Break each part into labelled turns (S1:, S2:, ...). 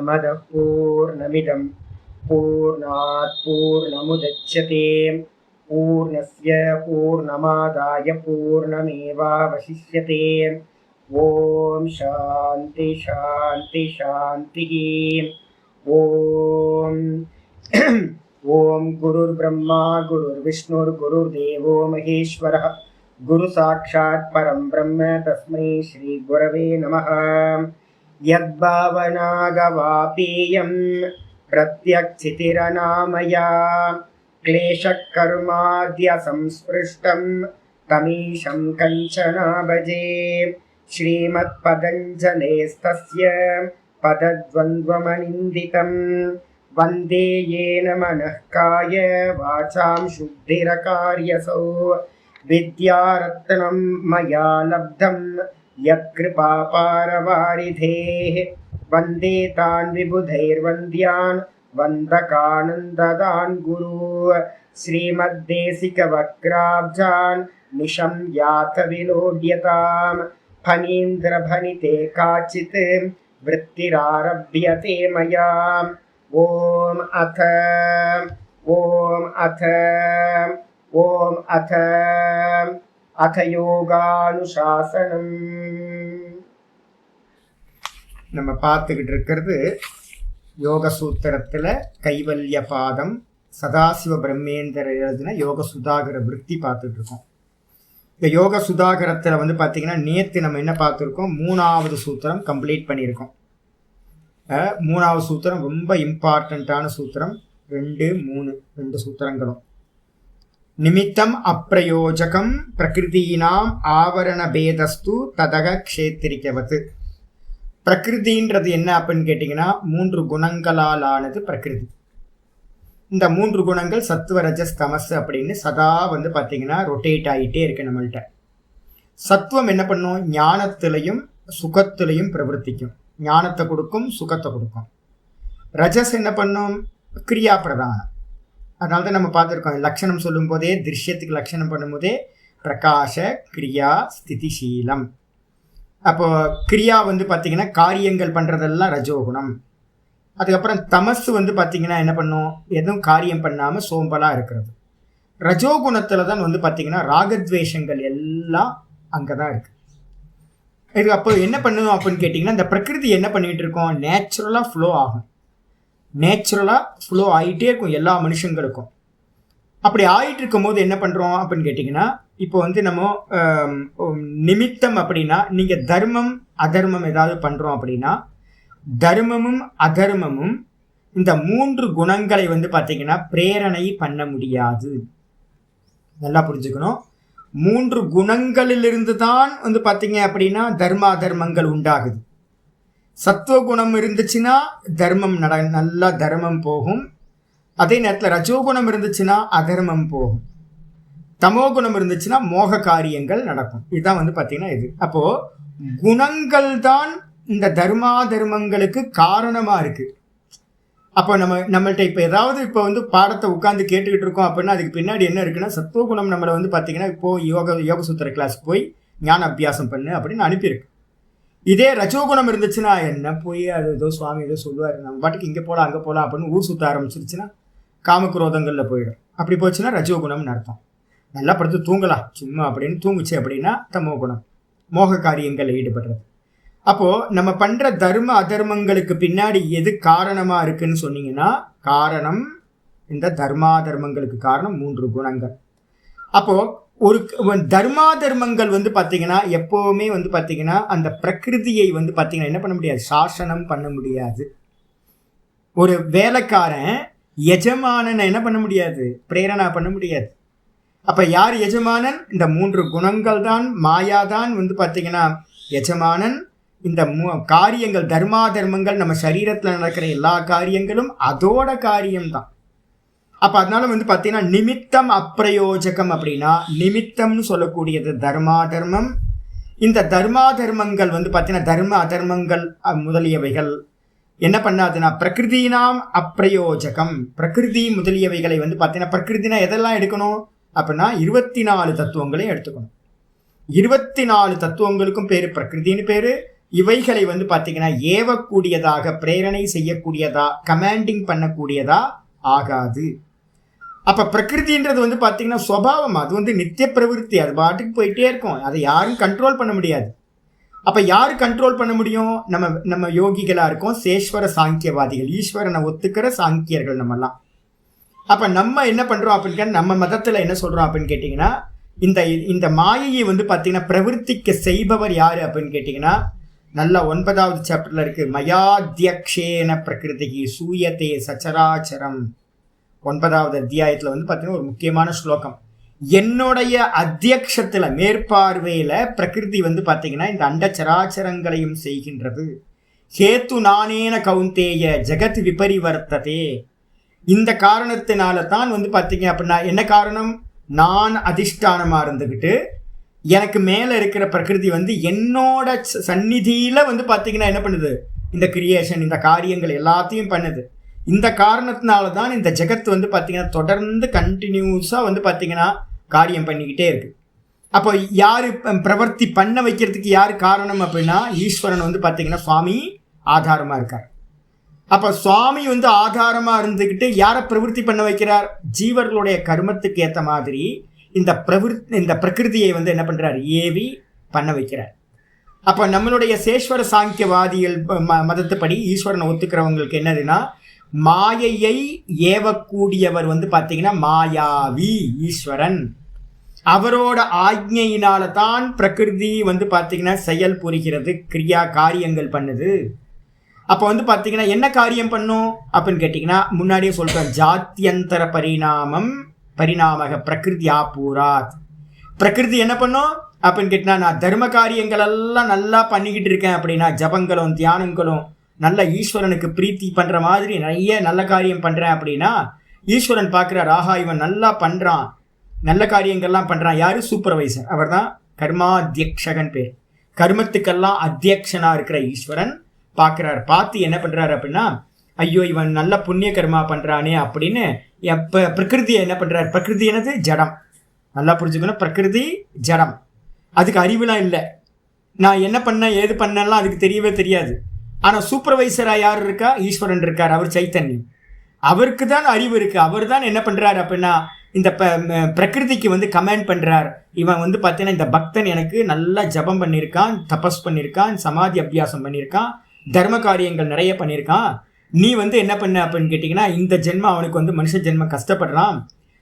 S1: पूर्णमदः पूर्णमिदं पूर्णात् पूर्णमुदच्यते पूर्णस्य पूर्णमादाय पूर्णमेवावशिष्यते। ओम शांति शांति शांति। ओम ओम गुरुर्ब्रह्मा गुरुर्विष्णुर्गुरुर्देवो महेश्वरः गुरु साक्षात् परं ब्रह्म तस्मै श्री गुरवे नमः। यद्भावनागवापेयं प्रत्यक्षितिरनामया क्लेशकर्माद्य संस्पृष्टं तमीशं कंचना भजे। श्रीमत्पतञ्जलेस्तस्य पदद्वन्द्वमनिन्दितं वन्दे येन मनः काय वाचां शुद्धिरकार्यसौ। विद्यारत्नं मया लब्धं यत्कृपापारवारिधेः वन्दे तान् विबुधैर्वन्द्यान् वन्दकानन्ददान् गुरु। श्रीमद्देशिकवक्राब्जान् निशं यात विलोड्यताम् फणीन्द्रभनिते काचित् वृत्तिरारभ्यते मया। ओम अथ யோகானுசாசனம். நம்ம பார்த்துக்கிட்டு இருக்கிறது யோக சூத்திரத்தில் கைவல்ய பாதம் சதாசிவ பிரம்மேந்திர எழுதின யோக சுதாகர விருத்தி பார்த்துட்டு இருக்கோம். இந்த யோக சுதாகரத்தில் பார்த்தீங்கன்னா நேற்று நம்ம என்ன பார்த்துருக்கோம், 3வது சூத்திரம் கம்ப்ளீட் பண்ணியிருக்கோம். 3வது சூத்திரம் ரொம்ப இம்பார்ட்டண்ட்டான சூத்திரம். 2 சூத்திரங்களும் நிமித்தம் அப்பிரயோஜகம் பிரகிருதீனாம் ஆவரண பேதஸ்து ததக க்ஷேத்திரிக்கவது. பிரகிருதின்றது என்ன அப்படின்னு கேட்டிங்கன்னா 3 குணங்களால் ஆனது பிரகிருதி. இந்த 3 குணங்கள் சத்துவ ரஜஸ் தமஸ் அப்படின்னு சதா பார்த்தீங்கன்னா ரொட்டேட் ஆகிட்டே இருக்கு நம்மள்கிட்ட. சத்துவம் என்ன பண்ணும், ஞானத்திலையும் சுகத்திலையும் பிரவர்த்திக்கும், ஞானத்தை கொடுக்கும் சுகத்தை கொடுக்கும். ரஜஸ் என்ன பண்ணும், கிரியா பிரதானம். அதனால தான் நம்ம பார்த்துருக்கோம், லட்சணம் சொல்லும் போதே திருஷ்யத்துக்கு லட்சணம் பண்ணும்போதே பிரகாஷ கிரியா ஸ்திதிசீலம். அப்போ கிரியா பார்த்தீங்கன்னா காரியங்கள் பண்ணுறதெல்லாம் ரஜோகுணம். அதுக்கப்புறம் தமஸ் பார்த்தீங்கன்னா என்ன பண்ணும், எதுவும் காரியம் பண்ணாமல் சோம்பலாக இருக்கிறது. ரஜோகுணத்தில் தான் பார்த்தீங்கன்னா ராகத்வேஷங்கள் எல்லாம் அங்கே தான் இருக்குது. இது அப்போ என்ன பண்ணணும் அப்படின்னு கேட்டிங்கன்னா, இந்த பிரகிருதி என்ன பண்ணிகிட்டு இருக்கோம், நேச்சுரலாக ஃப்ளோ ஆகும். நேச்சுரலாக ஃப்ளோ ஆகிட்டே இருக்கும் எல்லா மனுஷங்களுக்கும். அப்படி ஆகிட்டு இருக்கும் போது என்ன பண்ணுறோம் அப்படின்னு கேட்டிங்கன்னா, இப்போ நம்ம நிமித்தம் அப்படின்னா, நீங்கள் தர்மம் அதர்மம் ஏதாவது பண்ணுறோம் அப்படின்னா, தர்மமும் அதர்மமும் இந்த 3 குணங்களை பார்த்தீங்கன்னா பிரேரணை பண்ண முடியாது. நல்லா புரிஞ்சுக்கணும். 3 குணங்களிலிருந்து தான் பார்த்தீங்க அப்படின்னா தர்ம அதர்மங்கள் உண்டாகுது. சத்துவகுணம் இருந்துச்சுன்னா தர்மம் நல்லா தர்மம் போகும். அதே நேரத்தில் ரஜோகுணம் இருந்துச்சுன்னா அதர்மம் போகும். தமோகுணம் இருந்துச்சுன்னா மோக காரியங்கள் நடக்கும். இதுதான் பார்த்தீங்கன்னா இது. அப்போது குணங்கள் தான் இந்த தர்மாதர்மங்களுக்கு காரணமாக இருக்குது. அப்போ நம்மள்கிட்ட இப்போ ஏதாவது இப்போ பாடத்தை உட்காந்து கேட்டுக்கிட்டு இருக்கோம் அப்படின்னா அதுக்கு பின்னாடி என்ன இருக்குன்னா, சத்துவகுணம் நம்மளை பார்த்தீங்கன்னா இப்போது யோக சூத்திர கிளாஸ் போய் ஞான அபியாசம் பண்ணு அப்படின்னு அனுப்பியிருக்கு. இதே ரஜோகுணம் இருந்துச்சுன்னா என்ன போய் அது ஏதோ சுவாமி ஏதோ சொல்லுவார், நம்ம பாட்டுக்கு இங்கே போகலாம் அங்கே போகலாம் அப்படின்னு ஊர் சுற்ற ஆரம்பிச்சிருச்சுன்னா காமக்ரோதங்களில் போயிடும். அப்படி போச்சுன்னா ரஜோகுணம்னு அர்த்தம். நல்லா படுத்து தூங்கலாம் சும்மா அப்படின்னு தூங்குச்சு அப்படின்னா தமோகுணம், மோக காரியங்களில் ஈடுபடுறது. அப்போது நம்ம பண்ணுற தர்ம அதர்மங்களுக்கு பின்னாடி எது காரணமாக இருக்குன்னு சொன்னீங்கன்னா, காரணம் இந்த தர்மாதர்மங்களுக்கு காரணம் 3 குணங்கள். அப்போது ஒரு தர்மாதர்மங்கள் பார்த்தீங்கன்னா எப்போவுமே பார்த்தீங்கன்னா அந்த பிரகிருதியை பார்த்தீங்கன்னா என்ன பண்ண முடியாது, சாசனம் பண்ண முடியாது. ஒரு வேலைக்காரன் எஜமானனை என்ன பண்ண முடியாது, பிரேரணா பண்ண முடியாது. அப்போ யார் எஜமானன், இந்த 3 குணங்கள் தான், மாயாதான் பார்த்தீங்கன்னா எஜமானன். இந்த காரியங்கள் தர்மாதர்மங்கள் நம்ம சரீரத்தில் நடக்கிற எல்லா காரியங்களும் அதோட காரியம்தான். அப்போ அதனால பார்த்தீங்கன்னா நிமித்தம் அப்பிரயோஜகம் அப்படின்னா, நிமித்தம்னு சொல்லக்கூடியது தர்மாதர்மம். இந்த தர்மாதர்மங்கள் பார்த்தீங்கன்னா தர்ம அதர்மங்கள் முதலியவைகள் என்ன பண்ணாதுன்னா பிரகிருதினாம் அப்பிரயோஜகம். பிரகிருதி முதலியவைகளை பார்த்தீங்கன்னா, பிரகிருதினா எதெல்லாம் எடுக்கணும் அப்படின்னா 24 தத்துவங்களையும் எடுத்துக்கணும். 24 தத்துவங்களுக்கும் பேர் பிரகிருதின்னு பேர். இவைகளை வந்து பார்த்தீங்கன்னா ஏவக்கூடியதாக, பிரேரணை செய்யக்கூடியதா, கமாண்டிங் பண்ணக்கூடியதா ஆகாது. அப்போ பிரகிருதின்றது வந்து பார்த்தீங்கன்னா சுபாவம், அது வந்து நித்திய பிரவருத்தி, அது பாட்டுக்கு போயிட்டே இருக்கும், அதை யாரும் கண்ட்ரோல் பண்ண முடியாது. அப்போ யார் கண்ட்ரோல் பண்ண முடியும்? நம்ம யோகிகளாக இருக்கோம், சேஸ்வர சாங்கியவாதிகள், ஈஸ்வரனை ஒத்துக்கிற சாங்கியர்கள் நம்மெல்லாம். அப்போ நம்ம என்ன பண்ணுறோம் அப்படின்னு நம்ம மதத்தில் என்ன சொல்கிறோம் அப்படின்னு கேட்டிங்கன்னா, இந்த மாயையை வந்து பார்த்தீங்கன்னா பிரவருத்திக்கு செய்பவர் யார் அப்படின்னு கேட்டிங்கன்னா, நல்லா 9வது சாப்டரில் இருக்குது. மயாத்தியக்ஷேன பிரகிருதிக்கு சூயத்தே சச்சராச்சரம். 9வது அத்தியாயத்தில் வந்து பார்த்தீங்கன்னா ஒரு முக்கியமான ஸ்லோகம். என்னுடைய அத்தியக்ஷத்தில், மேற்பார்வையில் பிரகிருதி வந்து பார்த்தீங்கன்னா இந்த அண்டச்சராச்சரங்களையும் செய்கின்றது. ஹேத்து நானேன கவுந்தேய ஜெகத் விபரிவர்த்ததே. இந்த காரணத்தினால தான் வந்து பார்த்தீங்க அப்படின்னா என்ன காரணம்? நான் அதிஷ்டானமாக இருந்துக்கிட்டு எனக்கு மேலே இருக்கிற பிரகிருதி வந்து என்னோட சந்நிதியில் வந்து பார்த்தீங்கன்னா என்ன பண்ணுது? இந்த கிரியேஷன், இந்த காரியங்கள் எல்லாத்தையும் பண்ணுது. இந்த காரணத்தினால தான் இந்த ஜெகத் வந்து பார்த்தீங்கன்னா தொடர்ந்து கண்டினியூஸாக வந்து பார்த்தீங்கன்னா காரியம் பண்ணிக்கிட்டே இருக்கு. அப்போ யார் பிரவர்த்தி பண்ண வைக்கிறதுக்கு யார் காரணம் அப்படின்னா ஈஸ்வரன் வந்து பார்த்தீங்கன்னா சுவாமி ஆதாரமாக இருக்கார். அப்போ சுவாமி வந்து ஆதாரமாக இருந்துக்கிட்டு யாரை பிரவருத்தி பண்ண வைக்கிறார்? ஜீவர்களுடைய கர்மத்துக்கு ஏற்ற மாதிரி இந்த பிரகிருதியை வந்து என்ன பண்ணுறார்? ஏவி பண்ண வைக்கிறார். அப்போ நம்மளுடைய சேஸ்வர சாங்கியவாதிகள் மதத்துப்படி ஈஸ்வரனை ஒத்துக்கிறவங்களுக்கு என்னதுன்னா, மாயையை ஏவக்கூடியவர் வந்து பார்த்தீங்கன்னா மாயாவி ஈஸ்வரன். அவரோட ஆக்ஞையினால தான் பிரகிருதி வந்து பார்த்தீங்கன்னா செயல் புரிகிறது, கிரியா காரியங்கள் பண்ணுது. அப்போ வந்து பார்த்தீங்கன்னா என்ன காரியம் பண்ணும் அப்படின்னு கேட்டிங்கன்னா, முன்னாடியே சொல்கிறேன், ஜாத்தியந்தர பரிணாமக பிரகிருதி ஆபூராத். பிரகிருதி என்ன பண்ணும் அப்படின்னு கேட்டிங்கன்னா, நான் தர்ம காரியங்கள் எல்லாம் நல்லா பண்ணிக்கிட்டு இருக்கேன் அப்படின்னா, ஜபங்களும் தியானங்களும் நல்ல ஈஸ்வரனுக்கு பிரீத்தி பண்ணுற மாதிரி நிறைய நல்ல காரியம் பண்ணுறேன் அப்படின்னா, ஈஸ்வரன் பார்க்குறார், ஆஹா இவன் நல்லா பண்ணுறான், நல்ல காரியங்கள்லாம் பண்ணுறான். யார்? சூப்பர்வைசர். அவர் தான் கர்மாத்தியக்ஷகன் பேர். கர்மத்துக்கெல்லாம் அத்தியக்ஷனாக இருக்கிற ஈஸ்வரன் பார்க்குறாரு. பார்த்து என்ன பண்ணுறாரு அப்படின்னா, ஐயோ இவன் நல்ல புண்ணிய கர்மா பண்ணுறானே அப்படின்னு எப்போ பிரகிருதியை என்ன பண்ணுறாரு? பிரகிருதி என்னது? ஜடம். நல்லா புரிஞ்சுக்கணும், பிரகிருதி ஜடம், அதுக்கு அறிவுலாம் இல்லை. நான் என்ன பண்ணேன் ஏது பண்ணலாம் அதுக்கு தெரியவே தெரியாது. ஆனால் சூப்பர்வைசராக யார் இருக்கா? ஈஸ்வரன் இருக்கார், அவர் சைத்தன்யம், அவருக்கு தான் அறிவு இருக்குது. அவர் தான் என்ன பண்ணுறாரு அப்படின்னா இந்த பிரகிருதிக்கு வந்து கமெண்ட் பண்ணுறார். இவன் வந்து பார்த்தீங்கன்னா இந்த பக்தன் எனக்கு நல்லா ஜபம் பண்ணியிருக்கான், தபஸ் பண்ணியிருக்கான், சமாதி அபியாசம் பண்ணியிருக்கான், தர்ம காரியங்கள் நிறைய பண்ணியிருக்கான். நீ வந்து என்ன பண்ண அப்படின்னு கேட்டிங்கன்னா, இந்த ஜென்மம் அவனுக்கு வந்து மனுஷ ஜென்மம் கஷ்டப்படுறான்,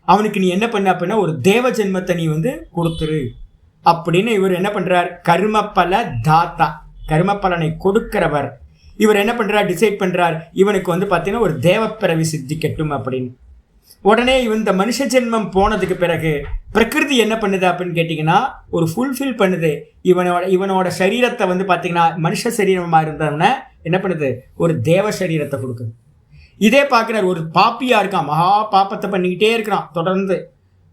S1: அவனுக்கு நீ என்ன பண்ண அப்படின்னா ஒரு தேவ ஜென்மத்தை நீ வந்து கொடுத்துரு அப்படின்னு இவர் என்ன பண்ணுறார்? கர்மபல தாத்தா, கர்மபலனை கொடுக்கிறவர். இவர் என்ன பண்ணுறார்? டிசைட் பண்ணுறார், இவனுக்கு வந்து பார்த்தீங்கன்னா ஒரு தேவப்பிறவி சித்திக்கட்டும் அப்படின்னு. உடனே இந்த மனுஷ ஜென்மம் போனதுக்கு பிறகு பிரகிருதி என்ன பண்ணுது அப்படின்னு கேட்டிங்கன்னா ஒரு ஃபுல்ஃபில் பண்ணுது. இவனோட சரீரத்தை வந்து பார்த்தீங்கன்னா மனுஷ சரீரமாக இருந்தவன என்ன பண்ணுது? ஒரு தேவ சரீரத்தை கொடுக்குது. இதே பார்க்குறார், ஒரு பாப்பியாக இருக்கான், மகா பாப்பத்தை பண்ணிக்கிட்டே இருக்கிறான், தொடர்ந்து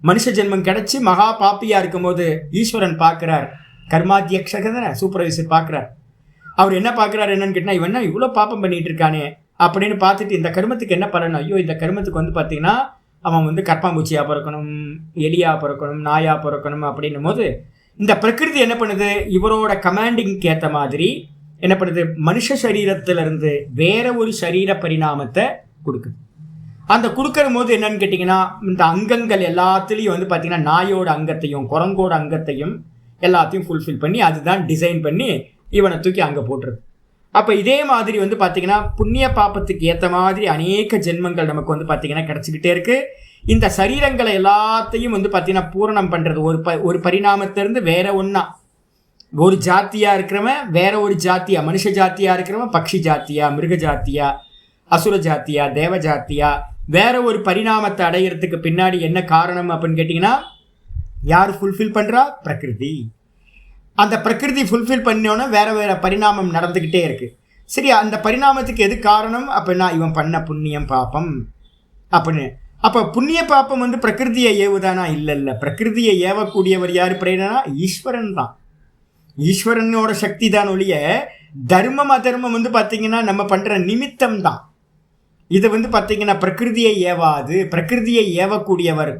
S1: மனுஷ ஜென்மம் கிடச்சி மகா பாப்பியாக இருக்கும்போது ஈஸ்வரன் பார்க்குறார், கர்மாத்தியக்ஷகன சூப்பர்வைசர் பார்க்குறார். அவர் என்ன பார்க்குறாரு என்னன்னு கேட்டால், இவன் இவ்வளோ பாப்பம் பண்ணிகிட்டு இருக்கானே அப்படின்னு பார்த்துட்டு இந்த கர்மத்துக்கு என்ன பலன்? ஐயோ இந்த கர்மத்துக்கு வந்து பார்த்தீங்கன்னா அவன் வந்து கற்பாம்பூச்சியாக பிறக்கணும், எலியாக பிறக்கணும், நாயாக பிறக்கணும் அப்படின்னும் போது இந்த பிரகிருதி என்ன பண்ணுது? இவரோட கமாண்டிங்க்கு ஏற்ற மாதிரி என்ன பண்ணுது? மனுஷ சரீரத்திலிருந்து வேற ஒரு சரீர பரிணாமத்தை கொடுக்குது. அந்த கொடுக்குற போது என்னன்னு கேட்டிங்கன்னா இந்த அங்கங்கள் எல்லாத்துலேயும் வந்து பார்த்தீங்கன்னா நாயோட அங்கத்தையும் குரங்கோட அங்கத்தையும் எல்லாத்தையும் ஃபுல்ஃபில் பண்ணி அதுதான் டிசைன் பண்ணி இவனை தூக்கி அங்கே போட்டுருது. அப்போ இதே மாதிரி வந்து பார்த்தீங்கன்னா புண்ணிய பாப்பத்துக்கு ஏற்ற மாதிரி அநேக ஜென்மங்கள் நமக்கு வந்து பார்த்தீங்கன்னா கிடச்சிக்கிட்டே இருக்குது. இந்த சரீரங்களை எல்லாத்தையும் வந்து பார்த்தீங்கன்னா பூரணம் பண்ணுறது ஒரு பரிணாமத்திலேருந்து வேற ஒன்றா, ஒரு ஜாத்தியாக இருக்கிறவன் வேற ஒரு ஜாத்தியா, மனுஷ ஜாத்தியாக இருக்கிறவன் பக்ஷி ஜாத்தியா, மிருக ஜாத்தியா, அசுர ஜாத்தியா, தேவ ஜாத்தியா, வேற ஒரு பரிணாமத்தை அடையிறதுக்கு பின்னாடி என்ன காரணம் அப்படின்னு கேட்டிங்கன்னா யார் ஃபுல்ஃபில் பண்ணுறா? பிரகிருதி. அந்த பிரகிருதி ஃபுல்ஃபில் பண்ணோன்னா வேற வேற பரிணாமம் நடந்துக்கிட்டே இருக்குது. சரி, அந்த பரிணாமத்துக்கு எது காரணம் அப்படின்னா இவன் பண்ண புண்ணியம் பாப்பம் அப்படின்னு. அப்போ புண்ணிய பாப்பம் வந்து பிரகிருதியை ஏவுதானா? இல்லை, பிரகிருதியை ஏவக்கூடியவர் யார்? பிரேரணா ஈஸ்வரன் தான். ஈஸ்வரனோட சக்தி தான் ஒழிய தர்மம் அதர்மம் வந்து பார்த்தீங்கன்னா நம்ம பண்ணுற நிமித்தம் தான். இது வந்து பார்த்தீங்கன்னா பிரகிருதியை ஏவாது. பிரகிருதியை ஏவக்கூடியவர்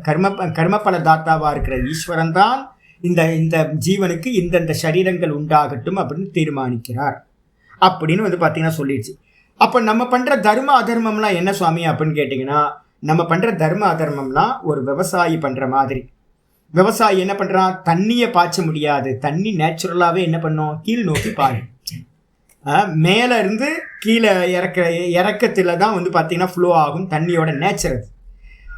S1: கர்மபல தாத்தாவாக இருக்கிற ஈஸ்வரன் தான் இந்த இந்த ஜீவனுக்கு இந்தந்த சரீரங்கள் உண்டாகட்டும் அப்படின்னு தீர்மானிக்கிறார் அப்படின்னு வந்து பார்த்தீங்கன்னா சொல்லிடுச்சு. அப்போ நம்ம பண்ணுற தர்ம அதர்மம்லாம் என்ன சுவாமி அப்படின்னு கேட்டிங்கன்னா, நம்ம பண்ணுற தர்ம அதர்மம்லாம் ஒரு விவசாயி பண்ணுற மாதிரி. விவசாயி என்ன பண்ணுறான், தண்ணியை பாய்ச்ச முடியாது, தண்ணி நேச்சுரலாகவே என்ன பண்ணும், கீழ் நோக்கி பாயும். மேலே இருந்து கீழே இறக்கத்தில் தான் வந்து பார்த்தீங்கன்னா ஃப்ளோ ஆகும் தண்ணியோட நேச்சர் அது.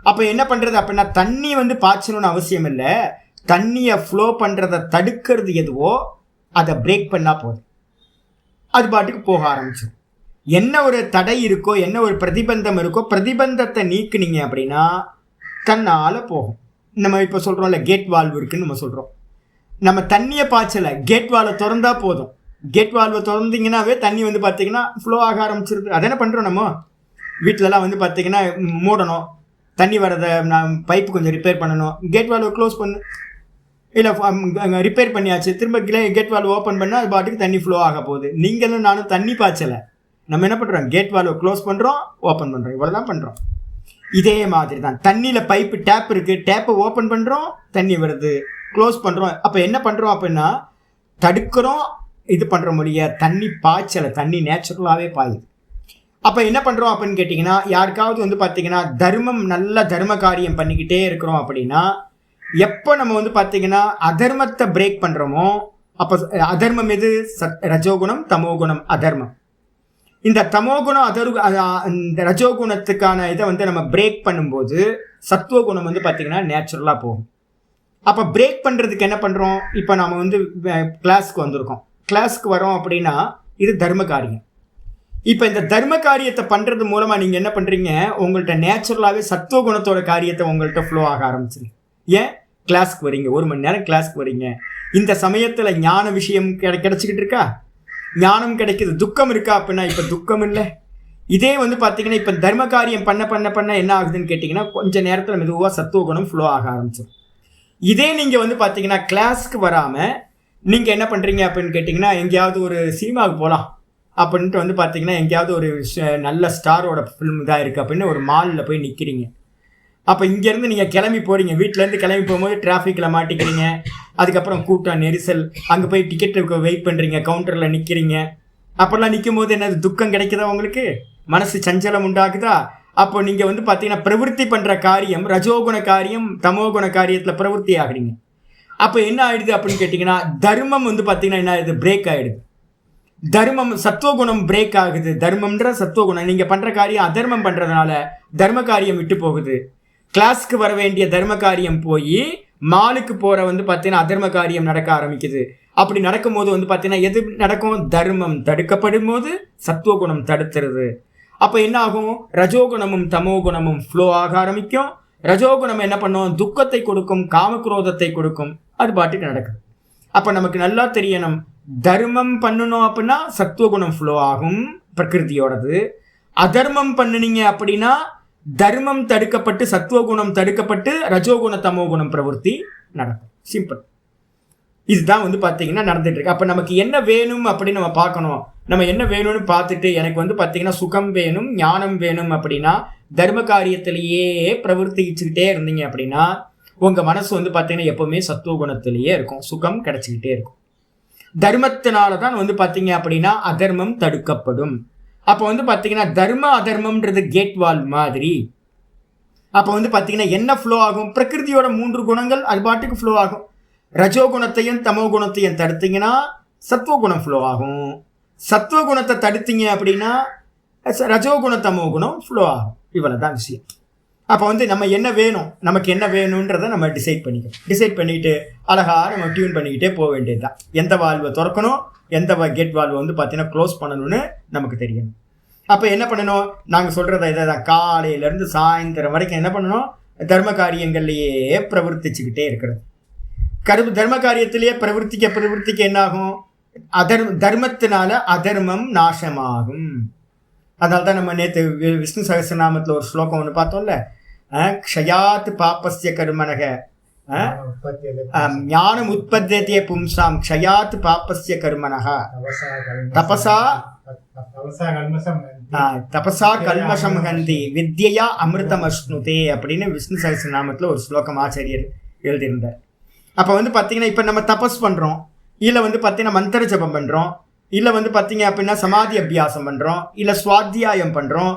S1: அப்போ என்ன பண்ணுறது அப்படின்னா, தண்ணி வந்து பாய்ச்சணும்னு அவசியம் இல்லை, தண்ணியை ஃப்ளோ பண்ணுறதை தடுக்கிறது எதுவோ அதை பிரேக் பண்ணால் போதும், அது பாட்டுக்கு போக ஆரம்பிச்சிடும். என்ன ஒரு தடை இருக்கோ, என்ன ஒரு பிரதிபந்தம் இருக்கோ, பிரதிபந்தத்தை நீக்குனீங்க அப்படின்னா தன்னால் போகும். நம்ம இப்போ சொல்கிறோம்ல, கேட் வால்வு இருக்குன்னு நம்ம சொல்கிறோம். நம்ம தண்ணியை பாய்ச்சலை, கேட் வால்வை திறந்தா போதும். கேட் வால்வை திறந்தீங்கன்னாவே தண்ணி வந்து பார்த்தீங்கன்னா ஃப்ளோ ஆக ஆரம்பிச்சிருது. அதை என்ன பண்ணுறோம், நம்ம வீட்டிலலாம் வந்து பார்த்தீங்கன்னா மூடணும், தண்ணி வரதை நான் பைப்பு கொஞ்சம் ரிப்பேர் பண்ணணும், கேட் வால்வை க்ளோஸ் பண்ணு, இல்லை ரிப்பேர் பண்ணியாச்சு, திரும்ப கேட் வால்வு ஓப்பன் பண்ணால் அது பாட்டுக்கு தண்ணி ஃப்ளோ ஆக போகுது. நீங்களும் நானும் தண்ணி பாய்ச்சலை, நம்ம என்ன பண்ணுறோம், கேட் வால்வை க்ளோஸ் பண்ணுறோம், ஓப்பன் பண்ணுறோம், இவ்வளோ தான் பண்ணுறோம். இதே மாதிரி தான் தண்ணியில் பைப்பு டேப் இருக்குது, டேப்பை ஓப்பன் பண்ணுறோம், தண்ணி வருது, க்ளோஸ் பண்ணுறோம். அப்போ என்ன பண்ணுறோம் அப்படின்னா, தடுக்கிறோம், இது பண்ணுற முடிய தண்ணி பாய்ச்சலை, தண்ணி நேச்சுரலாகவே பாயுது. அப்போ என்ன பண்ணுறோம் அப்படின்னு கேட்டிங்கன்னா, யாருக்காவது வந்து பார்த்திங்கன்னா தர்மம், நல்ல தர்ம காரியம் பண்ணிக்கிட்டே இருக்கிறோம் அப்படின்னா, எப்போ நம்ம வந்து பார்த்திங்கன்னா அதர்மத்தை பிரேக் பண்ணுறோமோ, அப்போ அதர்மம் எது, ரஜோகுணம், தமோகுணம், அதர்மம். இந்த தமோகுணம் இந்த ரஜோகுணத்துக்கான இதை வந்து நம்ம பிரேக் பண்ணும்போது சத்துவகுணம் வந்து பார்த்திங்கன்னா நேச்சுரலாக போகும். அப்போ பிரேக் பண்ணுறதுக்கு என்ன பண்ணுறோம், இப்போ நம்ம வந்து கிளாஸ்க்கு வந்திருக்கோம், கிளாஸ்க்கு வரோம் அப்படின்னா இது தர்ம காரியம். இப்போ இந்த தர்ம காரியத்தை பண்ணுறது மூலமாக நீங்கள் என்ன பண்ணுறீங்க, உங்கள்கிட்ட நேச்சுரலாகவே சத்துவகுணத்தோட காரியத்தை உங்கள்கிட்ட ஃப்ளோ ஆக ஆரம்பிச்சிருங்க. ஏன், கிளாஸ்க்கு வரீங்க, 1 மணி நேரம் கிளாஸ்க்கு வரீங்க, இந்த சமயத்தில் ஞான விஷயம் கிடைச்சிக்கிட்டு இருக்கா, ஞானம் கிடைக்குது. துக்கம் இருக்கா அப்படின்னா இப்போ துக்கம் இல்லை. இதே வந்து பார்த்தீங்கன்னா இப்போ தர்ம காரியம் பண்ண பண்ண பண்ண என்ன ஆகுதுன்னு கேட்டிங்கன்னா, கொஞ்சம் நேரத்தில் மெதுவாக சத்துவகுணம் ஃப்ளோ ஆக ஆரம்பிச்சிடும். இதே நீங்கள் வந்து பார்த்தீங்கன்னா கிளாஸ்க்கு வராமல் நீங்கள் என்ன பண்ணுறீங்க அப்படின்னு கேட்டிங்கன்னா, எங்கேயாவது ஒரு சினிமாவுக்கு போகலாம் அப்படின்ட்டு வந்து பார்த்தீங்கன்னா, எங்கேயாவது ஒரு நல்ல ஸ்டாரோட ஃபிலிம் தான் இருக்குது அப்படின்னு ஒரு மாலில் போய் நிற்கிறீங்க. அப்போ இங்கேருந்து நீங்கள் கிளம்பி போகிறீங்க, வீட்டிலேருந்து கிளம்பி போகும்போது டிராஃபிக்கில் மாட்டிக்கிறீங்க, அதுக்கப்புறம் கூட்டம் நெரிசல், அங்கே போய் டிக்கெட்டுக்கு வெயிட் பண்ணுறீங்க, கவுண்டரில் நிற்கிறீங்க. அப்போல்லாம் நிற்கும் போது என்னது, துக்கம் கிடைக்குதா உங்களுக்கு, மனசு சஞ்சலம் உண்டாகுதா? அப்போ நீங்கள் வந்து பார்த்தீங்கன்னா பிரவருத்தி பண்ணுற காரியம் ரஜோகுண காரியம், தமோகுண காரியத்தில் பிரவருத்தி ஆகுறீங்க. அப்போ என்ன ஆயிடுது அப்படின்னு கேட்டிங்கன்னா, தர்மம் வந்து பார்த்தீங்கன்னா என்ன ஆயிடுது, பிரேக் ஆகிடுது. தர்மம், சத்துவகுணம் பிரேக் ஆகுது. தர்மம்ன்ற சத்துவகுணம், நீங்கள் பண்ணுற காரியம் அதர்மம் பண்ணுறதுனால தர்ம காரியம் விட்டு போகுது. கிளாஸ்க்கு வர வேண்டிய தர்ம காரியம் போய் மாலுக்கு போகிற வந்து பார்த்தீங்கன்னா அதர்ம காரியம் நடக்க ஆரம்பிக்குது. அப்படி நடக்கும்போது வந்து பார்த்தீங்கன்னா எது நடக்கும், தர்மம் தடுக்கப்படும் போது சத்துவகுணம் தடுத்துருது. அப்போ என்ன ஆகும், ரஜோகுணமும் தமோகுணமும் ஃப்ளோ ஆக ஆரம்பிக்கும். ரஜோகுணம் என்ன பண்ணும், துக்கத்தை கொடுக்கும், காமக்ரோதத்தை கொடுக்கும், அது பாட்டுக்கு நடக்குது. அப்போ நமக்கு நல்லா தெரியணும், தர்மம் பண்ணணும் அப்படின்னா சத்துவகுணம் ஃப்ளோ ஆகும் பிரகிருதியோடது. அதர்மம் பண்ணினீங்க அப்படின்னா தர்மம் தடுக்கப்பட்டு சத்துவகுணம் தடுக்கப்பட்டு ரஜோகுண தமோகுணம் பிரவருத்தி நடக்கும். சிம்பிள். இதுதான் வந்து பார்த்தீங்கன்னா நடந்துட்டு இருக்கு. அப்போ நமக்கு என்ன வேணும் அப்படின்னு நம்ம பார்க்கணும். நம்ம என்ன வேணும்னு பார்த்துட்டு, எனக்கு வந்து பார்த்தீங்கன்னா சுகம் வேணும், ஞானம் வேணும் அப்படின்னா தர்ம காரியத்திலேயே பிரவர்த்திச்சுக்கிட்டே இருந்தீங்க அப்படின்னா உங்கள் மனசு வந்து பார்த்தீங்கன்னா எப்போவுமே சத்துவகுணத்திலேயே இருக்கும், சுகம் கிடைச்சிக்கிட்டே இருக்கும். தர்மத்தினால தான் வந்து பார்த்தீங்க அப்படின்னா அதர்மம் தடுக்கப்படும். அப்போ வந்து பார்த்தீங்கன்னா தர்ம அதர்மம்ன்றது கேட் வால் மாதிரி. அப்போ வந்து பார்த்தீங்கன்னா என்ன ஃப்ளோ ஆகும், பிரகிருதியோட 3 குணங்கள் அது பாட்டுக்கு ஃப்ளோ ஆகும். ரஜோகுணத்தையும் தமோகுணத்தையும் தடுத்தீங்கன்னா சத்துவகுணம் ஃப்ளோ ஆகும். சத்துவகுணத்தை தடுத்தீங்க அப்படின்னா ரஜோகுண தமோகுணம் ஃப்ளோ ஆகும். இவ்வளோ தான் விஷயம். அப்போ வந்து நம்ம என்ன வேணும், நமக்கு என்ன வேணுன்றதை நம்ம டிசைட் பண்ணிக்கணும். டிசைட் பண்ணிவிட்டு அழகாக நம்ம டியூன் பண்ணிக்கிட்டே போக வேண்டியது தான். எந்த வால்வை திறக்கணும், எந்த கேட் வால்வை வந்து பார்த்தீங்கன்னா க்ளோஸ் பண்ணணும்னு நமக்கு தெரியணும். அப்போ என்ன பண்ணணும், நாங்கள் சொல்கிறத இதை தான், காலையிலேருந்து சாயந்தரம் வரைக்கும் என்ன பண்ணணும், தர்ம காரியங்கள்லேயே பிரவர்த்திச்சுக்கிட்டே இருக்கிறது. தர்ம காரியத்திலேயே பிரவர்த்திக்க என்ன ஆகும், தர்மத்தினால அதர்மம் நாசமாகும். அதனால தான் நம்ம நேற்று விஷ்ணு சகஸ்ரநாமத்தில் ஒரு ஸ்லோகம் ஒன்று பார்த்தோம்ல, க்ஷயாத் பாப்பஸ்ய கர்மனக ஞானம் உற்பத்தியே பும்சாம் க்ஷயாத் பாப்பஸ்ய கர்மனக தபசா கல்மஷம் ஹந்தி வித்யா அமிர்தம் அஷ்ணுதே அப்படின்னு விஷ்ணு சகஸ்ரநாமத்தில் ஒரு ஸ்லோகம் ஆச்சாரியர் எழுதியிருந்தார். அப்போ வந்து பார்த்தீங்கன்னா இப்போ நம்ம தபஸ் பண்ணுறோம், இல்லை வந்து பார்த்தீங்கன்னா மந்திர ஜபம் பண்ணுறோம், இல்லை வந்து பார்த்தீங்க அப்படின்னா சமாதி அபியாசம் பண்ணுறோம், இல்லை சுவாத்தியாயம் பண்ணுறோம்.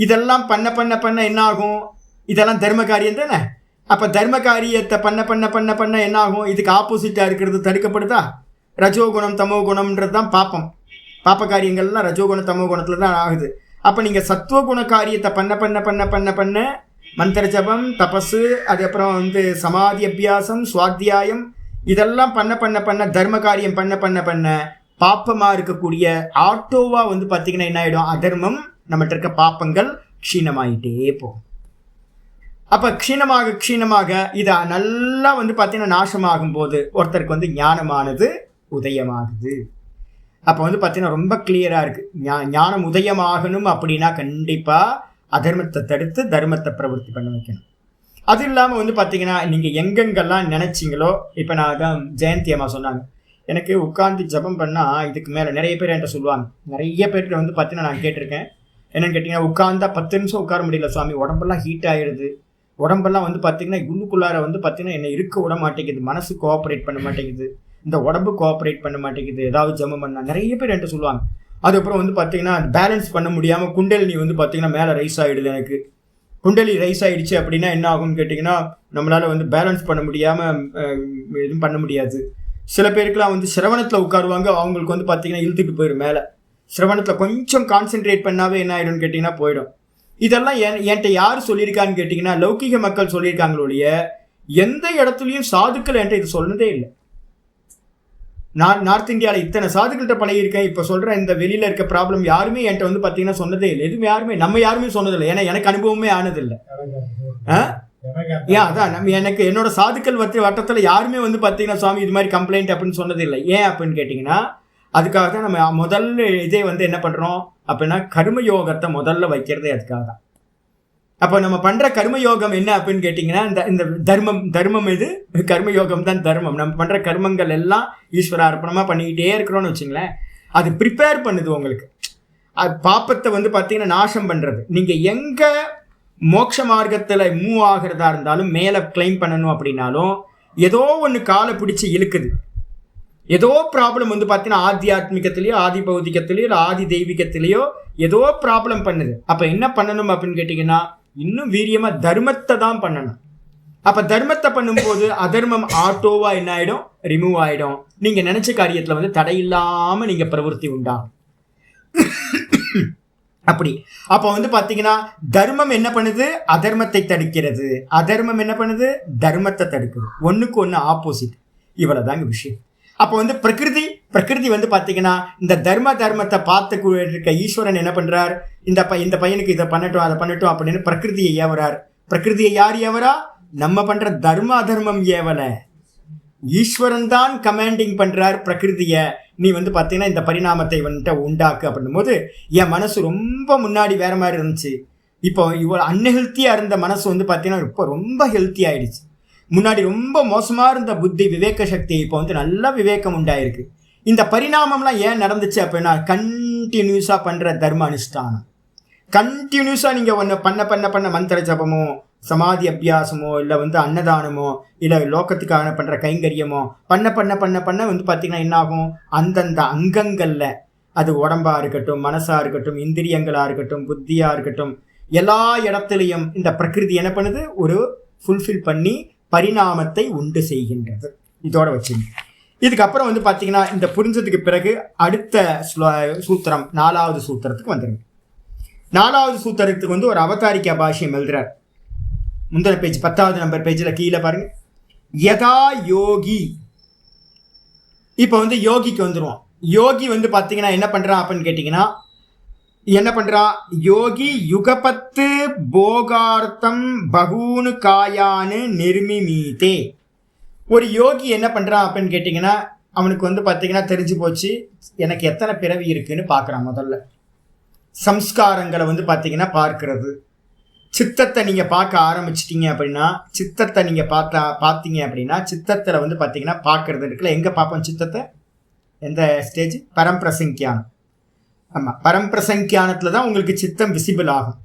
S1: இதெல்லாம் பண்ண பண்ண பண்ண என்ன ஆகும்? இதெல்லாம் தர்ம காரியம் தானே. அப்போ தர்ம காரியத்தை பண்ண பண்ண பண்ண பண்ண என்ன ஆகும்? இதுக்கு ஆப்போசிட்டாக இருக்கிறது தடுக்கப்படுதா? ரஜோகுணம் தமோ குணம்ன்றது தான் பாப்பம். பாப்ப காரியங்கள்லாம் ரஜோகுண தமோ குணத்தில் தான் ஆகுது. அப்போ நீங்கள் சத்துவகுண காரியத்தை பண்ண பண்ண பண்ண பண்ண பண்ண மந்திர ஜபம், தபஸு, அதுக்கப்புறம் வந்து சமாதி அபியாசம், சுவாத்தியாயம், இதெல்லாம் பண்ண பண்ண பண்ண தர்ம காரியம் பண்ண பண்ண பண்ண பாப்பமாக இருக்கக்கூடிய ஆட்டோவாக வந்து பார்த்தீங்கன்னா என்ன ஆகிடும்? அதர்மம், நம்மகிட்ட இருக்க பாப்பங்கள் க்ஷீணமாயிட்டே போகும். அப்போ க்ஷீணமாக க்ஷீணமாக இதை நல்லா வந்து பார்த்தீங்கன்னா நாசமாகும் போது ஒருத்தருக்கு வந்து ஞானமானது உதயமாகுது. அப்போ வந்து பார்த்தீங்கன்னா ரொம்ப கிளியராக இருக்குது. ஞானம் உதயமாகணும் அப்படின்னா கண்டிப்பாக அதர்மத்தை தடுத்து தர்மத்தை பிரவர்த்தி பண்ண வைக்கணும். அது இல்லாமல் வந்து பார்த்தீங்கன்னா நீங்கள் எங்கெங்கெல்லாம் நினச்சிங்களோ, இப்போ நான் தான் ஜெயந்தி அம்மா சொன்னாங்க, எனக்கு உட்காந்து ஜபம் பண்ணால் இதுக்கு மேலே நிறைய பேர் என்கிட்ட சொல்லுவாங்க. நிறைய பேர்கிட்ட வந்து பார்த்தீங்கன்னா நான் கேட்டிருக்கேன். என்னென்னு கேட்டிங்கன்னா, உட்காந்தா 10 நிமிஷம் உட்கார முடியல சுவாமி, உடம்பெல்லாம் ஹீட் ஆகிடுது, உடம்பெல்லாம் வந்து பார்த்தீங்கன்னா உள்ளுக்குள்ளார வந்து பார்த்தீங்கன்னா என்னை இருக்க விட மாட்டேங்குது, மனசு கோஆப்ரேட் பண்ண மாட்டேங்குது, இந்த உடம்பு கோஆப்ரேட் பண்ண மாட்டேங்குது, ஏதாவது ஜபம் பண்ணால் நிறைய பேர் என்கிட்ட சொல்லுவாங்க. அதுக்கப்புறம் வந்து பார்த்தீங்கன்னா பேலன்ஸ் பண்ண முடியாமல் குண்டலினி வந்து பார்த்தீங்கன்னா மேலே ரைஸ் ஆகிடுது. எனக்கு குண்டலி ரைஸ் ஆகிடுச்சு அப்படின்னா என்ன ஆகும்னு கேட்டிங்கன்னா, நம்மளால் வந்து பேலன்ஸ் பண்ண முடியாமல் எதுவும் பண்ண முடியாது. சில பேருக்குலாம் வந்து சிரவணத்தில் உட்காருவாங்க, அவங்களுக்கு வந்து பார்த்தீங்கன்னா இழுத்துட்டு போயிடும் மேலே. சிரவணத்தில் கொஞ்சம் கான்சென்ட்ரேட் பண்ணாவே என்ன ஆகிடும்னு கேட்டிங்கன்னா போயிடும். இதெல்லாம் என்கிட்ட யார் சொல்லியிருக்கான்னு கேட்டிங்கன்னா, லௌகிக மக்கள் சொல்லியிருக்காங்களோடைய எந்த இடத்துலையும் சாதுக்கள் என்கிட்ட இது சொன்னதே இல்லை. நான் நார்த் இந்தியாவில் இத்தனை சாதுக்கள்கிட்ட பழகியிருக்கேன். இப்போ சொல்கிற இந்த வெளியில் இருக்க ப்ராப்ளம் யாருமே என்கிட்ட வந்து பார்த்தீங்கன்னா சொன்னதே இல்லை. எதுவும் நம்ம யாருமே சொன்னதில்லை. ஏன்னா எனக்கு அனுபவமே ஆனதில்லை. அதான் எனக்கு என்னோட சாதுக்கள் வட்டத்தில் யாருமே வந்து பார்த்தீங்கன்னா சுவாமி இது மாதிரி கம்ப்ளைண்ட் அப்படின்னு சொன்னதில்லை. ஏன் அப்படின்னு கேட்டிங்கன்னா, அதுக்காக தான் நம்ம முதல்ல இதே வந்து என்ன பண்ணுறோம் அப்படின்னா கர்மயோகத்தை முதல்ல வைக்கிறதே அதுக்காக தான். அப்போ நம்ம பண்ணுற கர்மயோகம் என்ன அப்படின்னு கேட்டிங்கன்னா, இந்த தர்மம் இது கர்மயோகம் தான் தர்மம். நம்ம பண்ணுற கர்மங்கள் எல்லாம் ஈஸ்வர அர்ப்பணமாக பண்ணிக்கிட்டே இருக்கிறோன்னு வச்சுங்களேன். அது ப்ரிப்பேர் பண்ணுது உங்களுக்கு. அது பாப்பத்தை வந்து பார்த்தீங்கன்னா நாசம் பண்ணுறது. நீங்கள் எங்கே மோட்ச மார்க்கத்தில் மூவ் ஆகிறதா இருந்தாலும், மேலே கிளைம் பண்ணணும் அப்படின்னாலும் ஏதோ ஒன்று காலை பிடிச்சி இழுக்குது. ஏதோ ப்ராப்ளம் வந்து பார்த்தீங்கன்னா ஆத்தியாத்மிகத்திலேயோ ஆதி பௌதிகத்திலேயோ இல்லை ஆதி தெய்வீகத்திலேயோ ஏதோ ப்ராப்ளம் பண்ணுது. அப்போ என்ன பண்ணணும் அப்படின்னு கேட்டிங்கன்னா, இன்னும் வீரியமாக தர்மத்தை தான் பண்ணணும். அப்போ தர்மத்தை பண்ணும்போது அதர்மம் ஆட்டோவாக என்ன ஆகிடும்? ரிமூவ் ஆகிடும். நீங்கள் நினச்ச காரியத்தில் வந்து தடையில்லாமல் நீங்கள் பிரவருத்தி உண்டாகும். அப்படி அப்போ வந்து பார்த்தீங்கன்னா தர்மம் என்ன பண்ணுது? அதர்மத்தை தடுக்கிறது. அதர்மம் என்ன பண்ணுது? தர்மத்தை தடுக்குது. ஒன்றுக்கு ஒன்று ஆப்போசிட். இவ்வளோதாங்க விஷயம். அப்போ வந்து பிரகிருதி வந்து பார்த்தீங்கன்னா இந்த தர்மத்தை பார்த்து இருக்க ஈஸ்வரன் என்ன பண்ணுறார்? இந்த பையனுக்கு இதை பண்ணட்டும் அதை பண்ணட்டும் அப்படின்னு பிரகிருதியை ஏவறார். பிரகிருதியை யார் ஏவரா? நம்ம பண்ணுற தர்ம அதர்மம் ஏவலை. ஈஸ்வரன் தான் கமாண்டிங் பண்ணுறார் பிரகிருதியை. நீ வந்து பார்த்தீங்கன்னா இந்த பரிணாமத்தை வந்துட்டு உண்டாக்கு அப்படின்னும் போது என் மனசு ரொம்ப முன்னாடி வேற மாதிரி இருந்துச்சு. இப்போ இவ்வளோ அன்ஹெல்த்தியாக இருந்த மனசு வந்து பார்த்தீங்கன்னா இப்போ ரொம்ப ஹெல்த்தி ஆயிடுச்சு. முன்னாடி ரொம்ப மோசமாக இருந்த புத்தி விவேக சக்தி இப்போ வந்து நல்ல விவேகம் உண்டாயிருக்கு. இந்த பரிணாமம்லாம் ஏன் நடந்துச்சு அப்படின்னா கண்டினியூஸாக பண்ணுற தர்ம அனுஷ்டானம். கண்டினியூஸாக நீங்கள் ஒன்று பண்ண மந்திர ஜபமோ சமாதி அபியாசமோ இல்லை வந்து அன்னதானமோ இல்லை லோகத்துக்காக பண்ணுற கைங்கரியமோ பண்ண வந்து பார்த்திங்கன்னா என்னாகும்? அந்தந்த அங்கங்களில், அது உடம்பாக இருக்கட்டும், மனசாக இருக்கட்டும், இந்திரியங்களாக இருக்கட்டும், புத்தியாக இருக்கட்டும், எல்லா இடத்துலையும் இந்த பிரகிருதி என்ன பண்ணுது? ஒரு ஃபுல்ஃபில் பண்ணி பரிணாமத்தை உண்டு செய்கின்றது. இதோட வச்சுங்க. இதுக்கப்புறம் வந்து பார்த்தீங்கன்னா இந்த புரிஞ்சதுக்கு பிறகு அடுத்த சூத்திரம் 4வது சூத்திரத்துக்கு வந்துடுங்க. 4வது சூத்திரத்துக்கு வந்து ஒரு அவதாரிக்கா பாஷ்யம் எழுதுறார். முந்தின பேஜ் 10வது நம்பர் பேஜில் கீழே பாருங்க. யதா யோகி. இப்போ வந்து யோகிக்கு வந்துடுவோம். யோகி வந்து பார்த்தீங்கன்னா என்ன பண்ணுறான் அப்படின்னு கேட்டிங்கன்னா, என்ன பண்ணுறான்? யோகி யுகபத்து போகார்த்தம் பகூனு காயானு நிர்மிமீதே. ஒரு யோகி என்ன பண்ணுறான் அப்படின்னு கேட்டிங்கன்னா, அவனுக்கு வந்து பார்த்தீங்கன்னா தெரிஞ்சு போச்சு எனக்கு எத்தனை பிறவி இருக்குன்னு பார்க்குறான். முதல்ல சம்ஸ்காரங்களை வந்து பார்த்தீங்கன்னா பார்க்கறது. சித்தத்தை நீங்கள் பார்க்க ஆரம்பிச்சிட்டிங்க அப்படின்னா, சித்தத்தை நீங்கள் பார்த்தீங்க அப்படின்னா சித்தத்தில் வந்து பார்த்தீங்கன்னா பார்க்கறது இருக்குல்ல. எங்கே பார்ப்போம் சித்தத்தை? எந்த ஸ்டேஜ்? பரம்பிரசங்கியானம். ஆமாம், பரம்பிரசங்கியானத்தில் தான் உங்களுக்கு சித்தம் விசிபிள் ஆகும்.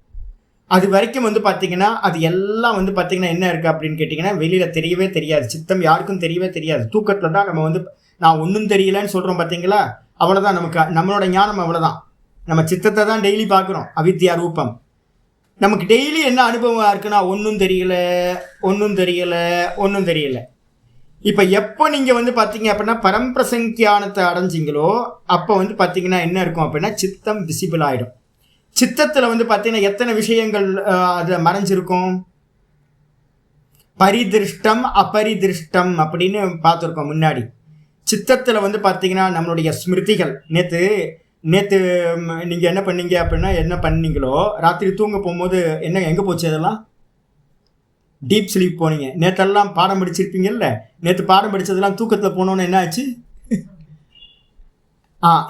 S1: அது வரைக்கும் வந்து பார்த்தீங்கன்னா அது எல்லாம் வந்து பார்த்தீங்கன்னா என்ன இருக்குது அப்படின்னு கேட்டிங்கன்னா வெளியில் தெரியவே தெரியாது. சித்தம் யாருக்கும் தெரியவே தெரியாது. தூக்கத்தில் தான் நம்ம வந்து நான் ஒன்றும் தெரியலன்னு சொல்கிறோம் பார்த்தீங்களா, அவ்வளோதான். நம்மளோட ஞானம் அவ்வளோதான். நம்ம சித்தத்தை தான் டெய்லி பார்க்குறோம், அவித்யா ரூபம். நமக்கு டெய்லி என்ன அனுபவம் இருக்குன்னா ஒன்றும் தெரியல, ஒன்றும் தெரியல, ஒன்றும் தெரியல. இப்போ எப்போ நீங்கள் வந்து பார்த்தீங்க அப்படின்னா பரம்பிரசங்கியானத்தை அடைஞ்சிங்களோ அப்போ வந்து பார்த்தீங்கன்னா என்ன இருக்கும் அப்படின்னா சித்தம் விசிபிள் ஆகிடும். சித்தத்தில் வந்து பார்த்தீங்கன்னா எத்தனை விஷயங்கள் அதில் மறைஞ்சிருக்கும்? பரிதிருஷ்டம் அபரிதிருஷ்டம் அப்படின்னு பார்த்துருக்கோம் முன்னாடி. சித்தத்தில் வந்து பார்த்தீங்கன்னா நம்மளுடைய ஸ்மிருதிகள் நேற்று நீங்கள் என்ன பண்ணீங்க அப்படின்னா என்ன பண்ணீங்களோ ராத்திரி தூங்க போகும்போது என்ன எங்கே போச்சு? அதெல்லாம் டீப் ஸ்லீப் போனீங்க. நேற்றெல்லாம் பாடம் படிச்சிருப்பீங்கல்ல, நேற்று பாடம் படித்ததெல்லாம் தூக்கத்தில் போனோன்னு என்ன ஆச்சு?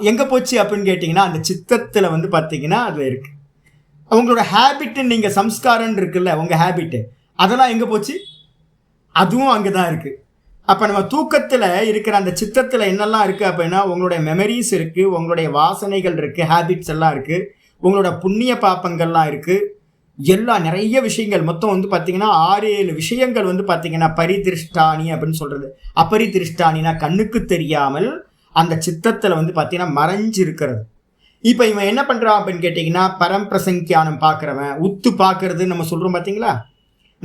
S1: எங்கே போச்சு அப்படின்னு கேட்டிங்கன்னா அந்த சித்தத்தில் வந்து பார்த்தீங்கன்னா அது இருக்குது. உங்களோட ஹேபிட்டு, நீங்கள் சம்ஸ்காரன் இருக்குல்ல உங்கள் ஹேபிட்டு, அதெல்லாம் எங்கே போச்சு? அதுவும் அங்கே தான் இருக்குது. அப்போ நம்ம தூக்கத்தில் இருக்கிற அந்த சித்தத்தில் என்னெல்லாம் இருக்குது அப்படின்னா உங்களுடைய மெமரிஸ் இருக்குது, உங்களுடைய வாசனைகள் இருக்குது, ஹேபிட்ஸ் எல்லாம் இருக்குது, உங்களோட புண்ணிய பாப்பங்கள்லாம் இருக்குது, எல்லாம் நிறைய விஷயங்கள் மொத்தம் வந்து பார்த்தீங்கன்னா 6-7 விஷயங்கள் வந்து பார்த்தீங்கன்னா பரிதிருஷ்டானி அப்படின்னு சொல்கிறது. அபரிதிருஷ்டானினா கண்ணுக்கு தெரியாமல் அந்த சித்தத்தில் வந்து பார்த்தீங்கன்னா மறைஞ்சு இருக்கிறது. இப்போ இவன் என்ன பண்ணுறான் அப்படின்னு கேட்டிங்கன்னா பரம்பிரசங்கியானம் பார்க்குறவன், உத்து பார்க்கறதுன்னு நம்ம சொல்கிறோம் பார்த்தீங்களா.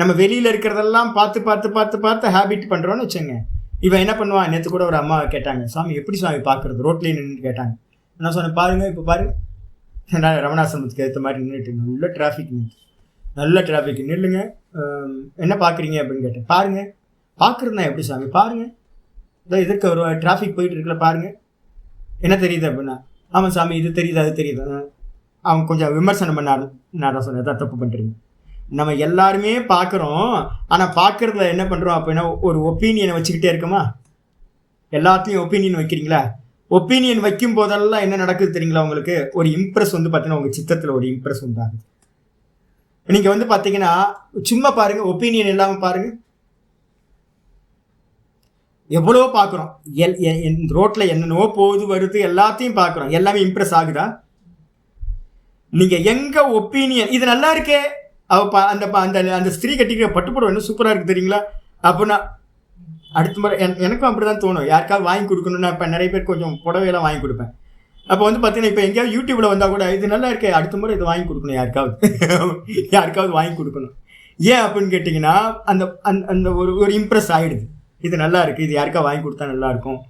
S1: நம்ம வெளியில் இருக்கிறதெல்லாம் பார்த்து பார்த்து பார்த்து பார்த்து ஹேபிட் பண்ணுறோன்னு வச்சுங்க. இவன் என்ன பண்ணுவான்? நேற்று கூட ஒரு அம்மா கேட்டாங்க, சாமி எப்படி சாமி பார்க்குறது ரோட்லேயே நின்று கேட்டாங்க. நான் சொன்னேன், பாருங்கள் இப்போ பாருங்க, நான் ரமணாசிரமத்துக்கு ஏற்ற மாதிரி நின்றுட்டு நல்ல டிராஃபிக் நில்லுங்க, என்ன பார்க்குறீங்க அப்படின்னு கேட்டேன். பாருங்கள், பார்க்குறதுனா எப்படி சாமி? பாருங்கள், இதோ இதற்கு ஒரு டிராஃபிக் போயிட்டு இருக்குல்ல பாருங்கள், என்ன தெரியுது அப்படின்னா, ஆமாம் சாமி இது தெரியுது அது தெரியுது. அவங்க கொஞ்சம் விமர்சனம் பண்ணாரு. நான் தான் சொன்னேன், எதாவது தப்பு பண்ணுறீங்க. நம்ம எல்லாருமே பார்க்குறோம், ஆனால் பார்க்குறதுல என்ன பண்ணுறோம் அப்படின்னா ஒரு ஒப்பீனியனை வச்சுக்கிட்டே இருக்கோமா? எல்லாத்தையும் ஒப்பீனியன் வைக்கிறீங்களா? ஒப்பீனியன் வைக்கும் போதெல்லாம் என்ன நடக்குது தெரியுங்களா உங்களுக்கு? ஒரு இம்ப்ரெஸ் வந்து பார்த்தீங்கன்னா உங்கள் சித்தத்தில் ஒரு இம்ப்ரெஸ் உண்டாகுது. நீங்கள் வந்து பார்த்தீங்கன்னா சும்மா பாருங்கள், ஒப்பீனியன் இல்லாமல் பாருங்கள். எவ்வளோ பார்க்குறோம், ரோட்டில் என்னென்னவோ போகுது வருது, எல்லாத்தையும் பார்க்குறோம், எல்லாமே இம்ப்ரெஸ் ஆகுதா? நீங்கள் எங்கே ஒப்பீனியன் இது நல்லா இருக்கே, அந்த அந்த அந்த ஸ்திரீ கட்டிக்கிற பட்டுப்படம் என்ன சூப்பராக இருக்குது தெரியுங்களா அப்படின்னா அடுத்த முறை எனக்கும் அப்படி தான் தோணும். யாருக்காவது வாங்கி கொடுக்கணும்னா இப்போ நிறைய பேர் கொஞ்சம் புடவையெல்லாம் வாங்கி கொடுப்பேன். அப்போ வந்து பார்த்தீங்கன்னா இப்போ எங்கேயாவது யூடியூப்பில் வந்தால் கூட இது நல்லா இருக்கே, அடுத்த முறை இதை வாங்கி கொடுக்கணும், யாருக்காவது வாங்கி கொடுக்கணும். ஏன் அப்படின்னு கேட்டிங்கன்னா அந்த அந்த ஒரு இம்ப்ரெஸ் ஆகிடுது. இது நல்லா இருக்குது, இது யாருக்கா வாங்கி கொடுத்தா நல்லாயிருக்கும்,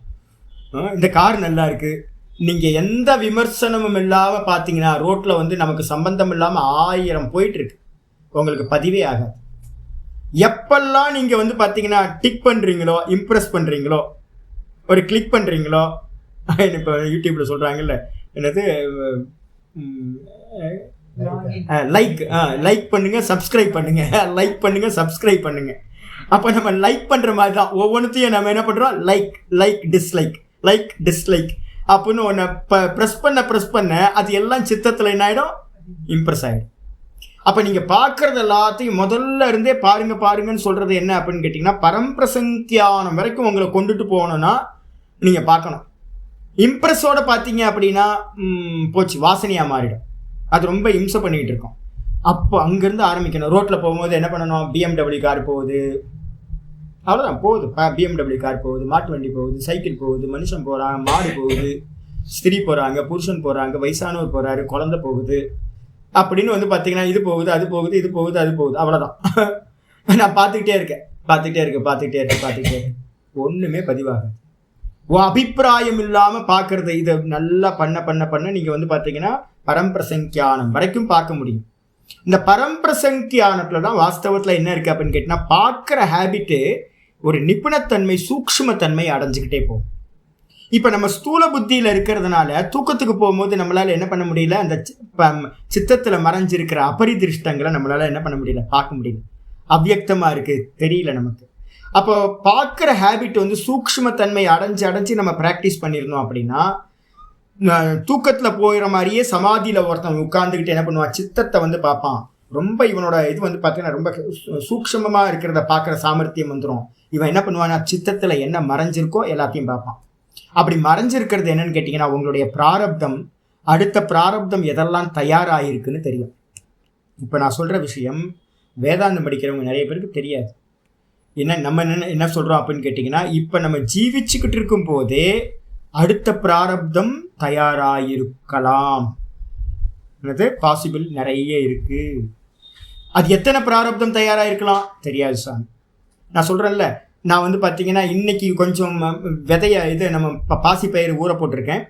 S1: இந்த கார் நல்லா இருக்குது. நீங்கள் எந்த விமர்சனமும் இல்லாமல் பார்த்தீங்கன்னா ரோட்டில் வந்து நமக்கு சம்பந்தம் இல்லாமல் 1000 போயிட்டுருக்கு, உங்களுக்கு பதிவே ஆகாது. எப்பெல்லாம் நீங்கள் வந்து பார்த்தீங்கன்னா டிக் பண்ணுறீங்களோ, இம்ப்ரெஸ் பண்ணுறீங்களோ, ஒரு கிளிக் பண்ணுறீங்களோ, இப்போ யூடியூப்பில் சொல்கிறாங்கல்ல என்னது லைக் பண்ணுங்கள் சப்ஸ்கிரைப் பண்ணுங்கள், லைக் பண்ணுங்கள் சப்ஸ்கிரைப் பண்ணுங்கள். அப்போ நம்ம லைக் பண்ணுற மாதிரி தான் ஒவ்வொன்றுத்தையும் நம்ம என்ன பண்ணுறோம், லைக் டிஸ்லைக் அப்படின்னு ஒன்று ப்ரெஸ் பண்ண அது எல்லாம் சித்தத்தில் என்ன ஆகிடும், இம்ப்ரெஸ் ஆகிடும். அப்போ நீங்கள் பார்க்குறது எல்லாத்தையும் முதல்ல இருந்தே பாருங்கன்னு சொல்கிறது என்ன அப்படின்னு கேட்டிங்கன்னா பரம்பிரசங்கியானம் வரைக்கும் உங்களை கொண்டுட்டு போகணுன்னா நீங்கள் பார்க்கணும். இம்ப்ரெஸோடு பார்த்தீங்க அப்படின்னா போச்சு, வாசனையாக மாறிடும். அது ரொம்ப இம்சை பண்ணிக்கிட்டு இருக்கோம். அப்போ அங்கேருந்து ஆரம்பிக்கணும். ரோட்டில் போகும்போது என்ன பண்ணணும், BMW கார் போகுது, அவ்வளோதான் போகுது. BMW கார் போகுது, மாட்டு வண்டி போகுது, சைக்கிள் போகுது, மனுஷன் போகிறாங்க, மாடு போகுது, ஸ்திரீ போகிறாங்க, புருஷன் போகிறாங்க, வயசானவர் போகிறாரு, குழந்தை போகுது அப்படின்னு வந்து பார்த்தீங்கன்னா இது போகுது அது போகுது இது போகுது அது போகுது, அவ்வளோதான். நான் பார்த்துக்கிட்டே இருக்கேன், ஒன்றுமே பதிவாகாது. அபிப்பிராயம் இல்லாமல் பார்க்குறது, இதை நல்லா பண்ண நீங்கள் வந்து பார்த்தீங்கன்னா பரம்பிரசங்கியானம் வரைக்கும் பார்க்க முடியும். இந்த பரம்பிரசங்கியானத்தில் தான் வாஸ்தவத்தில் என்ன இருக்குது அப்படின்னு கேட்டிங்கன்னா பார்க்குற ஹேபிட்டு ஒரு நிபுணத்தன்மை சூக்ஷ்மத்தன்மை அடைஞ்சிக்கிட்டே போகும். இப்போ நம்ம ஸ்தூல புத்தியில் இருக்கிறதுனால தூக்கத்துக்கு போகும்போது நம்மளால் என்ன பண்ண முடியல, அந்த சித்தத்தில் மறைஞ்சிருக்கிற அபரிதிருஷ்டங்களை நம்மளால் என்ன பண்ண முடியல, பார்க்க முடியல, அவ்வியக்தமாக இருக்குது, தெரியல நமக்கு. அப்போ பார்க்குற ஹேபிட் வந்து சூக்ஷ்மத்தன்மை அடைஞ்சு நம்ம ப்ராக்டிஸ் பண்ணியிருந்தோம் அப்படின்னா தூக்கத்தில் போயிடுற மாதிரியே சமாதியில் ஒருத்தன் உட்காந்துக்கிட்டு என்ன பண்ணுவான், சித்தத்தை வந்து பார்ப்பான். ரொம்ப இவனோட இது வந்து பார்த்தீங்கன்னா ரொம்ப சூக்ஷ்மமாக இருக்கிறத பார்க்குற சாமர்த்தியம் வந்துடும். இவன் என்ன பண்ணுவான்னா சித்தத்தில் என்ன மறைஞ்சிருக்கோ எல்லாத்தையும் பார்ப்பான். அப்படி மறைஞ்சிருக்கிறது என்னன்னு கேட்டிங்கன்னா உங்களுடைய பிராரப்தம், அடுத்த பிராரப்தம் எதெல்லாம் தயாராகிருக்குன்னு தெரியும். இப்போ நான் சொல்கிற விஷயம் வேதாந்தம் படிக்கிறவங்க நிறைய பேருக்கு தெரியாது. நம்ம என்ன சொல்கிறோம் அப்படின்னு கேட்டிங்கன்னா, இப்போ நம்ம ஜீவிச்சுக்கிட்டு இருக்கும் போதே அடுத்த பிராரப்தம் தயாராகிருக்கலாம். பாசிபிள் நிறைய இருக்குது. அது எத்தனை பிராரப்தம் தயாராகிருக்கலாம் தெரியாது சாமி. நான் சொல்கிறேன்ல, நான் பார்த்தீங்கன்னா இன்னைக்கு கொஞ்சம் விதைய நம்ம பாசி பயிர் ஊற போட்டிருக்கேன்.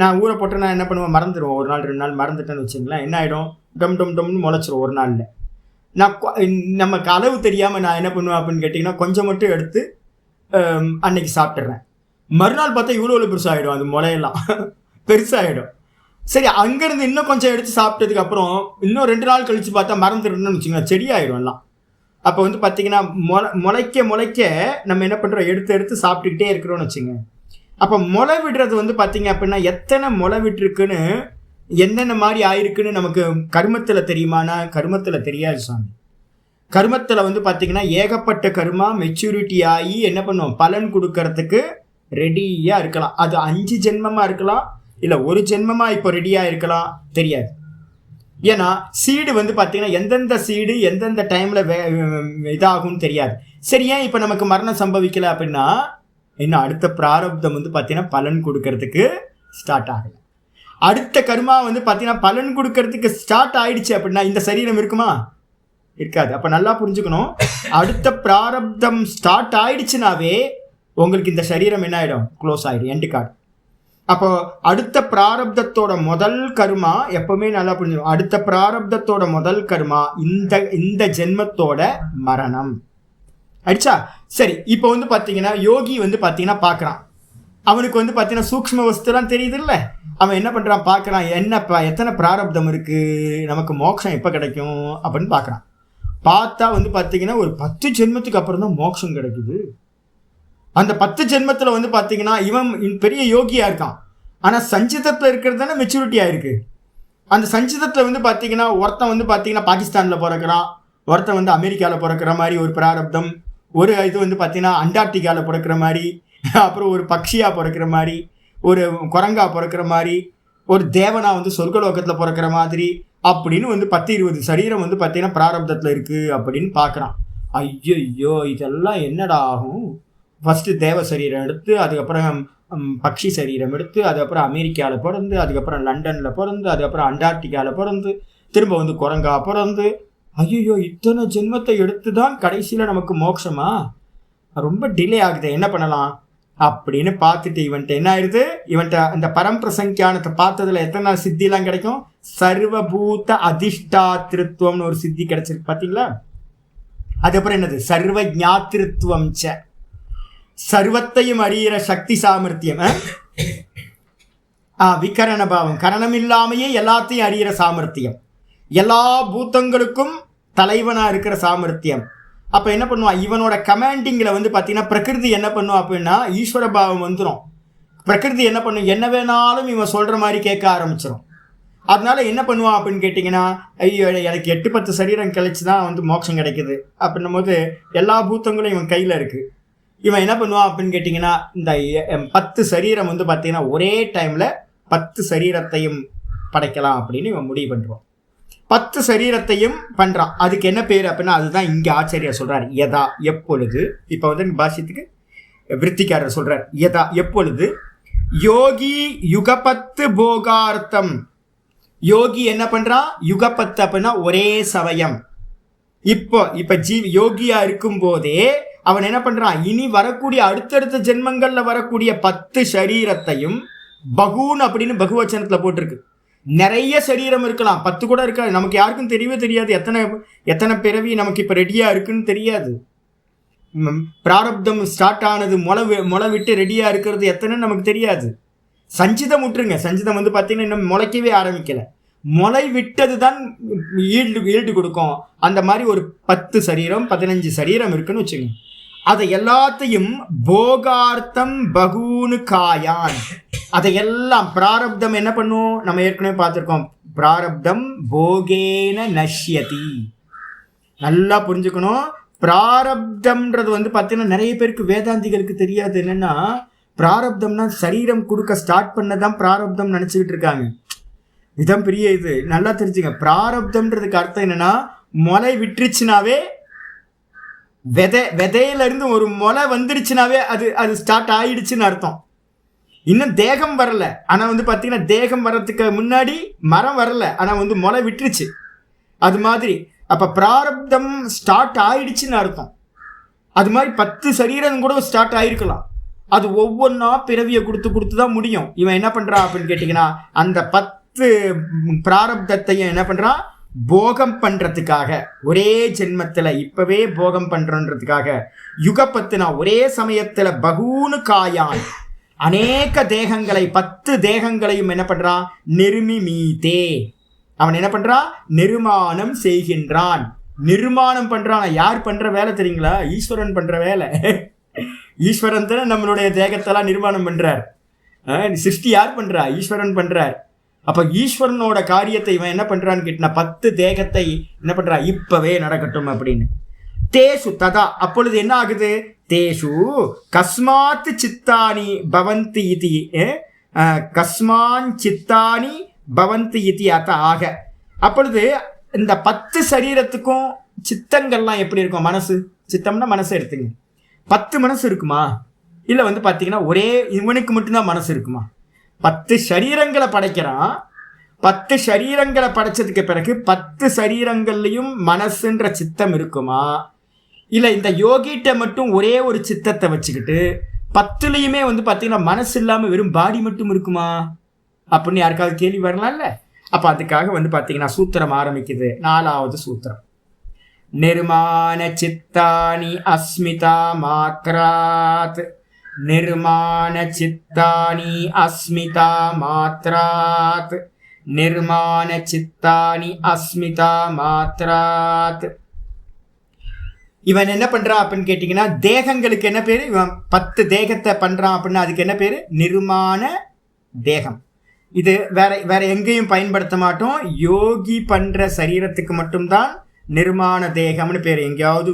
S1: நான் ஊற போட்டு நான் என்ன பண்ணுவேன், மறந்துடுவேன். 1 நாள் 2 நாள் மறந்துட்டேன்னு வச்சுங்களேன், என்ன ஆகிடும், டம்னு முளைச்சிரும் ஒரு நாளில். நமக்கு அளவு தெரியாமல் நான் என்ன பண்ணுவேன் அப்படின்னு கேட்டிங்கன்னா, கொஞ்சம் மட்டும் எடுத்து அன்னைக்கு சாப்பிட்றேன். மறுநாள் பார்த்தா இவ்வளோ பெருசாகிடும், அது முளையெல்லாம் பெருசாகிடும். சரி, அங்கேருந்து இன்னும் கொஞ்சம் எடுத்து சாப்பிட்டதுக்கு அப்புறம் இன்னும் 2 நாள் கழித்து பார்த்தா மறந்துடணும்னு வச்சுக்கோங்க, செடியாயிடும் எல்லாம். அப்போ பார்த்தீங்கன்னா முளைக்க நம்ம என்ன பண்ணுறோம், எடுத்து சாப்பிட்டுக்கிட்டே இருக்கிறோன்னு வச்சுங்க. அப்போ முளை விடுறது பார்த்தீங்க அப்படின்னா எத்தனை முளை விட்டுருக்குன்னு, என்னென்ன மாதிரி ஆயிருக்குன்னு நமக்கு கர்மத்தில் தெரியுமானா கர்மத்தில் தெரியாது சாமி. கர்மத்தில் பார்த்தீங்கன்னா ஏகப்பட்ட கர்மா மெச்சூரிட்டி ஆகி என்ன பண்ணுவோம், பலன் கொடுக்கறதுக்கு ரெடியாக இருக்கலாம். அது 5 ஜென்மமாக இருக்கலாம், இல்லை 1 ஜென்மமாக இப்போ ரெடியாக இருக்கலாம், தெரியாது. ஏன்னா சீடு பார்த்தீங்கன்னா எந்தெந்த சீடு எந்தெந்த டைமில் இதாகும்னு தெரியாது. சரி, ஏன் இப்போ நமக்கு மரணம் சம்பவிக்கலை அப்படின்னா, இன்னும் அடுத்த பிராரப்தம் பார்த்தீங்கன்னா பலன் கொடுக்கறதுக்கு ஸ்டார்ட் ஆகலை. அடுத்த கர்மா பார்த்தீங்கன்னா பலன் கொடுக்கறதுக்கு ஸ்டார்ட் ஆயிடுச்சு அப்படின்னா இந்த சரீரம் இருக்குமா, இருக்காது. அப்போ நல்லா புரிஞ்சுக்கணும், அடுத்த பிராரப்தம் ஸ்டார்ட் ஆயிடுச்சுனாவே உங்களுக்கு இந்த சரீரம் என்ன ஆகிடும், க்ளோஸ் ஆகிடும், எண்டு கார்டு. அப்போ அடுத்த பிராரப்தத்தோட முதல் கர்மா எப்பவுமே நல்லா புரிஞ்சுக்கணும், அடுத்த பிராரப்தத்தோட முதல் கர்மா இந்த ஜென்மத்தோட மரணம் ஆயிடுச்சா. சரி, இப்போ பார்த்தீங்கன்னா யோகி பார்த்தீங்கன்னா பார்க்குறான், அவனுக்கு பார்த்தீங்கன்னா சூக்ஷ்ம வஸ்துலாம் தெரியுது இல்லை, அவன் என்ன பண்ணுறான், பார்க்குறான், என்னப்பா எத்தனை பிராரப்தம் இருக்குது, நமக்கு மோட்சம் எப்போ கிடைக்கும் அப்படின்னு பார்க்குறான். பார்த்தா பார்த்தீங்கன்னா ஒரு 10 ஜென்மத்துக்கு அப்புறம் தான் மோட்சம் கிடைக்குது. அந்த 10 ஜென்மத்தில் பார்த்தீங்கன்னா இவன் பெரிய யோகியாக இருக்கான். ஆனால் சஞ்சிதத்தில் இருக்கிறது தானே மெச்சூரிட்டி ஆகிருக்கு. அந்த சஞ்சிதத்தில் பார்த்தீங்கன்னா ஒருத்தன் பார்த்தீங்கன்னா பாகிஸ்தானில் பிறக்கிறான், ஒருத்தன் அமெரிக்காவில் பிறக்கிற மாதிரி ஒரு பிராரப்தம், ஒரு இது பார்த்தீங்கன்னா அண்டார்டிகாவில் பிறக்கிற மாதிரி, அப்புறம் ஒரு பக்ஷியாக பிறக்கிற மாதிரி, ஒரு குரங்கா பிறக்கிற மாதிரி, ஒரு தேவனா சொர்க்கலோகத்தில் பிறக்கிற மாதிரி அப்படின்னு 10-20 சரீரம் பார்த்தீங்கன்னா பிராரப்தத்தில் இருக்குது அப்படின்னு பார்க்குறான். ஐயோ இதெல்லாம் என்னடா ஆகும், ஃபஸ்ட்டு தேவ சரீரம் எடுத்து, அதுக்கப்புறம் பக்ஷி சரீரம் எடுத்து, அதுக்கப்புறம் அமெரிக்காவில் பிறந்து, அதுக்கப்புறம் லண்டனில் பிறந்து, அதுக்கப்புறம் அண்டார்டிகாவில் பிறந்து, திரும்ப குரங்கா பிறந்து, ஐயோ இத்தனை ஜென்மத்தை எடுத்து தான் கடைசியில் நமக்கு மோட்சமா, ரொம்ப டிலே ஆகுது, என்ன பண்ணலாம் அப்படின்னு பார்த்துட்டு இவன்ட்ட என்ன ஆயிடுது, இவன்ட்ட அந்த பரம்பிரசங்கியானத்தை பார்த்ததுல எத்தனை சித்திலாம் கிடைக்கும், சர்வபூத அதிஷ்டாத்திருத்துவம்னு ஒரு சித்தி கிடைச்சிருக்கு பார்த்தீங்களா. அதுக்கப்புறம் என்னது, சர்வ ஞாத்திருத்துவம், சர்வத்தையும் அறியிற சக்தி சாமர்த்தியம், விகரண பாவம், கரணம் இல்லாமையே எல்லாத்தையும் அறியிற சாமர்த்தியம், எல்லா பூத்தங்களுக்கும் தலைவனா இருக்கிற சாமர்த்தியம். அப்ப என்ன பண்ணுவான், இவனோட கமாண்டிங்ல பார்த்தீங்கன்னா பிரகிருதி என்ன பண்ணுவான் அப்படின்னா ஈஸ்வர பாவம் வந்துடும். பிரகிருதி என்ன பண்ணும், என்ன வேணாலும் இவன் சொல்ற மாதிரி கேட்க ஆரம்பிச்சிடும். அதனால என்ன பண்ணுவான் அப்படின்னு கேட்டிங்கன்னா, ஐயோ எனக்கு 8-10 சரீரம் கழிச்சு தான் மோட்சம் கிடைக்குது அப்படின்னும் போது எல்லா பூத்தங்களும் இவன் கையில் இருக்குது. இவன் என்ன பண்ணுவான் அப்படின்னு கேட்டிங்கன்னா, இந்த 10 சரீரம் பார்த்தீங்கன்னா ஒரே டைமில் 10 சரீரத்தையும் படைக்கலாம் அப்படின்னு இவன் முடிவு பண்ணுறான். 10 சரீரத்தையும் பண்ணுறான். அதுக்கு என்ன பேர் அப்படின்னா, அதுதான் இங்கே ஆச்சரியர் சொல்கிறார், யதா எப்பொழுது. இப்போ பாஷ்யத்துக்கு விருத்திக்காரர் சொல்கிறார், யதா எப்பொழுது யோகி யுகபத்து போகார்த்தம். யோகி என்ன பண்ணுறான், யுகபத்து அப்படின்னா ஒரே சமயம். இப்போ யோகியா இருக்கும் போதே அவன் என்ன பண்றான், இனி வரக்கூடிய அடுத்தடுத்த ஜென்மங்கள்ல வரக்கூடிய 10 சரீரத்தையும் பகூன் அப்படின்னு பகுவச்சனத்துல போட்டிருக்கு. நிறைய சரீரம் இருக்கலாம், 10 கூட இருக்காது, நமக்கு யாருக்கும் தெரியவே தெரியாது. எத்தனை பிறவி நமக்கு இப்ப ரெடியா இருக்குன்னு தெரியாது. பிராரப்தம் ஸ்டார்ட் ஆனது, முளை விட்டு ரெடியா இருக்கிறது எத்தனை நமக்கு தெரியாது. சஞ்சிதம் விட்டுருங்க, சஞ்சிதம் பார்த்தீங்கன்னா இன்னும் முளைக்கவே ஆரம்பிக்கல, முளை விட்டது தான் ஈல்டு கொடுக்கும். அந்த மாதிரி ஒரு 10 சரீரம் 15 சரீரம் இருக்குன்னு வச்சுங்க. அதை எல்லாத்தையும் போகார்த்தம் பகூனு காயான், அதையெல்லாம் பிராரப்தம் என்ன பண்ணும், நம்ம ஏற்கனவே பார்த்துருக்கோம், பிராரப்தம் போகேன நஷ்யதி. நல்லா புரிஞ்சுக்கணும், பிராரப்தம்ன்றது பார்த்தீங்கன்னா நிறைய பேருக்கு வேதாந்திகளுக்கு தெரியாது. என்னன்னா பிராரப்தம்னா சரீரம் கொடுக்க ஸ்டார்ட் பண்ணதான் பிராரப்தம் நினச்சிக்கிட்டு இருக்காங்க. இதான் பெரிய இது, நல்லா தெரிஞ்சுங்க. பிராரப்தம்ன்றதுக்கு அர்த்தம் என்னன்னா, முளை விட்டுருச்சுனாவே, விதையில இருந்து ஒரு முளை வந்துருச்சுனாவே அது ஸ்டார்ட் ஆயிடுச்சுன்னு அர்த்தம். இன்னும் தேகம் வரல, ஆனா பாத்தீங்கன்னா தேகம் வர்றதுக்கு முன்னாடி மரம் வரல, ஆனா முளை விட்டுருச்சு. அது மாதிரி அப்ப பிராரப்தம் ஸ்டார்ட் ஆயிடுச்சுன்னு அர்த்தம். அது மாதிரி 10 சரீரம் கூட ஸ்டார்ட் ஆயிருக்கலாம். அது ஒவ்வொன்றா பிறவியை கொடுத்து தான் முடியும். இவன் என்ன பண்றான் அப்படின்னு கேட்டீங்கன்னா, அந்த 10 பிராரப்தத்தையும் என்ன பண்றான், போகம் பண்றதுக்காக, ஒரே ஜென்மத்துல இப்பவே போகம் பண்றதுக்காக, யுகப்பத்துனா ஒரே சமயத்துல பகூனு காயான், அநேக தேகங்களை 10 தேகங்களையும் என்ன பண்றான், நிர்மிமீதே, அவன் என்ன பண்றான், நிர்மாணம் செய்கின்றான். நிர்மாணம் பண்றான். யார் பண்ற வேலை தெரியுங்களா? ஈஸ்வரன் பண்ற வேலை. ஈஸ்வரன் தானே நம்மளுடைய தேகத்தெல்லாம் நிர்மாணம் பண்றார். சிருஷ்டி யார் பண்றா? ஈஸ்வரன் பண்றார். அப்ப ஈஸ்வரனோட காரியத்தை இவன் என்ன பண்றான்னு கேட்டா, 10 தேகத்தை என்ன பண்றா, இப்பவே நடக்கட்டும் அப்படின்னு. தேசு ததா, அப்பொழுது என்ன ஆகுது, தேசு கஸ்மாத் சித்தானி பவந்தி இதி, கஸ்மான் சித்தானி பவந்தி இதி அத ஆக. அப்பொழுது இந்த 10 சரீரத்துக்கும் சித்தங்கள்லாம் எப்படி இருக்கும்? மனசு, சித்தம்னா மனசை எடுத்துங்க. 10 மனசு இருக்குமா? இல்லை பார்த்தீங்கன்னா ஒரே இவனுக்கு மட்டும்தான் மனசு இருக்குமா? 10 சரீரங்களை படைக்கிறான். 10 சரீரங்களை படைச்சதுக்கு பிறகு 10 சரீரங்கள்லையும் மனசுன்ற சித்தம் இருக்குமா? இல்லை இந்த யோகிட்ட மட்டும் ஒரே ஒரு சித்தத்தை வச்சுக்கிட்டு 10லையுமே பார்த்தீங்கன்னா மனசு இல்லாமல் வெறும் பாடி மட்டும் இருக்குமா அப்படின்னு யாருக்காவது கேள்வி வரலாம்ல. அப்போ அதுக்காக பார்த்தீங்கன்னா சூத்திரம் ஆரம்பிக்குது. 4வது சூத்திரம், நிர்மாண சித்தானி அஸ்மிதா மாத்ராத், நிர்மாண சித்தானி அஸ்மிதா மாத்ராத், நிர்மாண சித்தானி அஸ்மிதா மாத்ராத். இவன் என்ன பண்றான் அப்படின்னு கேட்டீங்கன்னா, தேகங்களுக்கு என்ன பேரு? இவன் 10 தேகத்தை பண்றான் அப்படின்னா அதுக்கு என்ன பேரு? நிர்மாண தேகம். இது வேற எங்கேயும் பயன்படுத்த மாட்டோம். யோகி பண்ற சரீரத்துக்கு மட்டும்தான் நிர்மாண தேகம்னு பேர். எங்கேயாவது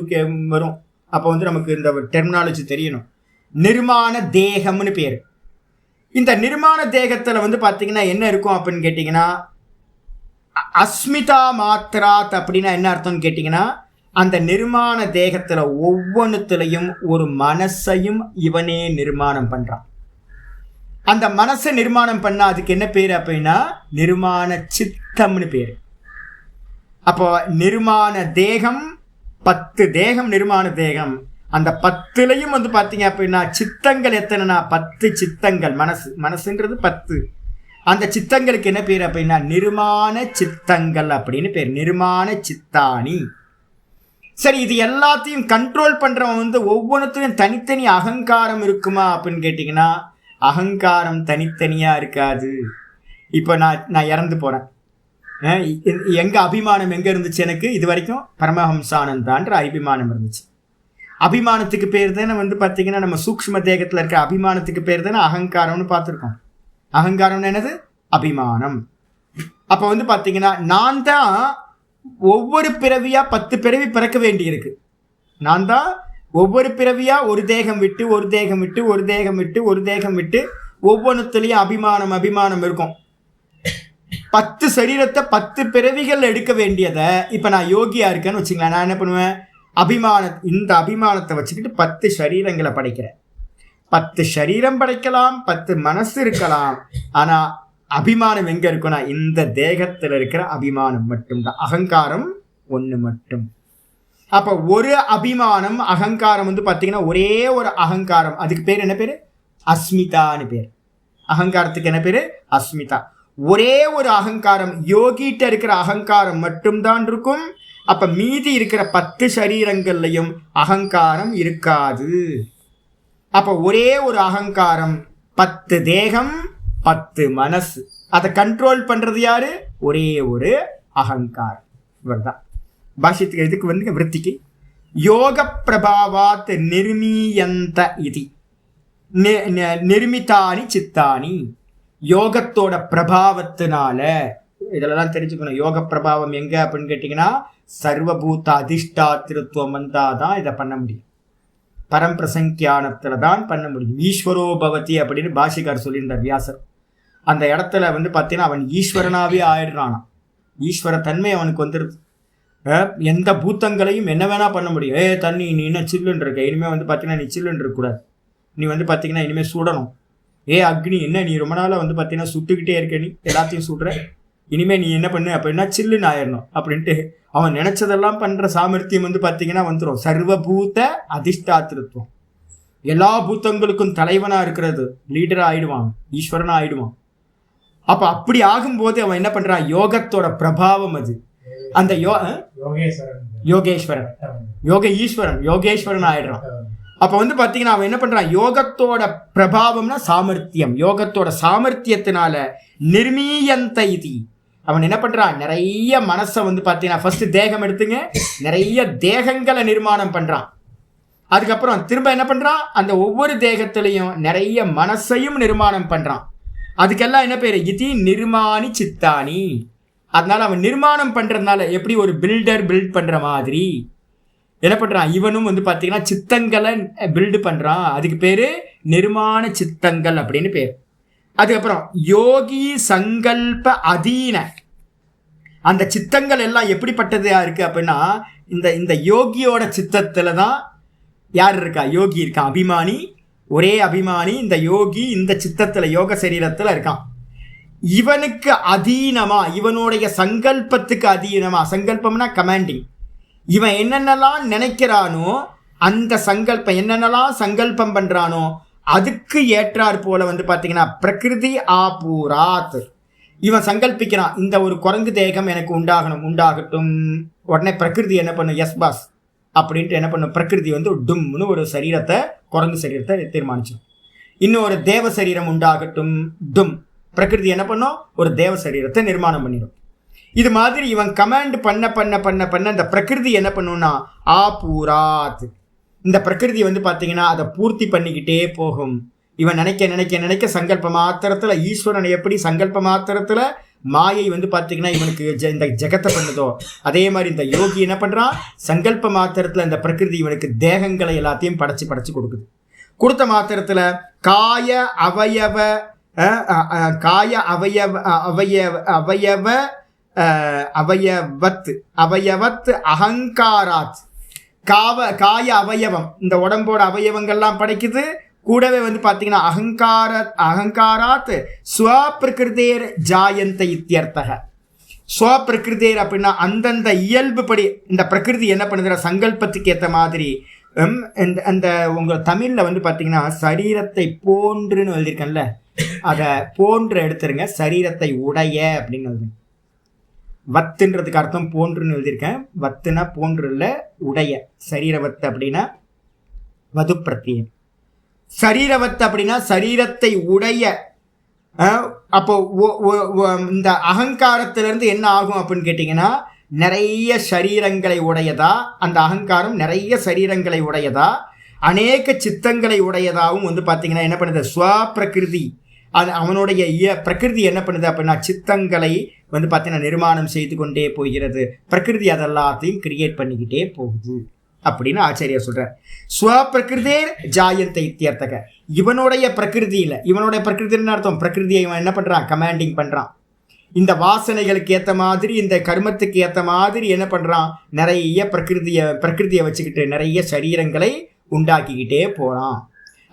S1: வரும். அப்போ நமக்கு இந்த டெர்மினாலஜி தெரியணும். நிர்மாண தேகம்னு பேர். இந்த நிர்மாண தேகத்தில் பார்த்தீங்கன்னா என்ன இருக்கும் அப்படின்னு கேட்டிங்கன்னா, அஸ்மிதா மாத்ராத் அப்படின்னா என்ன அர்த்தம்னு கேட்டிங்கன்னா, அந்த நிர்மாண தேகத்தில் ஒவ்வொன்றுத்துலையும் ஒரு மனசையும் இவனே நிர்மாணம் பண்ணுறான். அந்த மனசை நிர்மாணம் பண்ணால் அதுக்கு என்ன பேர் அப்படின்னா நிர்மாண சித்தம்னு பேர். அப்போ நிர்மாண தேகம் 10 தேகம், நிர்மாண தேகம். அந்த 10லையும் பார்த்தீங்க அப்படின்னா சித்தங்கள் எத்தனைனா 10 சித்தங்கள். மனசுன்றது 10. அந்த சித்தங்களுக்கு என்ன பேர் அப்படின்னா நிர்மாண சித்தங்கள் அப்படின்னு பேர். நிர்மாண சித்தானி. சரி, இது எல்லாத்தையும் கண்ட்ரோல் பண்றவன் ஒவ்வொன்றுத்தையும் தனித்தனி அகங்காரம் இருக்குமா அப்படின்னு கேட்டிங்கன்னா, அகங்காரம் தனித்தனியா இருக்காது. இப்போ நான் இறந்து போறேன். எங்க அபிமானம் எங்க இருந்துச்சு? எனக்கு இது வரைக்கும் பரமஹம்சானந்தான்ற அபிமானம் இருந்துச்சு. அபிமானத்துக்கு பேர் தானே பார்த்தீங்கன்னா நம்ம சூக்ஷ்ம தேகத்தில் இருக்க அபிமானத்துக்கு பேர் தானே அகங்காரம்னு பார்த்துருக்கோம். அகங்காரம்னு என்னது? அபிமானம். அப்போ பார்த்தீங்கன்னா நான் தான் ஒவ்வொரு பிறவியா 10 பிறவி பிறக்க வேண்டி இருக்கு. நான் தான் ஒவ்வொரு பிறவியா ஒரு தேகம் விட்டு ஒரு தேகம் விட்டு ஒரு தேகம் விட்டு ஒரு தேகம் விட்டு ஒவ்வொன்றுத்துலையும் அபிமானம் இருக்கும். 10 சரீரத்தை 10 பிறவிகள் எடுக்க வேண்டியதை இப்போ நான் யோகியா இருக்கேன்னு வச்சுங்களேன், நான் என்ன பண்ணுவேன்? இந்த அபிமானத்தை வச்சுக்கிட்டு 10 சரீரங்களை படைக்கிறேன். 10 சரீரம் படைக்கலாம், 10 மனசு இருக்கலாம். ஆனா அபிமானம் எங்க இருக்குன்னா இந்த தேகத்தில் இருக்கிற அபிமானம் மட்டும்தான். அகங்காரம் ஒன்று மட்டும். அப்போ ஒரு அபிமானம், அகங்காரம் பார்த்தீங்கன்னா ஒரே ஒரு அகங்காரம். அதுக்கு பேர் என்ன பேர்? அஸ்மிதான்னு பேர். அகங்காரத்துக்கு என்ன பேர்? அஸ்மிதா. ஒரே ஒரு அகங்காரம், யோகிட்ட இருக்கிற அகங்காரம் மட்டும்தான் இருக்கும். அப்ப மீதி இருக்கிற 10 சரீரங்கள்லையும் அகங்காரம் இருக்காது. அப்ப ஒரே ஒரு அகங்காரம், 10 தேகம், 10 மனசு. அதை கண்ட்ரோல் பண்றது யாரு? ஒரே ஒரு அகங்காரம். இவர்தான் பாஷ்யத்துக்கு. இதுக்கு விருத்திக்கு யோக பிரபாவாத் நிர்மீயந்த இதி நிர்மிதானி சித்தானி. யோகத்தோட பிரபாவத்தினால இதெல்லாம் தெரிஞ்சுக்கணும். யோக பிரபாவம் எங்க அப்படின்னு கேட்டீங்கன்னா சர்வபூத அதிஷ்டாத்திருத்துவம் வந்தாதான் இதை பண்ண முடியும். பரம்பிரசங்கியானத்துல தான் பண்ண முடியும். ஈஸ்வரோ பவதி அப்படின்னு பாஷிகார் சொல்லியிருந்தார் வியாசர். அந்த இடத்துல வந்து பார்த்தீங்கன்னா அவன் ஈஸ்வரனாகவே ஆயிடுறானா. ஈஸ்வர தன்மை அவனுக்கு வந்துடுது. எந்த பூத்தங்களையும் என்ன வேணா பண்ண முடியும். தண்ணி நீ என்ன சில்லுன்னு இருக்க, இனிமேல் வந்து பார்த்தீங்கன்னா நீ சில்லுன்னு இருக்கக்கூடாது, நீ வந்து பார்த்தீங்கன்னா இனிமேல் சுடணும். அக்னி என்ன நீ ரொம்ப நாளாக வந்து பார்த்தீங்கன்னா சுட்டுக்கிட்டே இருக்க, நீ எல்லாத்தையும் சுடுற, இனிமேல் நீ என்ன பண்ணு அப்படின்னா சில்லுன்னு ஆயிடணும் அப்படின்ட்டு அவன் நினைச்சதெல்லாம் பண்ணுற சாமர்த்தியம் வந்து பார்த்தீங்கன்னா வந்துடும். சர்வபூத அதிஷ்டாத்திருத்துவம், எல்லா பூத்தங்களுக்கும் தலைவனாக இருக்கிறது, லீடராக ஆயிடுவான், ஈஸ்வரனாக ஆயிடுவான். அப்போ அப்படி ஆகும்போது அவன் என்ன பண்ணுறான், யோகத்தோட பிரபாவம் அது. அந்த யோகேஸ்வரன் யோகேஸ்வரன் ஆயிடுறான். அப்போ வந்து பார்த்தீங்கன்னா அவன் என்ன பண்ணுறான், யோகத்தோட பிரபாவம்னா சாமர்த்தியம், யோகத்தோட சாமர்த்தியத்தினால நிர்மீயந்த இதி அவன் என்ன பண்ணுறான், நிறைய மனசை வந்து பார்த்தீங்கன்னா ஃபர்ஸ்ட் தேகம் எடுத்துங்க, நிறைய தேகங்களை நிர்மாணம் பண்ணுறான். அதுக்கப்புறம் திரும்ப என்ன பண்ணுறான், அந்த ஒவ்வொரு தேகத்திலையும் நிறைய மனசையும் நிர்மாணம் பண்ணுறான். அதுக்கெல்லாம் என்ன பேர், இதி நிர்மாணி சித்தானி. அதனால அவன் நிர்மாணம் பண்ணுறதுனால எப்படி ஒரு பில்டர் பில்ட் பண்ணுற மாதிரி என்ன பண்ணுறான், இவனும் வந்து பார்த்தீங்கன்னா சித்தங்களை பில்டு பண்ணுறான். அதுக்கு பேர் நிர்மாண சித்தங்கள் அப்படின்னு பேர். அதுக்கப்புறம் யோகி சங்கல்ப அதீன, அந்த சித்தங்கள் எல்லாம் எப்படிப்பட்டதா இருக்குது அப்படின்னா, இந்த யோகியோட சித்தத்தில் தான் யார் இருக்கா, யோகி இருக்கான், அபிமானி, ஒரே அபிமானி. இந்த யோகி இந்த சித்தத்தில் யோக சரீரத்தில் இருக்கான். இவனுக்கு அதீனமா, இவனுடைய சங்கல்பத்துக்கு அதீனமா, சங்கல்பம்னா கமாண்டிங், இவன் என்னென்னலாம் நினைக்கிறானோ அந்த சங்கல்பம், என்னென்னலாம் சங்கல்பம் பண்ணுறானோ அதுக்கு ஏற்றாற் போல வந்து பார்த்தீங்கன்னா பிரகிருதி ஆபூராத், இவன் சங்கல்பிக்கிறான், இந்த ஒரு குரங்கு தேகம் எனக்கு உண்டாகட்டும். உடனே பிரகிருதி என்ன பண்ணும், எஸ் பாஸ் அப்படின்ட்டு என்ன பண்ணும், பிரகிருதி வந்து டும்னு ஒரு சரீரத்தை, குரங்கு சரீரத்தை தீர்மானிச்சிடும். இன்னும் ஒரு தேவ சரீரம் உண்டாகட்டும், டும், பிரகிருதி என்ன பண்ணும், ஒரு தேவ சரீரத்தை நிர்மாணம் பண்ணிடும். இது மாதிரி இவன் கமாண்ட் பண்ண பண்ண பண்ண பண்ண இந்த பிரகிருதி என்ன பண்ணும்னா ஆபூராத், இந்த பிரகிருதி வந்து பார்த்தீங்கன்னா அதை பூர்த்தி பண்ணிக்கிட்டே போகும். இவன் நினைக்க நினைக்க நினைக்க சங்கல்ப மாத்திரத்தில், ஈஸ்வரன் எப்படி சங்கல்ப மாத்திரத்தில் மாயை வந்து பார்த்தீங்கன்னா இவனுக்கு இந்த ஜெகத்தை பண்ணுதோ, அதே மாதிரி இந்த யோகி என்ன பண்ணுறான், சங்கல்ப மாத்திரத்தில் இந்த பிரகிருதி இவனுக்கு தேகங்களை எல்லாத்தையும் படைச்சு படைச்சு கொடுக்குது. கொடுத்த மாத்திரத்தில் காய அவயவ அவயவத் அகங்காராத், காய அவயவம், இந்த உடம்போட அவயவங்கள்லாம் படைக்குது. கூடவே வந்து பார்த்தீங்கன்னா அகங்காராத் ஸ்வபிரகிருதேர் ஜாயந்த இத்தியர்த்தக. ஸ்வபிரகிருதேர் அப்படின்னா அந்தந்த இயல்பு படி இந்த பிரகிருதி என்ன பண்ணுதுற சங்கல்பத்துக்கு ஏற்ற மாதிரி. அந்த உங்கள் தமிழில் வந்து பார்த்தீங்கன்னா சரீரத்தை போன்றுன்னு எழுதியிருக்கேன்ல, அதை போன்று எடுத்துருங்க, சரீரத்தை உடைய அப்படின்னு எழுதுங்க. வத்துன்றதுக்கு அர்த்தம் போன்றுன்னு எழுதியிருக்கேன். வத்துனா போன்று இல்லை, உடைய. சரீரவத்து அப்படின்னா வது பிரத்தியம். சரீரவத்து அப்படின்னா சரீரத்தை உடைய. அப்போ இந்த அகங்காரத்திலிருந்து என்ன ஆகும் அப்படின்னு கேட்டிங்கன்னா, நிறைய சரீரங்களை உடையதா, அந்த அகங்காரம் நிறைய சரீரங்களை உடையதா, அநேக சித்தங்களை உடையதாகவும் வந்து பார்த்தீங்கன்னா என்ன பண்ணுது, ஸ்வபிரகிருதி, அது அவனுடைய பிரகிருதி என்ன பண்ணுது அப்படின்னா சித்தங்களை வந்து பார்த்தீங்கன்னா நிர்மாணம் செய்து கொண்டே போகிறது. பிரகிருதி அதெல்லாத்தையும் கிரியேட் பண்ணிக்கிட்டே போகுது அப்படின்னு ஆச்சாரியார் சொல்றார். ஸ்வபிரகிருதே ஜாயந்த இத்தியர்த்தக, இவனுடைய பிரகிருதியில், இவனுடைய பிரகிருதின்னு அர்த்தம் பிரகிருதியை இவன் என்ன பண்ணுறான், கமாண்டிங் பண்ணுறான். இந்த வாசனைகளுக்கு ஏற்ற மாதிரி, இந்த கர்மத்துக்கு ஏற்ற மாதிரி என்ன பண்ணுறான், நிறைய பிரகிருதியை வச்சுக்கிட்டு நிறைய சரீரங்களை உண்டாக்கிக்கிட்டே போகிறான்.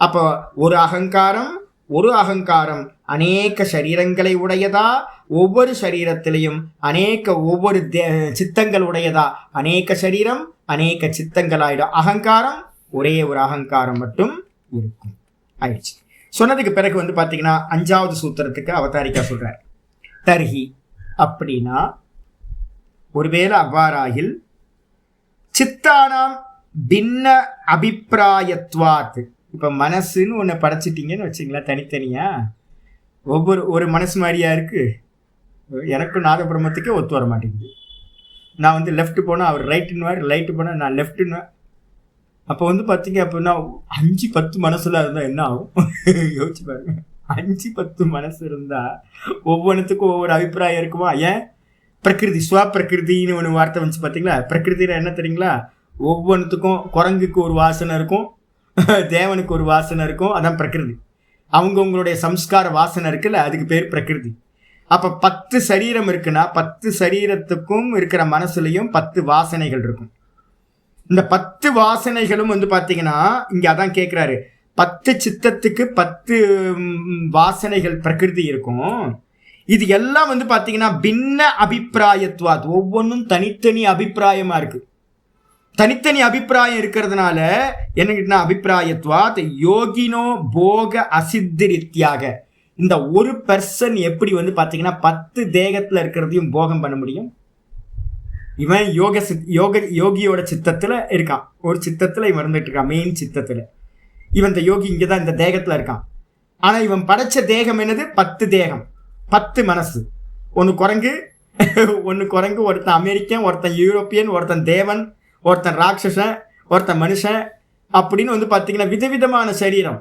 S1: அப்போ ஒரு அகங்காரம் அநேக சரீரங்களை உடையதா, ஒவ்வொரு சரீரத்திலையும் ஒவ்வொரு சித்தங்கள் உடையதா, அநேக சரீரம் அநேக சித்தங்கள் ஆயிடும். அகங்காரம் ஒரே ஒரு அகங்காரம் மட்டும் இருக்கும் ஆயிடுச்சு. சொன்னதுக்கு பிறகு வந்து பார்த்தீங்கன்னா 5வது சூத்திரத்துக்கு அவதாரிக்கா சொல்றார். தர்ஹி அப்படின்னா ஒருவேளை அவ்வாறாயில் சித்தானாம் பின்ன அபிப்பிராயத்வாத். இப்போ மனசுன்னு ஒன்று படைச்சிட்டிங்கன்னு வச்சுங்களேன், தனித்தனியாக ஒரு மனசு மாதிரியா இருக்குது. எனக்கும் நாதபிரம்மத்துக்கே ஒத்து வர மாட்டேங்குது. நான் வந்து லெஃப்ட்டு போனால் அவர் ரைட்டுன்னுவார், ரைட்டு போனால் நான் லெஃப்ட்டுன்னுவேன். அப்போ வந்து பார்த்தீங்க அப்படின்னா 5-10 மனசுல இருந்தால் என்ன ஆகும் யோசிச்சு பாருங்க. 5-10 மனசு இருந்தால் ஒவ்வொன்றுத்துக்கும் ஒவ்வொரு அபிப்பிராயம் இருக்குமா? ஏன் பிரகிருதி, ஸ்வபிரகிருதின்னு ஒன்று வார்த்தை வந்துச்சு பார்த்தீங்களா? பிரகிருதியில் என்ன தெரியுங்களா, ஒவ்வொன்றுத்துக்கும் குரங்குக்கு ஒரு வாசனை இருக்கும், தேவனுக்கு ஒரு வாசனை இருக்கும், அதான் பிரகிருதி. அவங்கவுங்களுடைய சம்ஸ்கார வாசனை இருக்குல்ல, அதுக்கு பேர் பிரகிருதி. அப்போ 10 சரீரம் இருக்குன்னா 10 சரீரத்துக்கும் இருக்கிற மனசுலையும் 10 வாசனைகள் இருக்கும். இந்த 10 வாசனைகளும் வந்து பார்த்தீங்கன்னா இங்கே அதான் கேட்குறாரு, 10 சித்தத்துக்கு 10 வாசனைகள் பிரகிருதி இருக்கும். இது எல்லாம் வந்து பார்த்தீங்கன்னா பின்ன அபிப்பிராயத்துவாத், ஒவ்வொன்றும் தனித்தனி அபிப்பிராயமாக இருக்குது. தனித்தனி அபிப்பிராயம் இருக்கிறதுனால என்ன அபிப்பிராயத்துவாத் யோகினோ போக அசித்திரித்தியாக, இந்த ஒரு பர்சன் எப்படி வந்து பார்த்தீங்கன்னா 10 தேகத்தில் இருக்கிறதையும் போகம் பண்ண முடியும்? இவன் யோகியோட சித்தத்தில் இருக்கான், ஒரு சித்தத்தில் இவன் இருந்துட்டு இருக்கான், மெயின் சித்தத்தில். இவன் இந்த யோகி இங்கே தான் இந்த தேகத்தில் இருக்கான். ஆனால் இவன் படைச்ச தேகம் என்னது? 10 தேகம், 10 மனசு. ஒன்று குரங்கு, ஒருத்தன் அமெரிக்கன், ஒருத்தன் யூரோப்பியன், ஒருத்தன் தேவன், ஒருத்தன் ராட்சசன், ஒருத்தன் மனுஷன், அப்படின்னு வந்து பார்த்தீங்கன்னா விதவிதமான சரீரம்.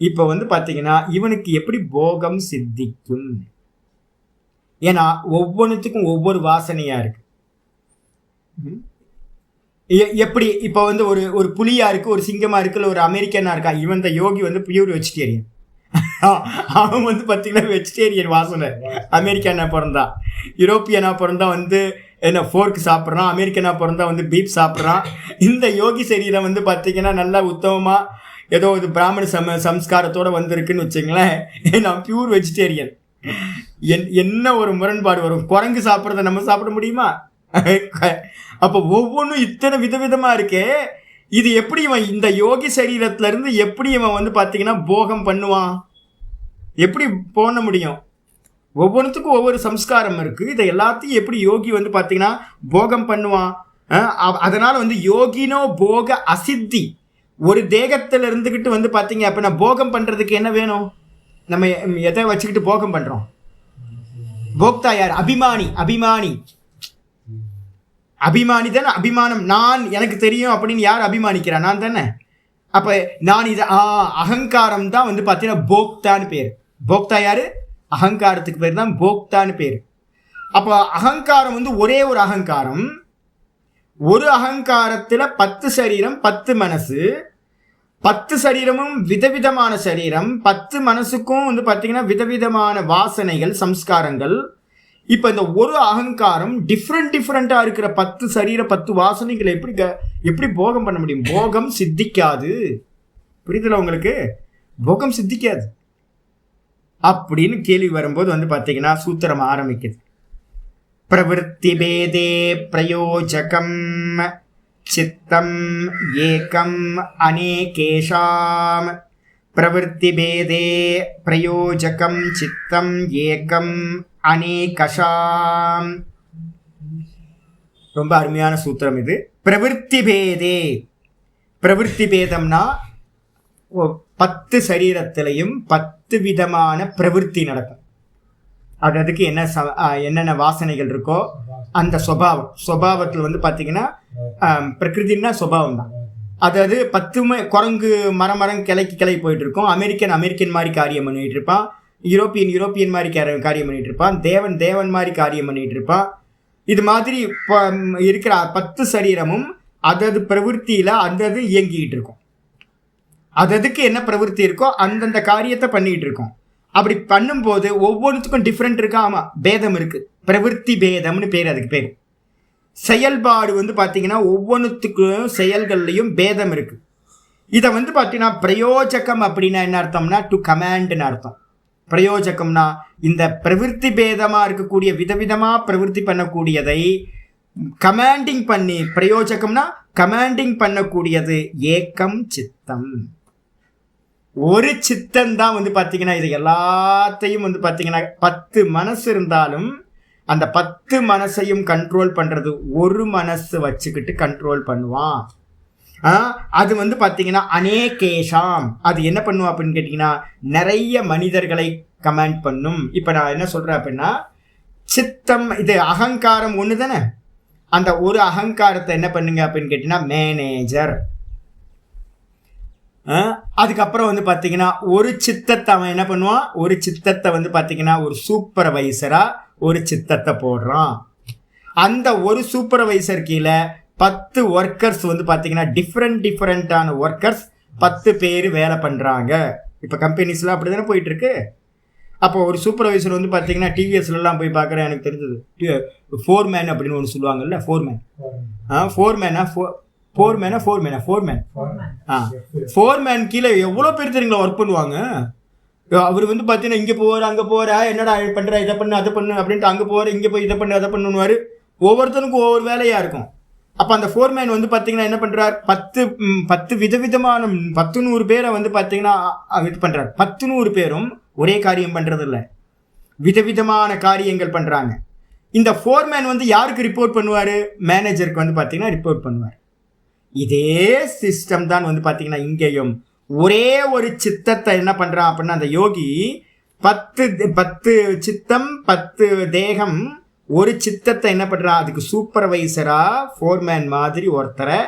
S1: இப்போ வந்து பார்த்தீங்கன்னா இவனுக்கு எப்படி போகம் சித்திக்கும்? ஏன்னா ஒவ்வொன்றுத்துக்கும் ஒவ்வொரு வாசனையாக இருக்கு. எப்படி இப்போ வந்து ஒரு புலியா இருக்கு, ஒரு சிங்கமா இருக்கு, இல்லை ஒரு அமெரிக்கனா இருக்கா. இவன் இந்த யோகி வந்து பியூர் வெஜிடேரியன், அவன் வந்து பார்த்தீங்கன்னா வெஜிடேரியன் வாசனை. அமெரிக்கானா பிறந்தா, யூரோப்பியனா பிறந்தா வந்து என்ன ஃபோர்க் சாப்பிட்றான், அமெரிக்கனா பிறந்தா வந்து பீப் சாப்பிட்றான். இந்த யோகி சரீரம் வந்து பார்த்தீங்கன்னா நல்லா உத்தமமாக ஏதோ ஒரு பிராமண சம்ஸ்காரத்தோடு வந்திருக்குன்னு வச்சுங்களேன். நான் பியூர் வெஜிடேரியன். என்ன ஒரு முரண்பாடு வரும்? குரங்கு சாப்பிட்றத நம்ம சாப்பிட முடியுமா? அப்போ ஒவ்வொன்றும் இத்தனை விதவிதமாக இருக்கே. இது எப்படி இவன் இந்த யோகி சரீரத்திலேருந்து எப்படி இவன் வந்து பார்த்தீங்கன்னா போகம் பண்ணுவான்? எப்படி போன முடியும்? ஒவ்வொன்றுத்துக்கும் ஒவ்வொரு சம்ஸ்காரம் இருக்குது. இதை எல்லாத்தையும் எப்படி யோகி வந்து பார்த்தீங்கன்னா போகம் பண்ணுவான்? அதனால் வந்து யோகினோ போக அசித்தி, ஒரு தேகத்தில் இருந்துக்கிட்டு வந்து பார்த்தீங்க அப்படின்னா போகம் பண்ணுறதுக்கு என்ன வேணும்? நம்ம எதை வச்சுக்கிட்டு போகம் பண்ணுறோம்? போக்தா யார்? அபிமானி. அபிமானி தானே. அபிமானம், நான் எனக்கு தெரியும் அப்படின்னு யார் அபிமானிக்கிறா? நான் தானே. அப்போ நான் இதை அகங்காரம் தான் வந்து பார்த்தீங்கன்னா போக்தான்னு பேர். போக்தா யார்? அகங்காரத்துக்கு பேர் தான் போக்தான்னு பேர். அப்போ அகங்காரம் வந்து ஒரே ஒரு அகங்காரம். ஒரு அகங்காரத்தில் 10 சரீரம், 10 மனசு. 10 சரீரமும் விதவிதமான சரீரம், 10 மனசுக்கும் வந்து பார்த்தீங்கன்னா விதவிதமான வாசனைகள், சம்ஸ்காரங்கள். இப்போ இந்த ஒரு அகங்காரம் டிஃப்ரெண்ட்டாக இருக்கிற 10 சரீர 10 வாசனைகளை எப்படி போகம் பண்ண முடியும்? போகம் சித்திக்காது. புரியுதுல உங்களுக்கு? போகம் சித்திக்காது அப்படின்னு கேள்வி வரும்போது வந்து பார்த்தீங்கன்னா சூத்திரம் ஆரம்பிக்குது. பிரவிற்த்தி பேதே பிரயோஜகம் சித்தம் ஏகம் அநேகேஷாம். பிரவிற்த்தி பேதே பிரயோஜகம் சித்தம் ஏகம் அநேகஷாம். ரொம்ப அருமையான சூத்திரம் இது. பிரவிற்த்தி பேதே, பிரவிற்த்தி பேதம்னா 10 சரீரத்திலையும் 10 விதமான பிரவிற்த்தி நடக்கும். அதுக்கு என்னென்ன வாசனைகள் இருக்கோ அந்த சுபாவத்தில் வந்து பார்த்தீங்கன்னா பிரகிருதினா சுபாவம் தான். அதாவது 10 குரங்கு மரம் கிளை போயிட்டு இருக்கும். அமெரிக்கன் மாதிரி காரியம் பண்ணிட்டு இருப்பான். யூரோப்பியன் மாதிரி காரியம் பண்ணிட்டு இருப்பான். தேவன் மாதிரி காரியம் பண்ணிட்டு இருப்பான். இது மாதிரி இருக்கிற 10 சரீரமும் அதது பிரவೃத்தியில் அதது இயங்கிக்கிட்டு இருக்கும். அதுக்கு என்ன பிரவೃத்தி இருக்கோ அந்தந்த காரியத்தை பண்ணிட்டு இருக்கோம். அப்படி பண்ணும்போது ஒவ்வொன்றுத்துக்கும் டிஃப்ரெண்ட் இருக்கா? ஆமாம், பேதம் இருக்குது. பிரவೃத்தி பேதம்னு பேர், அதுக்கு பேர். செயல்பாடு வந்து பார்த்தீங்கன்னா ஒவ்வொன்றுத்துக்கும் செயல்கள்லையும் பேதம் இருக்குது. இதை வந்து பார்த்தீங்கன்னா பிரயோஜகம் அப்படின்னா என்ன அர்த்தம்னா டு கமாண்ட்னு அர்த்தம். பிரயோஜகம்னா இந்த பிரவೃத்தி பேதமாக இருக்கக்கூடிய விதவிதமாக பிரவೃத்தி பண்ணக்கூடியதை கமாண்டிங் பண்ணி, பிரயோஜகம்னா கமாண்டிங் பண்ணக்கூடியது. ஏக்கம் சித்தம், ஒரு சித்தம் தான் வந்து பார்த்தீங்கன்னா இது எல்லாத்தையும் வந்து பார்த்தீங்கன்னா 10 மனசு இருந்தாலும் அந்த 10 மனசையும் கண்ட்ரோல் பண்ணுறது ஒரு மனசு வச்சுக்கிட்டு கண்ட்ரோல் பண்ணுவான். அது வந்து பார்த்தீங்கன்னா அநேகேஷாம், அது என்ன பண்ணுவோம் அப்படின்னு கேட்டிங்கன்னா நிறைய மனிதர்களை கமாண்ட் பண்ணும். இப்போ நான் என்ன சொல்கிறேன் அப்படின்னா சித்தம், இது அகங்காரம் ஒன்று தானே. அந்த ஒரு அகங்காரத்தை என்ன பண்ணுங்க அப்படின்னு கேட்டிங்கன்னா மேனேஜர். அதுக்கப்புறம் வந்து பார்த்தீங்கன்னா ஒரு சித்தத்தை அவன் என்ன பண்ணுவான், ஒரு சித்தத்தை வந்து பார்த்தீங்கன்னா ஒரு சூப்பர்வைசராக ஒரு சித்தத்தை போடுறான். அந்த ஒரு சூப்பர்வைசர் கீழே 10 ஒர்க்கர்ஸ் வந்து பார்த்தீங்கன்னா டிஃப்ரெண்ட்டான ஒர்க்கர்ஸ் 10 பேர் வேலை பண்ணுறாங்க. இப்போ கம்பெனிஸ்லாம் அப்படி தானே போயிட்டுருக்கு. அப்போ ஒரு சூப்பர்வைசர் வந்து பார்த்தீங்கன்னா டிவிஎஸ்லாம் போய் பார்க்குறேன், எனக்கு தெரிஞ்சது ஃபோர்மேன் அப்படின்னு ஒன்று சொல்லுவாங்கல்ல, ஃபோர்மேன். ஃபோர்மேன் கீழே எவ்வளோ பேர் தெரியுங்களா ஒர்க் பண்ணுவாங்க. அவர் வந்து பார்த்தீங்கன்னா இங்கே போவார், அங்கே போவார், என்னடா பண்ணுற, இதை பண்ணு அதை பண்ணு அப்படின்ட்டு, அங்கே போவார், இங்கே போய் இதை பண்ணு அதை பண்ணுவார். ஒவ்வொருத்தனுக்கும் ஒவ்வொரு வேலையாக இருக்கும். அப்போ அந்த ஃபோர்மேன் வந்து பார்த்தீங்கன்னா என்ன பண்ணுறார், 10 விதவிதமான 100 பேரை வந்து பார்த்தீங்கன்னா இது பண்ணுறார். 100 பேரும் ஒரே காரியம் பண்ணுறது இல்லை, விதவிதமான காரியங்கள் பண்ணுறாங்க. இந்த ஃபோர்மேன் வந்து யாருக்கு ரிப்போர்ட் பண்ணுவார், மேனேஜருக்கு வந்து பார்த்தீங்கன்னா ரிப்போர்ட் பண்ணுவார். இதே சிஸ்டம் தான் வந்து பார்த்தீங்கன்னா இங்கேயும் ஒரே ஒரு சித்தத்தை என்ன பண்ணுறான் அப்படின்னா, அந்த யோகி 10 சித்தம் 10 தேகம், ஒரு சித்தத்தை என்ன பண்ணுறான், அதுக்கு சூப்பர்வைசராக ஃபோர்மேன் மாதிரி ஒருத்தரை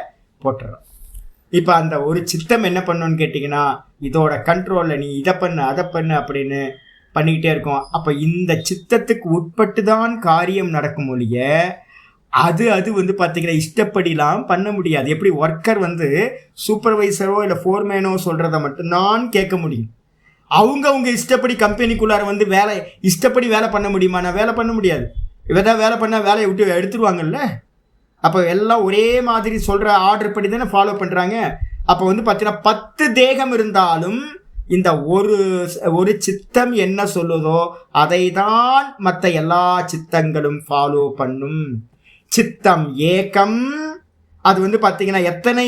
S1: போட்டுறான். இப்போ அந்த ஒரு சித்தம் என்ன பண்ணணும்னு கேட்டிங்கன்னா, இதோட கண்ட்ரோலில் நீ இதை பண்ணு அதை பண்ணு அப்படின்னு பண்ணிக்கிட்டே இருக்கும். அப்போ இந்த சித்தத்துக்கு உட்பட்டு தான் காரியம் நடக்கும் ஒழிய அது வந்து பார்த்தீங்கன்னா இஷ்டப்படிலாம் பண்ண முடியாது. எப்படி ஒர்க்கர் வந்து சூப்பர்வைசரோ இல்லை ஃபோர்மேனோ சொல்கிறத மட்டும்தான் கேட்க முடியும். அவங்க இஷ்டப்படி கம்பெனிக்குள்ளார வந்து இஷ்டப்படி வேலை பண்ண முடியுமா? நான் வேலை பண்ண முடியாது. இவதான் வேலை பண்ணால் வேலையை விட்டு எடுத்துருவாங்கல்ல. அப்போ எல்லாம் ஒரே மாதிரி சொல்கிற ஆர்டர் படி தானே ஃபாலோ பண்ணுறாங்க. அப்போ வந்து பார்த்தீங்கன்னா 10 தேகம் இருந்தாலும் இந்த ஒரு சித்தம் என்ன சொல்லுதோ அதை தான் மற்ற எல்லா சித்தங்களும் ஃபாலோ பண்ணும். சித்தம் ஏகம், அது வந்து பார்த்தீங்கன்னா எத்தனை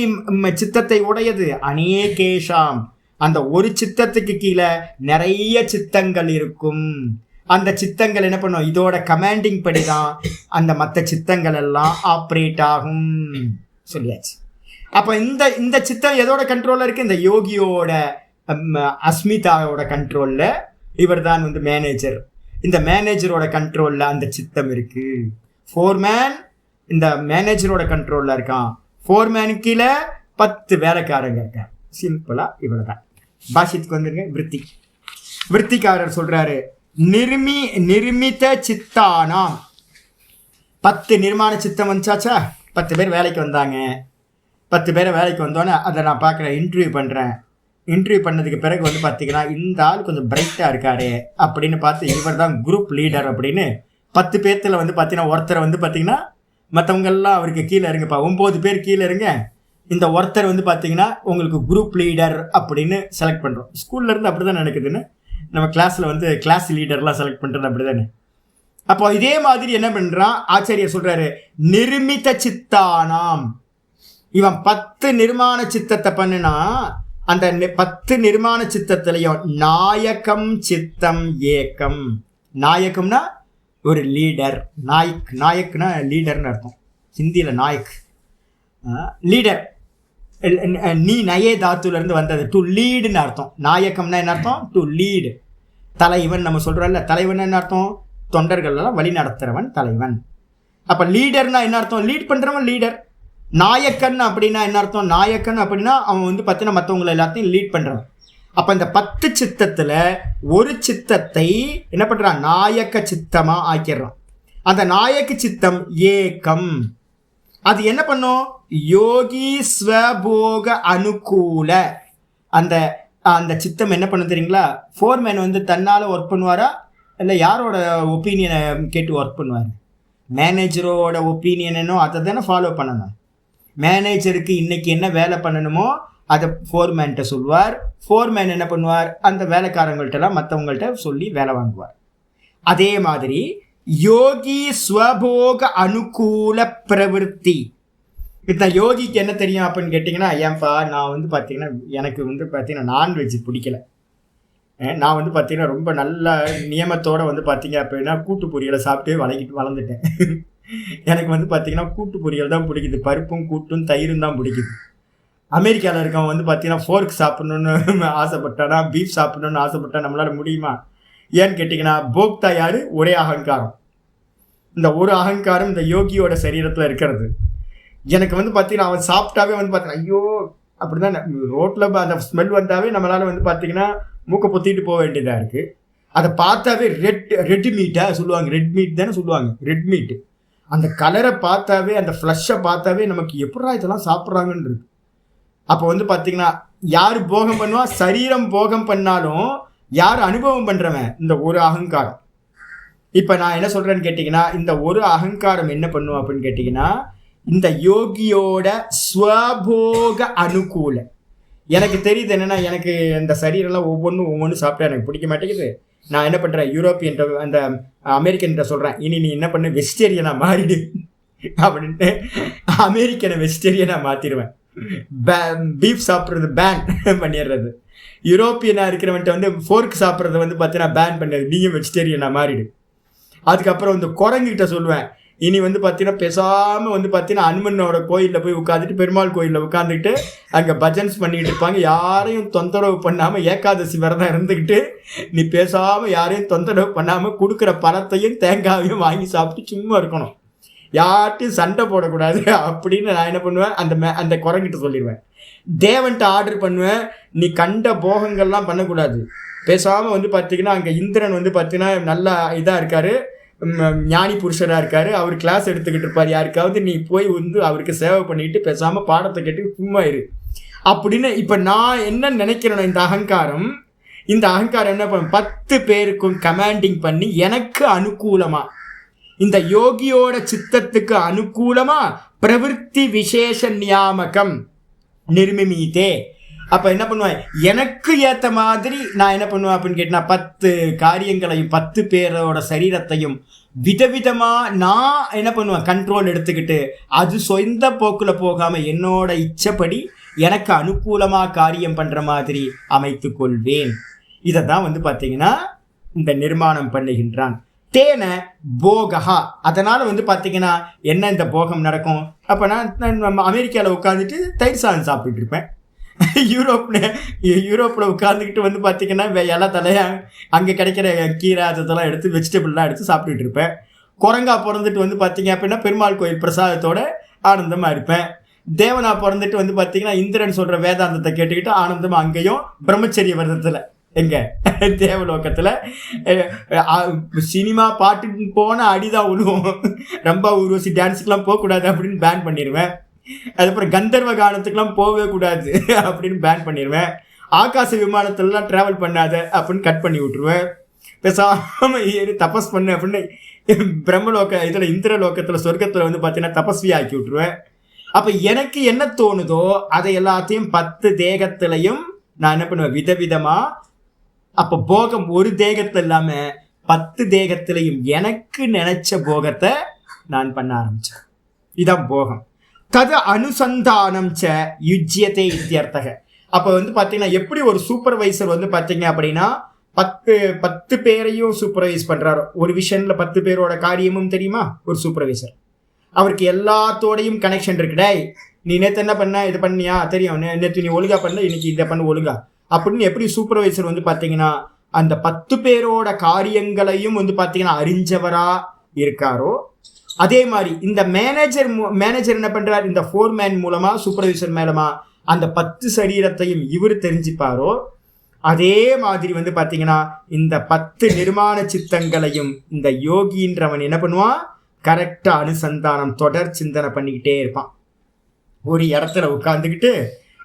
S1: சித்தத்தை உடையது, அநேகேஷாம், அந்த ஒரு சித்தத்துக்கு கீழே நிறைய சித்தங்கள் இருக்கும். அந்த சித்தங்கள் என்ன பண்ணும், இதோட கமாண்டிங் படி தான் அந்த மற்ற சித்தங்கள் எல்லாம் ஆப்ரேட் ஆகும் சொல்லியாச்சு. அப்போ இந்த சித்தம் எதோட கண்ட்ரோலில் இருக்குது, இந்த யோகியோட அஸ்மிதாவோட கண்ட்ரோலில். இவர் தான் வந்து மேனேஜர். இந்த மேனேஜரோட கண்ட்ரோலில் அந்த சித்தம் இருக்குது. ஃபோர்மேன் இந்த மேனேஜரோட கண்ட்ரோலில் இருக்கான். ஃபோர்மேனுக்கு கீழே 10 வேலைக்காரங்க இருக்காங்க. சிம்பிளாக இவ்வளோ தான். பாஷித்துக்கு வந்துருங்க. விற்த்திக்காரர் சொல்கிறாரு, நிர்மித சித்தானாம். 10 நிர்மாண சித்தம் வந்துச்சாச்சா, 10 பேர் வேலைக்கு வந்தாங்க. 10 பேரை வேலைக்கு வந்தோன்னே அதை நான் பார்க்குறேன், இன்டர்வியூ பண்ணுறேன். இன்டர்வியூ பண்ணதுக்கு பிறகு வந்து பார்த்தீங்கன்னா இந்த ஆள் கொஞ்சம் பிரைட்டாக இருக்காரு அப்படின்னு பார்த்து இவர் தான் குரூப் லீடர் அப்படின்னு 10 பேர்த்தில் வந்து பார்த்தீங்கன்னா ஒருத்தரை வந்து பார்த்தீங்கன்னா மற்றவங்கெல்லாம் அவருக்கு கீழே இருங்கப்பா, 9 பேர் கீழே இருங்க, இந்த ஒருத்தர் வந்து பார்த்தீங்கன்னா உங்களுக்கு குரூப் லீடர் அப்படின்னு செலக்ட் பண்ணுறோம். ஸ்கூல்லேருந்து அப்படி தான் நடக்குதுன்னு நம்ம கிளாஸில் வந்து கிளாஸ் லீடர்லாம் செலக்ட் பண்ணுறது அப்படி தானே. அப்போ இதே மாதிரி என்ன பண்ணுறான் ஆச்சாரியர் சொல்கிறாரு, நிர்மித சித்தானாம். இவன் 10 நிர்மாண சித்தத்தை பண்ணுனா அந்த 10 நிர்மாண சித்தத்திலையும் நாயகம் சித்தம் ஏக்கம். நாயகம்னா ஒரு லீடர். நாயக்னா லீடர்னு அர்த்தம். ஹிந்தியில் நாயக் லீடர். நீ நயே தாத்துலேருந்து வந்தது, டு லீடுன்னு அர்த்தம். நாயக்கம்னா என்ன அர்த்தம், டு லீடு. தலைவன் நம்ம சொல்கிறோம்ல, தலைவன் என்ன அர்த்தம், தொண்டர்களெல்லாம் வழி நடத்துகிறவன் தலைவன். அப்போ லீடர்னா என்ன அர்த்தம், லீட் பண்ணுறவன் லீடர். நாயக்கன் அப்படின்னா என்ன அர்த்தம், நாயக்கன் அப்படின்னா அவன் வந்து பார்த்தீங்கன்னா மற்றவங்களை எல்லாத்தையும் லீட் பண்ணுறவன். அப்போ இந்த 10 சித்தத்தில் ஒரு சித்தத்தை என்ன பண்ணுறான், நாயக்க சித்தமாக ஆக்கிடுறான். அந்த நாயக்க சித்தம் ஏக்கம். அது என்ன பண்ணும், யோகி ஸ்வபோக அனுகூல. அந்த சித்தம் என்ன பண்ண தெரியுங்களா, ஃபோர்மேன் வந்து தன்னால் ஒர்க் பண்ணுவாரா இல்லை யாரோட ஒப்பீனியனை கேட்டு ஒர்க் பண்ணுவார்? மேனேஜரோட ஒப்பீனியனோ அதை தானே ஃபாலோ பண்ணணும். மேனேஜருக்கு இன்னைக்கு என்ன வேலை பண்ணணுமோ அதை ஃபோர்மேன்கிட்ட சொல்லுவார். ஃபோர்மேன் என்ன பண்ணுவார், அந்த வேலைக்காரங்கள்ட்டலாம் மற்றவங்கள்ட்ட சொல்லி வேலை வாங்குவார். அதே மாதிரி யோகி ஸ்வபோக அனுகூல பிரவருத்தி. இந்த யோகிக்கு என்ன தெரியும் அப்படின்னு கேட்டிங்கன்னா, ஏன்பா நான் வந்து பார்த்தீங்கன்னா எனக்கு வந்து பார்த்தீங்கன்னா நான்வெஜ் பிடிக்கல, நான் வந்து பார்த்தீங்கன்னா ரொம்ப நல்ல நியமத்தோடு வந்து பார்த்தீங்க அப்படின்னா கூட்டு பொரியலை சாப்பிட்டு வளர்ந்துட்டேன். எனக்கு வந்து பார்த்தீங்கன்னா கூட்டு பொரியல் தான் பிடிக்குது, பருப்பும் கூட்டும் தயிரும் தான் பிடிக்குது. அமெரிக்காவில் இருக்கவன் வந்து பார்த்தீங்கன்னா ஃபோர்க் சாப்பிட்ணுன்னு ஆசைப்பட்டானா, பீஃப் சாப்பிட்ணுன்னு ஆசைப்பட்டா நம்மளால் முடியுமா? ஏன்னு கேட்டிங்கன்னா போக்தா யார், ஒரே அகங்காரம். இந்த ஒரு அகங்காரம் இந்த யோகியோட சரீரத்தில் இருக்கிறது. எனக்கு வந்து பார்த்தீங்கன்னா அவன் சாப்பிட்டாவே வந்து பார்த்தீங்கன்னா ஐயோ அப்படி தான் ரோட்டில் அந்த ஸ்மெல் வந்தாவே நம்மளால் வந்து பார்த்தீங்கன்னா மூக்கை பொத்திட்டு போக வேண்டியதாக இருக்குது. அதை பார்த்தாவே ரெட் மீட்டாக சொல்லுவாங்க, ரெட் மீட் தானே சொல்லுவாங்க, ரெட் மீட்டு. அந்த கலரை பார்த்தாவே அந்த ஃப்ளஷை பார்த்தாவே நமக்கு எப்படா இதெல்லாம் சாப்பிட்றாங்கன்னு இருக்கு. அப்போ வந்து பார்த்தீங்கன்னா யார் போகம் பண்ணுவா? சரீரம் போகம் பண்ணாலும் யார் அனுபவம் பண்ணுறவன்? இந்த ஒரு அகங்காரம். இப்போ நான் என்ன சொல்கிறேன்னு கேட்டிங்கன்னா, இந்த ஒரு அகங்காரம் என்ன பண்ணுவோம் அப்படின்னு கேட்டிங்கன்னா, இந்த யோகியோட ஸ்வபோக அனுகூல. எனக்கு தெரியுது என்னென்னா, எனக்கு இந்த சரீரெல்லாம் ஒவ்வொன்றும் சாப்பிட்டா எனக்கு பிடிக்க மாட்டேங்குது. நான் என்ன பண்ணுறேன், யூரோப்பியன் அந்த அமெரிக்கன்கிட்ட சொல்கிறேன், இனி நீ என்ன பண்ணு, வெஜிடேரியனாக மாறிடு அப்படின்ட்டு அமெரிக்கனை வெஜிடேரியனாக மாற்றிடுவேன். பீஃப் சாப்பிட்றது பேன் பண்ணிடுறது. யூரோப்பியனாக இருக்கிறவன்ட்ட வந்து ஃபோர்க் சாப்பிட்றத வந்து பார்த்தீங்கன்னா பேன் பண்ணுறது, நீயும் வெஜிடேரியனாக மாறிடு. அதுக்கப்புறம் வந்து குரங்குகிட்ட சொல்லுவேன், இனி வந்து பார்த்தீங்கன்னா பேசாமல் வந்து பார்த்தீங்கன்னா அனுமனோட கோயிலில் போய் உட்காந்துட்டு, பெருமாள் கோயிலில் உட்காந்துக்கிட்டு அங்கே பஜன்ஸ் பண்ணிக்கிட்டு இருப்பாங்க. யாரையும் தொந்தரவு பண்ணாமல் ஏகாதசி விரதம் இருந்துக்கிட்டு நீ பேசாமல் யாரையும் தொந்தரவு பண்ணாமல் கொடுக்குற பழத்தையும் தேங்காயையும் வாங்கி சாப்பிட்டு சும்மா இருக்கணும், யார்ட்டையும் சண்டை போடக்கூடாது அப்படின்னு நான் என்ன பண்ணுவேன், அந்த குரங்கிட்ட சொல்லிடுவேன். தேவன்கிட்ட ஆர்டர் பண்ணுவேன், நீ கண்ட போகங்கள்லாம் பண்ணக்கூடாது, பேசாமல் வந்து பார்த்தீங்கன்னா அங்கே இந்திரன் வந்து பார்த்தீங்கன்னா நல்லா இதாக இருக்கார், ஞானி புருஷராக இருக்கார், அவர் கிளாஸ் எடுத்துக்கிட்டு இருப்பார், யாருக்காவது நீ போய் வந்து அவருக்கு சேவை பண்ணிக்கிட்டு பேசாமல் பாடத்தை கேட்டு சும்மா இரு அப்படின்னு. இப்போ நான் என்ன நினைக்கிறேன்னா, இந்த அகங்காரம் என்ன பண்ண, 10 பேருக்கும் கமாண்டிங் பண்ணி எனக்கு அனுகூலமாக, இந்த யோகியோட சித்தத்துக்கு அனுகூலமா பிரவிற்த்தி விசேஷ நியாமகம் நிர்மிமீதே. அப்ப என்ன பண்ணுவேன், எனக்கு ஏத்த மாதிரி நான் என்ன பண்ணுவேன் அப்படின்னு கேட்டா, 10 காரியங்களையும் 10 பேரோட சரீரத்தையும் விதவிதமா நான் என்ன பண்ணுவேன் கண்ட்ரோல் எடுத்துக்கிட்டு, அது சொந்த போக்குல போகாம என்னோட இச்சப்படி எனக்கு அனுகூலமா காரியம் பண்ற மாதிரி அமைத்து கொள்வேன். இதை தான் வந்து பார்த்தீங்கன்னா இந்த நிர்மாணம் பண்ணுகின்றான். தேன போகா. அதனால் வந்து பார்த்தீங்கன்னா என்ன இந்த போகம் நடக்கும், அப்போ நான் அமெரிக்காவில் உட்காந்துட்டு தயிர் சாதம் சாப்பிட்டுட்டு இருப்பேன், யூரோப்பில் உட்காந்துக்கிட்டு வந்து பார்த்தீங்கன்னா இலை தலையா அங்கே கிடைக்கிற கீரை அதெல்லாம் எடுத்து வெஜிடபிள்லாம் எடுத்து சாப்பிட்டுட்டு இருப்பேன். குரங்கா பிறந்துட்டு வந்து பார்த்தீங்க அப்படின்னா பெருமாள் கோயில் பிரசாதத்தோட ஆனந்தமாக இருப்பேன். தேவனா பிறந்துட்டு வந்து பார்த்தீங்கன்னா இந்திரன் சொல்கிற வேதாந்தத்தை கேட்டுக்கிட்டு ஆனந்தமாக அங்கேயும் பிரம்மச்சரிய விரதத்தில் எங்க தேவலோகத்தில் சினிமா பாட்டு போன அடிதான் விழுவோம், ரொம்ப ஊர்வசி டான்ஸுக்கெல்லாம் போகக்கூடாது அப்படின்னு பேன் பண்ணிடுவேன். அதுக்கப்புறம் கந்தர்வ கானத்துக்கெல்லாம் போகவே கூடாது அப்படின்னு பேன் பண்ணிடுவேன். ஆகாச விமானத்துலலாம் ட்ராவல் பண்ணாத அப்படின்னு கட் பண்ணி விட்ருவேன். பேசாமல் தபஸ் பண்ணு அப்படின்னு பிரம்மலோக இதில் இந்திரலோகத்தில் சொர்க்கத்தில் வந்து பார்த்தீங்கன்னா தபஸ்வி ஆக்கி விட்ருவேன். அப்போ எனக்கு என்ன தோணுதோ அதை எல்லாத்தையும் 10 தேகத்திலையும் நான் என்ன பண்ணுவேன் விதவிதமாக. அப்போ போகம் ஒரு தேகத்தில் இல்லாமல் 10 தேகத்திலையும் எனக்கு நினைச்ச போகத்தை நான் பண்ண ஆரம்பித்தேன். இதான் போகம். தது அனுசந்தானம் ச யுஜ்யத்தை இத்தியர்த்தக. அப்போ வந்து பார்த்தீங்கன்னா எப்படி ஒரு சூப்பர்வைசர் வந்து பார்த்தீங்க அப்படின்னா 10 பேரையும் சூப்பர்வைஸ் பண்ணுறாரோ, ஒரு விஷயத்தில் 10 பேரோட காரியமும் தெரியுமா ஒரு சூப்பர்வைசர், அவருக்கு எல்லாத்தோடையும் கனெக்ஷன் இருக்குடா. நீ நேற்று என்ன பண்ண, இது பண்ணியா தெரியும், நேற்று நீ ஒழுங்கா பண்ண, இன்னைக்கு இதை பண்ண ஒழுங்கா அப்படின்னு எப்படி சூப்பர்வைசர் வந்து பார்த்தீங்கன்னா அந்த 10 பேரோட காரியங்களையும் வந்து பார்த்தீங்கன்னா அறிஞ்சவரா இருக்காரோ, அதே மாதிரி இந்த மேனேஜர் என்ன பண்றாரு, இந்த ஃபோர்மேன் மூலமா சூப்பர்வைசர் மேலமா அந்த 10 சரீரத்தையும் இவர் தெரிஞ்சுப்பாரோ, அதே மாதிரி வந்து பார்த்தீங்கன்னா இந்த 10 நிர்மாண சித்தங்களையும் இந்த யோகின்றவன் என்ன பண்ணுவான், கரெக்டாக அனுசந்தானம் தொடர் சிந்தனை பண்ணிக்கிட்டே இருப்பான். ஒரு இடத்துல உட்காந்துக்கிட்டு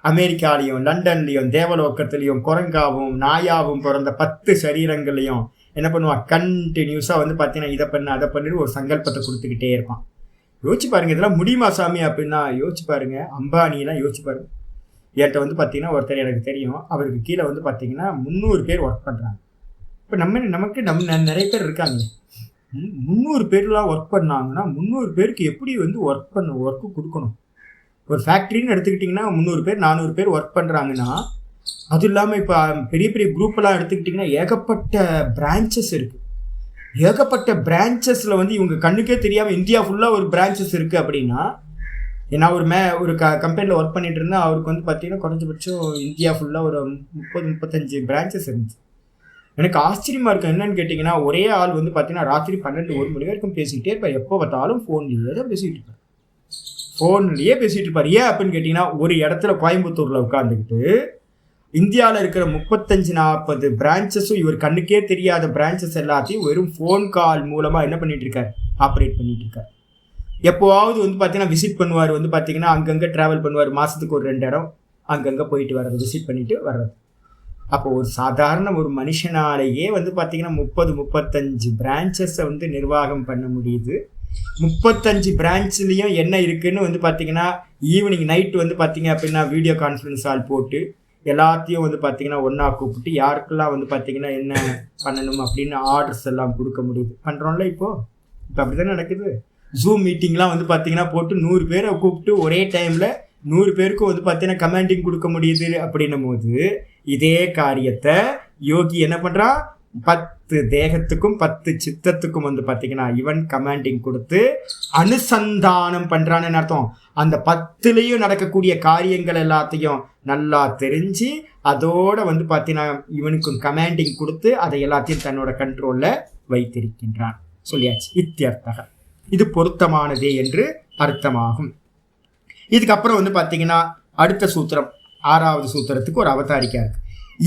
S1: அமெரிக்காலையும் லண்டன்லையும் தேவலோகத்திலையும் குரங்காவும் நாயாவும் பிறந்த 10 சரீரங்களையும் என்ன பண்ணுவான், கண்டினியூஸாக வந்து பார்த்தீங்கன்னா இதை பண்ணு அதை பண்ணிட்டு ஒரு சங்கல்பத்தை கொடுத்துக்கிட்டே இருப்பான். யோசிச்சு பாருங்க, இதெல்லாம் முடியுமா சாமி அப்படின்னா யோசிச்சு பாருங்க. அம்பானிலாம் யோசிச்சு பாருங்க. என்கிட்ட வந்து பார்த்தீங்கன்னா ஒருத்தர் எனக்கு தெரியும், அவருக்கு கீழே வந்து பார்த்தீங்கன்னா 300 பேர் ஒர்க் பண்ணுறாங்க. இப்போ நமக்கு நிறைய பேர் இருக்காங்க, 300 பேர்லாம் ஒர்க் பண்ணாங்கன்னா 300 பேருக்கு எப்படி வந்து ஒர்க்கு கொடுக்கணும். ஒரு ஃபேக்ட்ரின்னு எடுத்துக்கிட்டிங்கன்னா 300 பேர் 400 பேர் ஒர்க் பண்ணுறாங்கன்னா, அது இல்லாமல் இப்போ பெரிய பெரிய குரூப்பெல்லாம் எடுத்துக்கிட்டிங்கன்னா ஏகப்பட்ட பிரான்ச்சஸ் இருக்குது. ஏகப்பட்ட பிரான்ச்சஸில் வந்து இவங்க கண்ணுக்கே தெரியாமல் இந்தியா ஃபுல்லாக ஒரு பிரான்ச்சஸ் இருக்குது அப்படின்னா, நான் ஒரு கம்பெனியில் ஒர்க் பண்ணிட்டு இருந்தேன். அவருக்கு வந்து பார்த்தீங்கன்னா குறைஞ்சபட்சம் இந்தியா ஃபுல்லாக ஒரு 30-35 பிரான்ச்சஸ் இருந்துச்சு. எனக்கு ஆச்சரியமாக இருக்கும். என்னன்னு கேட்டிங்கன்னா, ஒரே ஆள் வந்து பார்த்தீங்கன்னா ராத்திரி 12-1 மணி வரைக்கும் பேசிக்கிட்டே இருப்பார். எப்போ பார்த்தாலும் ஃபோன்லேயே தான் பேசிகிட்டு இருப்பார். ஏன் அப்படின்னு கேட்டிங்கன்னா, ஒரு இடத்துல கோயம்புத்தூரில் உட்காந்துக்கிட்டு இந்தியாவில் இருக்கிற 35-40 பிரான்ச்சஸும் இவர் கண்ணுக்கே தெரியாத பிரான்ச்சஸ் எல்லாத்தையும் வெறும் ஃபோன் கால் மூலமாக என்ன பண்ணிட்டு இருக்கார், ஆப்ரேட் பண்ணிட்டு இருக்கார். எப்போவாவது வந்து பார்த்தீங்கன்னா விசிட் பண்ணுவார், வந்து பார்த்தீங்கன்னா அங்கங்கே ட்ராவல் பண்ணுவார், மாதத்துக்கு ஒரு 2 இடம் அங்கங்கே போயிட்டு வர்றது, விசிட் பண்ணிட்டு வர்றது. அப்போ ஒரு சாதாரண ஒரு மனுஷனாலேயே வந்து பார்த்தீங்கன்னா 30-35 பிரான்ச்சஸை வந்து நிர்வாகம் பண்ண முடியுது. 35 பிரான்ச்லேயும் என்ன இருக்குன்னு வந்து பார்த்தீங்கன்னா ஈவினிங் நைட்டு வந்து பார்த்தீங்க அப்படின்னா வீடியோ கான்ஃபரன்ஸ் ஆல் போட்டு எல்லாத்தையும் வந்து பார்த்தீங்கன்னா ஒன்றா கூப்பிட்டு யாருக்கெல்லாம் வந்து பார்த்தீங்கன்னா என்ன பண்ணணும் அப்படின்னு ஆர்டர்ஸ் எல்லாம் கொடுக்க முடியுது. பண்ணுறோம்ல இப்போ அப்படி தான் நடக்குது. ஜூம் மீட்டிங்லாம் வந்து பார்த்தீங்கன்னா போட்டு 100 பேரை கூப்பிட்டு ஒரே டைமில் 100 பேருக்கும் வந்து பார்த்தீங்கன்னா கமெண்டிங் கொடுக்க முடியுது. அப்படின்னும் போது இதே காரியத்தை யோகி என்ன பண்ணுறான், 10 தேகத்துக்கும் 10 சித்தத்துக்கும் வந்து பார்த்தீங்கன்னா இவன் கமாண்டிங் கொடுத்து அனுசந்தானம் பண்ணுறான்னு அர்த்தம். அந்த 10லையும் நடக்கக்கூடிய காரியங்கள் எல்லாத்தையும் நல்லா தெரிஞ்சு அதோட வந்து பார்த்தீங்கன்னா இவனுக்கும் கமாண்டிங் கொடுத்து அதை எல்லாத்தையும் தன்னோட கண்ட்ரோலில் வைத்திருக்கின்றான். சொல்லியாச்சு. இத்தியர்த்தக இது பொருத்தமானதே என்று அர்த்தமாகும். இதுக்கப்புறம் வந்து பார்த்தீங்கன்னா அடுத்த சூத்திரம் 6வது சூத்திரத்துக்கு ஒரு அவதாரிக்கா இருக்கு.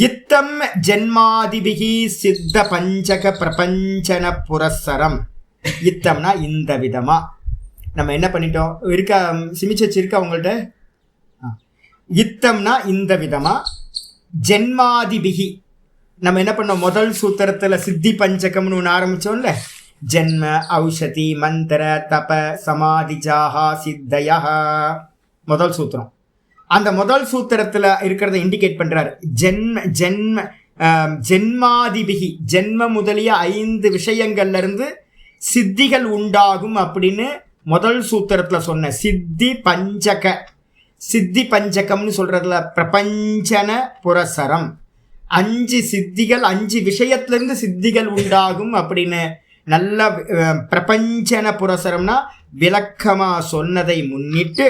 S1: இத்தம் ஜென்மாதிபிகி சித்த பஞ்சக பிரபஞ்சன புரஸ்ஸரம். இத்தம்னா இந்த விதமா நம்ம என்ன பண்ணிட்டோம் இருக்கா, சிமிச்சு வச்சிருக்கா உங்கள்கிட்ட. இத்தம்னா இந்த விதமா, ஜென்மாதிபிகி நம்ம என்ன பண்ணோம், முதல் சூத்திரத்தில் சித்தி பஞ்சகம்னு ஒன்று ஆரம்பித்தோம்ல. ஜென்ம ஔஷதி மந்திர தப சமாதிஜாஹா சித்தயா முதல் சூத்திரம். அந்த முதல் சூத்திரத்தில் இருக்கிறத இண்டிகேட் பண்ணுறாரு. ஜென்மாதிபிகி ஜென்ம முதலிய 5 விஷயங்கள்லேருந்து சித்திகள் உண்டாகும் அப்படின்னு முதல் சூத்திரத்தில் சொன்ன சித்தி பஞ்சகம்னு சொல்கிறதுல பிரபஞ்சன புரசரம் 5 சித்திகள் 5 விஷயத்திலிருந்து சித்திகள் உண்டாகும் அப்படின்னு நல்ல பிரபஞ்சன புரசரம்னா விளக்கமாக சொன்னதை முன்னிட்டு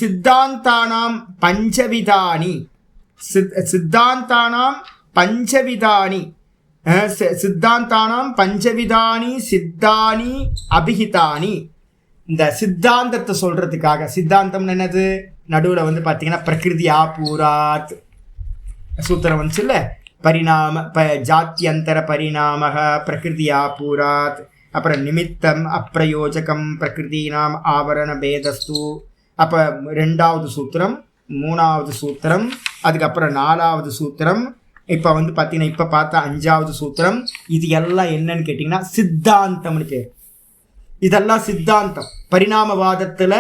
S1: சித்தாந்தானாம் பஞ்சவிதானி சித்தானி அபிஹிதானி. இந்த சித்தாந்தத்தை சொல்றதுக்காக, சித்தாந்தம் என்னது, நடுவில் வந்து பார்த்தீங்கன்னா பிரகிருதி ஆபூராத் சூத்திரம் வந்துச்சுல்ல. பரிணாம ஜாத்தியந்தர பரிணாமக பிரகிருதி ஆபூராத். அப்புறம் நிமித்தம் அப்பிரயோஜகம் பிரகிருதினாம் ஆவரண பேதஸ்து. அப்போ 2வது சூத்திரம், 3வது சூத்திரம், அதுக்கப்புறம் 4வது சூத்திரம், இப்போ வந்து பார்த்தீங்கன்னா இப்போ பார்த்தா 5வது சூத்திரம். இது எல்லாம் என்னன்னு கேட்டிங்கன்னா சித்தாந்தம்னு பேர். இதெல்லாம் சித்தாந்தம். பரிணாமவாதத்தில்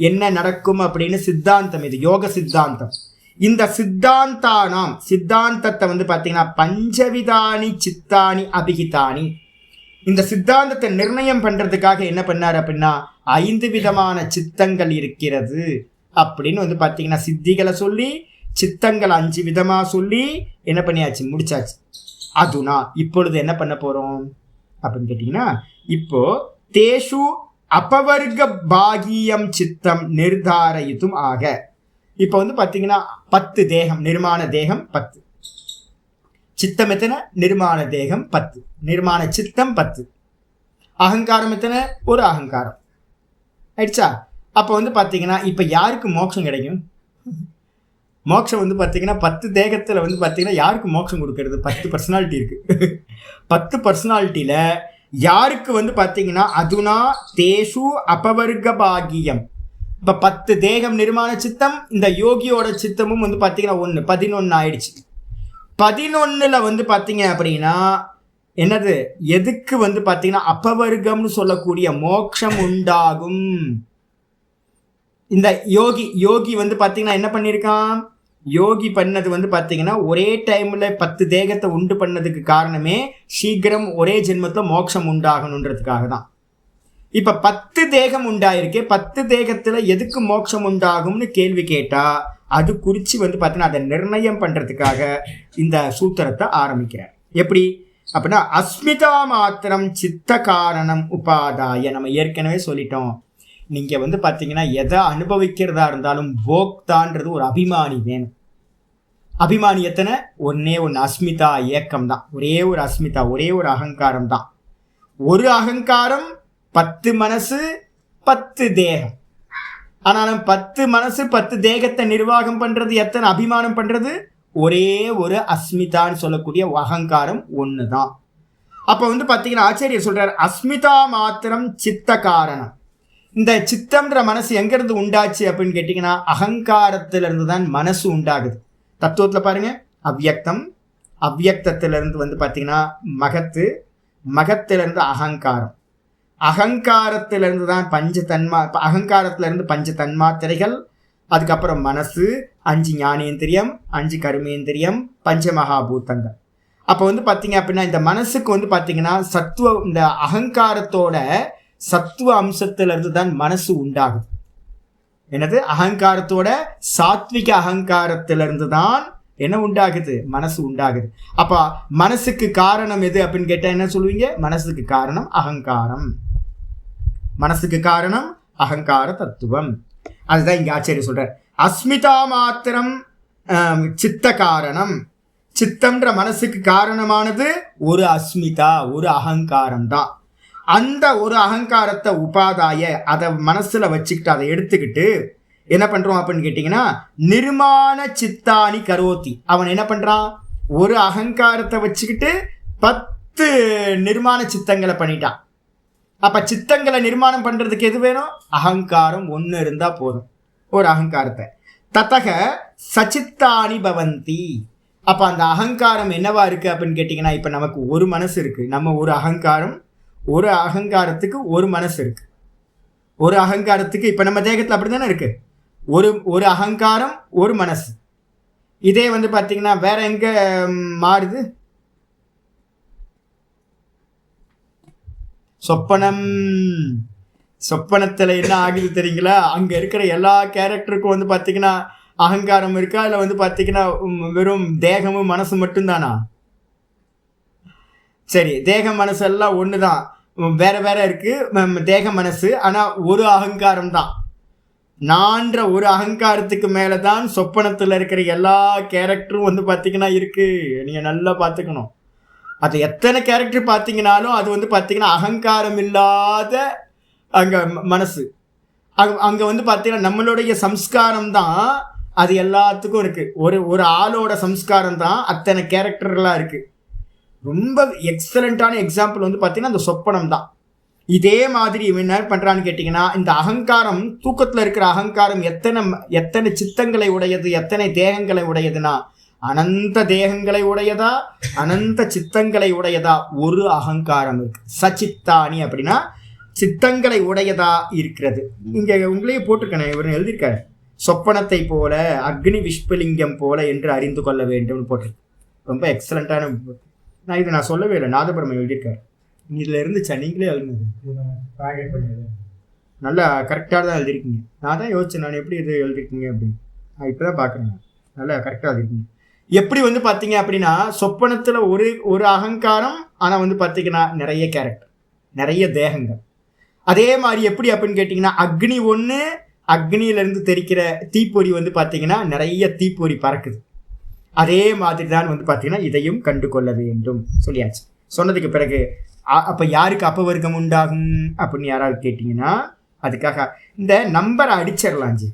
S1: என்ன நடக்கும் அப்படின்னு சித்தாந்தம். இது யோக சித்தாந்தம். இந்த சித்தாந்தத்தை வந்து பார்த்தீங்கன்னா பஞ்சவிதானி சித்தானி அபிஹிதானி. இந்த சித்தாந்தத்தை நிர்ணயம் பண்ணுறதுக்காக என்ன பண்ணார் அப்படின்னா 5 விதமான சித்தங்கள் இருக்கிறது அப்படின்னு வந்து பார்த்தீங்கன்னா சித்திகளை சொல்லி சித்தங்கள் 5 விதமாக சொல்லி என்ன பண்ணியாச்சு, முடிச்சாச்சு. அதுனா இப்பொழுது என்ன பண்ண போகிறோம் அப்படின்னு கேட்டிங்கன்னா, இப்போ தேஷு அபவர்க பாகியம் சித்தம் நிர்தாரயித்தும் ஆக. இப்போ வந்து பார்த்தீங்கன்னா 10 தேகம், நிர்மாண தேகம் 10, சித்தம் எத்தனை, நிர்மாண தேகம் 10, நிர்மாண சித்தம் 10, அகங்காரம் எத்தனை, ஒரு அகங்காரம் ஆயிடுச்சா. அப்போ வந்து பார்த்தீங்கன்னா இப்போ யாருக்கு மோட்சம் கிடைக்கும்? மோட்சம் வந்து பார்த்தீங்கன்னா 10 தேகத்தில் வந்து பார்த்தீங்கன்னா யாருக்கு மோட்சம் கொடுக்கறது? 10 பர்சனாலிட்டி இருக்குது. 10 பர்சனாலிட்டியில் யாருக்கு வந்து பார்த்தீங்கன்னா அதுனா தேஷு அபவர்க பாகியம். இப்போ 10 தேகம் நிர்மாண சித்தம், இந்த யோகியோட சித்தமும் வந்து பார்த்தீங்கன்னா 11 ஆயிடுச்சு. 11ல் வந்து பார்த்தீங்க அப்படின்னா என்னது, எதுக்கு வந்து பார்த்தீங்கன்னா அபவர்க்கம்னு சொல்லக்கூடிய மோட்சம் உண்டாகும். இந்த யோகி வந்து பார்த்தீங்கன்னா என்ன பண்ணியிருக்கான், யோகி பண்ணது வந்து பார்த்தீங்கன்னா ஒரே டைமில் 10 தேகத்தை உண்டு பண்ணதுக்கு காரணமே சீக்கிரம் ஒரே ஜென்மத்தில் மோட்சம் உண்டாகணுன்றதுக்காக தான். இப்போ 10 தேகம் உண்டாயிருக்கு. 10 தேகத்தில் எதுக்கு மோட்சம் உண்டாகும்னு கேள்வி கேட்டால் அது குறித்து வந்து பார்த்தீங்கன்னா அதை நிர்ணயம் பண்ணுறதுக்காக இந்த சூத்திரத்தை ஆரம்பிக்கிறார். எப்படி அப்படின்னா அஸ்மிதா மாத்திரம் சித்த காரணம் உபாதாய. நம்ம ஏற்கனவே சொல்லிட்டோம், நீங்கள் வந்து பார்த்தீங்கன்னா எதை அனுபவிக்கிறதா இருந்தாலும் போக்தான்றது ஒரு அபிமானி வேணும். அபிமானி எத்தனை, ஒன்று அஸ்மிதா ஏக்கம் தான். ஒரே ஒரு அஸ்மிதா, ஒரே ஒரு அகங்காரம் தான். ஒரு அகங்காரம் 10 மனசு 10 தேகம். ஆனாலும் 10 மனசு 10 தேகத்தை நிர்வாகம் பண்ணுறது எத்தனை, அபிமானம் பண்ணுறது ஒரே ஒரு அஸ்மிதான்னு சொல்லக்கூடிய அகங்காரம் ஒன்று தான். அப்போ வந்து பார்த்தீங்கன்னா ஆச்சாரியர் சொல்கிறார் அஸ்மிதா மாத்திரம் சித்த காரணம். இந்த சித்தம்ன்ற மனசு எங்கிருந்து உண்டாச்சு அப்படின்னு கேட்டிங்கன்னா அகங்காரத்திலிருந்து தான் மனசு உண்டாகுது. தத்துவத்தில் பாருங்க, அவ்யக்தம், அவ்யக்தத்திலிருந்து வந்து பார்த்தீங்கன்னா மகத்து, மகத்திலிருந்து அகங்காரம், அகங்காரத்திலிருந்து தான் அகங்காரத்திலிருந்து பஞ்ச தன்மாத்திரைகள், அதுக்கப்புறம் மனசு, 5 ஞானேந்திரியம், 5 கர்மேந்திரியம், பஞ்சமகாபூதங்கள். அப்போ வந்து பார்த்தீங்க அப்படின்னா இந்த மனசுக்கு வந்து பார்த்தீங்கன்னா இந்த அகங்காரத்தோட சத்துவ அம்சத்திலிருந்து தான் மனசு உண்டாகுது. என்னது? அகங்காரத்தோட சாத்விக அகங்காரத்திலிருந்து தான் என்ன உண்டாகுது? மனசு உண்டாகுது. அப்ப மனசுக்கு காரணம் எது அப்படின்னு கேட்டா என்ன சொல்லுவீங்க? மனசுக்கு காரணம் அகங்காரம். மனசுக்கு காரணம் அகங்கார தத்துவம். அதுதான் இங்க ஆச்சரிய சொல்றார். அஸ்மிதா மாத்திரம் சித்த காரணம். சித்தம்ன்ற மனசுக்கு காரணமானது ஒரு அஸ்மிதா, ஒரு அகங்காரம் தான். அந்த ஒரு அகங்காரத்தை உபாதாய அதை மனசுல வச்சுக்கிட்டு அதை எடுத்துக்கிட்டு என்ன பண்றோம் அப்படின்னு கேட்டீங்கன்னா நிர்மாண சித்தானி கரோத்தி. அவன் என்ன பண்றான்? ஒரு அகங்காரத்தை வச்சுக்கிட்டு 10 நிர்மாண சித்தங்களை பண்ணிட்டான். அப்ப சித்தங்களை நிர்மாணம் பண்றதுக்கு எது வேணும்? அகங்காரம் 1 இருந்தா போதும், ஒரு அகங்காரத்தை. தத்தக சச்சித்தானி பவந்தி. அப்ப அந்த அகங்காரம் என்னவா இருக்கு அப்படின்னு கேட்டீங்கன்னா இப்ப நமக்கு ஒரு மனசு இருக்கு. நம்ம ஒரு அகங்காரம், ஒரு அகங்காரத்துக்கு ஒரு மனசு இருக்கு. ஒரு அகங்காரத்துக்கு இப்ப நம்ம தேகத்துல அப்படித்தானே இருக்கு. ஒரு அகங்காரம், ஒரு மனசு. இதே வந்து பாத்தீங்கன்னா வேற எங்க மாறுது? சொப்பனத்துல என்ன ஆகுது தெரியுங்களா? அங்க இருக்கிற எல்லா கேரக்டருக்கும் வந்து பாத்தீங்கன்னா அகங்காரம் இருக்கா, இல்ல வந்து பாத்தீங்கன்னா வெறும் தேகமும் மனசு மட்டும்தானா? சரி, தேக மனசு எல்லாம் ஒண்ணுதான், வேற வேற இருக்கு தேக மனசு. ஆனா ஒரு அகங்காரம் தான். நான்ற ஒரு அகங்காரத்துக்கு மேலதான் சொப்பனத்துல இருக்கிற எல்லா கேரக்டரும் வந்து பாத்தீங்கன்னா இருக்கு. நீங்க நல்லா பாத்துக்கணும். அது எத்தனை கேரக்டர் பார்த்தீங்கன்னாலும் அது வந்து பார்த்தீங்கன்னா அகங்காரம் இல்லாத அங்கே மனசு. அங்கே வந்து பார்த்தீங்கன்னா நம்மளுடைய சம்ஸ்காரம் தான் அது எல்லாத்துக்கும் இருக்குது. ஒரு ஆளோட சம்ஸ்காரம் தான் அத்தனை கேரக்டர்லாம் இருக்குது. ரொம்ப எக்ஸலண்ட்டான எக்ஸாம்பிள் வந்து பார்த்தீங்கன்னா அந்த சொப்பனம் தான். இதே மாதிரி இவன் என்ன பண்ணுறான்னு கேட்டிங்கன்னா இந்த அகங்காரம், தூக்கத்தில் இருக்கிற அகங்காரம் எத்தனை சித்தங்களை உடையது, எத்தனை தேகங்களை உடையதுன்னா அனந்த தேகங்களை உடையதா, அனந்த சித்தங்களை உடையதா? ஒரு அகங்காரம் இருக்கு. சச்சித்தானி அப்படின்னா சித்தங்களை உடையதா இருக்கிறது. இங்க உங்களையே போட்டிருக்கேன், இவர் எழுதியிருக்காரு. சொப்பனத்தை போல அக்னி விஷ்பலிங்கம் போல என்று அறிந்து கொள்ள வேண்டும் போட்டிருக்கு. ரொம்ப எக்ஸலண்டான. நான் இதை சொல்லவே இல்லை, நாதபுரம் எழுதியிருக்காரு. இதுல இருந்துச்சா? நீங்களே எழுதுனது நல்லா கரெக்டாக தான் எழுதிருக்கீங்க. நான் தான் யோசிச்சேன், நான் எப்படி இது எழுதிருக்கீங்க அப்படின்னு. நான் இப்போதான் பார்க்குறேன், நல்லா கரெக்டாக எழுதிருக்கீங்க. எப்படி வந்து பார்த்தீங்க அப்படின்னா சொப்பனத்தில் ஒரு அகங்காரம், ஆனால் வந்து பார்த்தீங்கன்னா நிறைய கேரக்டர், நிறைய தேகங்கள். அதே மாதிரி எப்படி அப்படின்னு கேட்டிங்கன்னா அக்னி ஒன்று, அக்னியிலேருந்து தெரிக்கிற தீப்பொறி வந்து பார்த்தீங்கன்னா நிறைய தீப்பொறி பறக்குது. அதே மாதிரி தான் வந்து பார்த்தீங்கன்னா இதையும் கண்டு கொள்ள வேண்டும் சொல்லியாச்சு. சொன்னதுக்கு பிறகு அப்போ யாருக்கு அப்பவர்க்கம் உண்டாகும் அப்படின்னு யாராவது கேட்டிங்கன்னா அதுக்காக இந்த நம்பரை அடிச்சிடலாம் ஜி.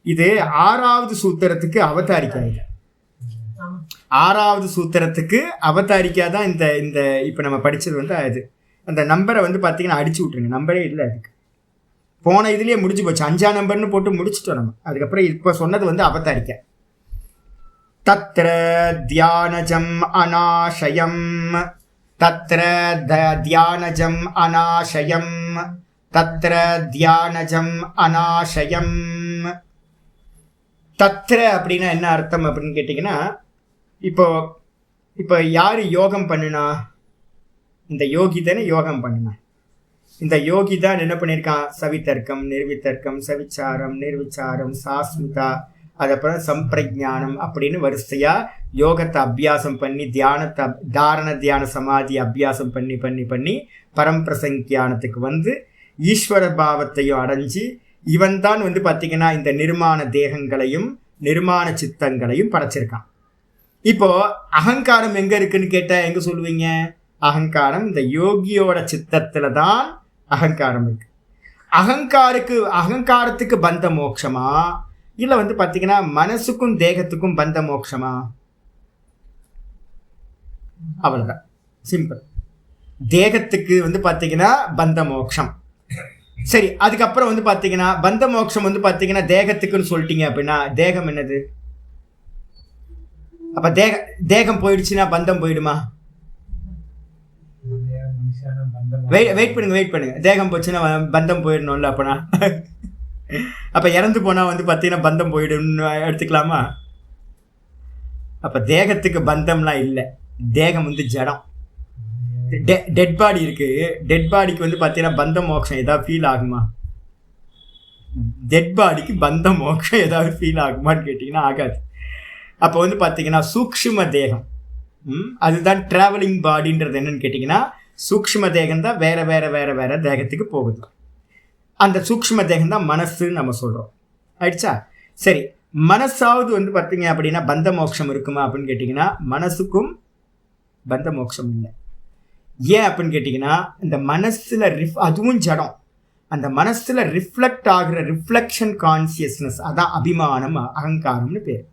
S1: இது 6வது சூத்திரத்துக்கு அவதாரிக்காது. 6வது சூத்திரத்துக்கு அவதாரிக்காதான் இந்த இப்போ நம்ம படித்தது வந்து அது. அந்த நம்பரை வந்து பார்த்தீங்கன்னா அடிச்சு விட்ருங்க, நம்பரே இல்லை அதுக்கு. போன இதுலேயே முடிஞ்சு போச்சு, 5ஆம் நம்பர்னு போட்டு முடிச்சுட்டோம் நம்ம. அதுக்கப்புறம் இப்போ சொன்னது வந்து அவதாரிக்க. தத்ர தியானஜம் அநாசயம், தத்ர தியானஜம் அநாசயம், தத்ர தியானஜம் அநாசயம். தத்ர அப்படின்னா என்ன அர்த்தம் அப்படின்னு கேட்டிங்கன்னா இப்போ யார் யோகம் பண்ணுனா? இந்த யோகி தானே யோகம் பண்ணுனா. இந்த யோகி தான் என்ன பண்ணியிருக்கான்? சவிதர்க்கம், நிர்வித்தர்க்கம், சவிச்சாரம், நிர்விச்சாரம், சாஸ்மிதா, அதுக்கப்புறம் சம்பிரஜானம் அப்படின்னு வரிசையாக யோகத்தை அபியாசம் பண்ணி தியானத்தை தாரண தியான சமாதி அபியாசம் பண்ணி பண்ணி பண்ணி பரம்பிரசங்கியானத்துக்கு வந்து ஈஸ்வர பாவத்தையும் அடைஞ்சு இவன் தான் வந்து பார்த்தீங்கன்னா இந்த நிர்மாண தேகங்களையும் நிர்மாண சித்தங்களையும் படைச்சிருக்கான். இப்போ அகங்காரம் எங்க இருக்குன்னு கேட்டா எங்க சொல்லுவீங்க? அகங்காரம் இந்த யோகியோட சித்தத்துல தான் அகங்காரம் இருக்கு. அகங்காரத்துக்கு பந்த மோட்சமா, இல்ல வந்து பாத்தீங்கன்னா மனசுக்கும் தேகத்துக்கும் பந்த மோட்சமா? அவ்வளவுதான், சிம்பிள். தேகத்துக்கு வந்து பாத்தீங்கன்னா பந்த மோட்சம், சரி, அதுக்கப்புறம் வந்து பார்த்தீங்கன்னா பந்த மோட்சம் வந்து பார்த்தீங்கன்னா தேகத்துக்குன்னு சொல்லிட்டீங்க அப்படின்னா தேகம் என்னது? அப்ப தேகம் போயிடுச்சுன்னா பந்தம் போயிடுமா? வெயிட் பண்ணுங்க. தேகம் போச்சுன்னா பந்தம் போயிடணும்ல. அப்பனா அப்ப இறந்து போனா வந்து பார்த்தீங்கன்னா பந்தம் போயிடும்னு எடுத்துக்கலாமா? அப்ப தேகத்துக்கு பந்தம்லாம் இல்லை. தேகம் வந்து ஜடம். டெட் பாடி இருக்கு. டெட் பாடிக்கு வந்து பார்த்தீங்கன்னா பந்த மோட்சம் ஏதாவது ஃபீல் ஆகுமா? டெட் பாடிக்கு பந்த மோட்சம் ஏதாவது ஃபீல் ஆகுமான்னு கேட்டிங்கன்னா ஆகாது. அப்போ வந்து பார்த்தீங்கன்னா சூக்ஷ்ம தேகம், அதுதான் ட்ராவலிங் பாடின்றது. என்னன்னு கேட்டிங்கன்னா சூக்ஷ்ம தேகம் தான் வேற வேற வேற வேற தேகத்துக்கு போகுது. அந்த சூக்ஷ்ம தேகம் தான் மனசுன்னு நம்ம சொல்கிறோம். ஆயிடுச்சா? சரி, மனசாவது வந்து பார்த்தீங்க அப்படின்னா பந்த மோட்சம் இருக்குமா அப்படின்னு கேட்டிங்கன்னா மனசுக்கும் பந்த மோட்சம் இல்லை. ஏன் அப்படின்னு கேட்டிங்கன்னா இந்த மனசில் அதுவும் ஜடம். அந்த மனசில் ரிஃப்ளெக்ட் ஆகிற ரிஃப்ளெக்ஷன் கான்சியஸ்னஸ், அதான் அபிமானம், அகங்காரம்னு பேர்.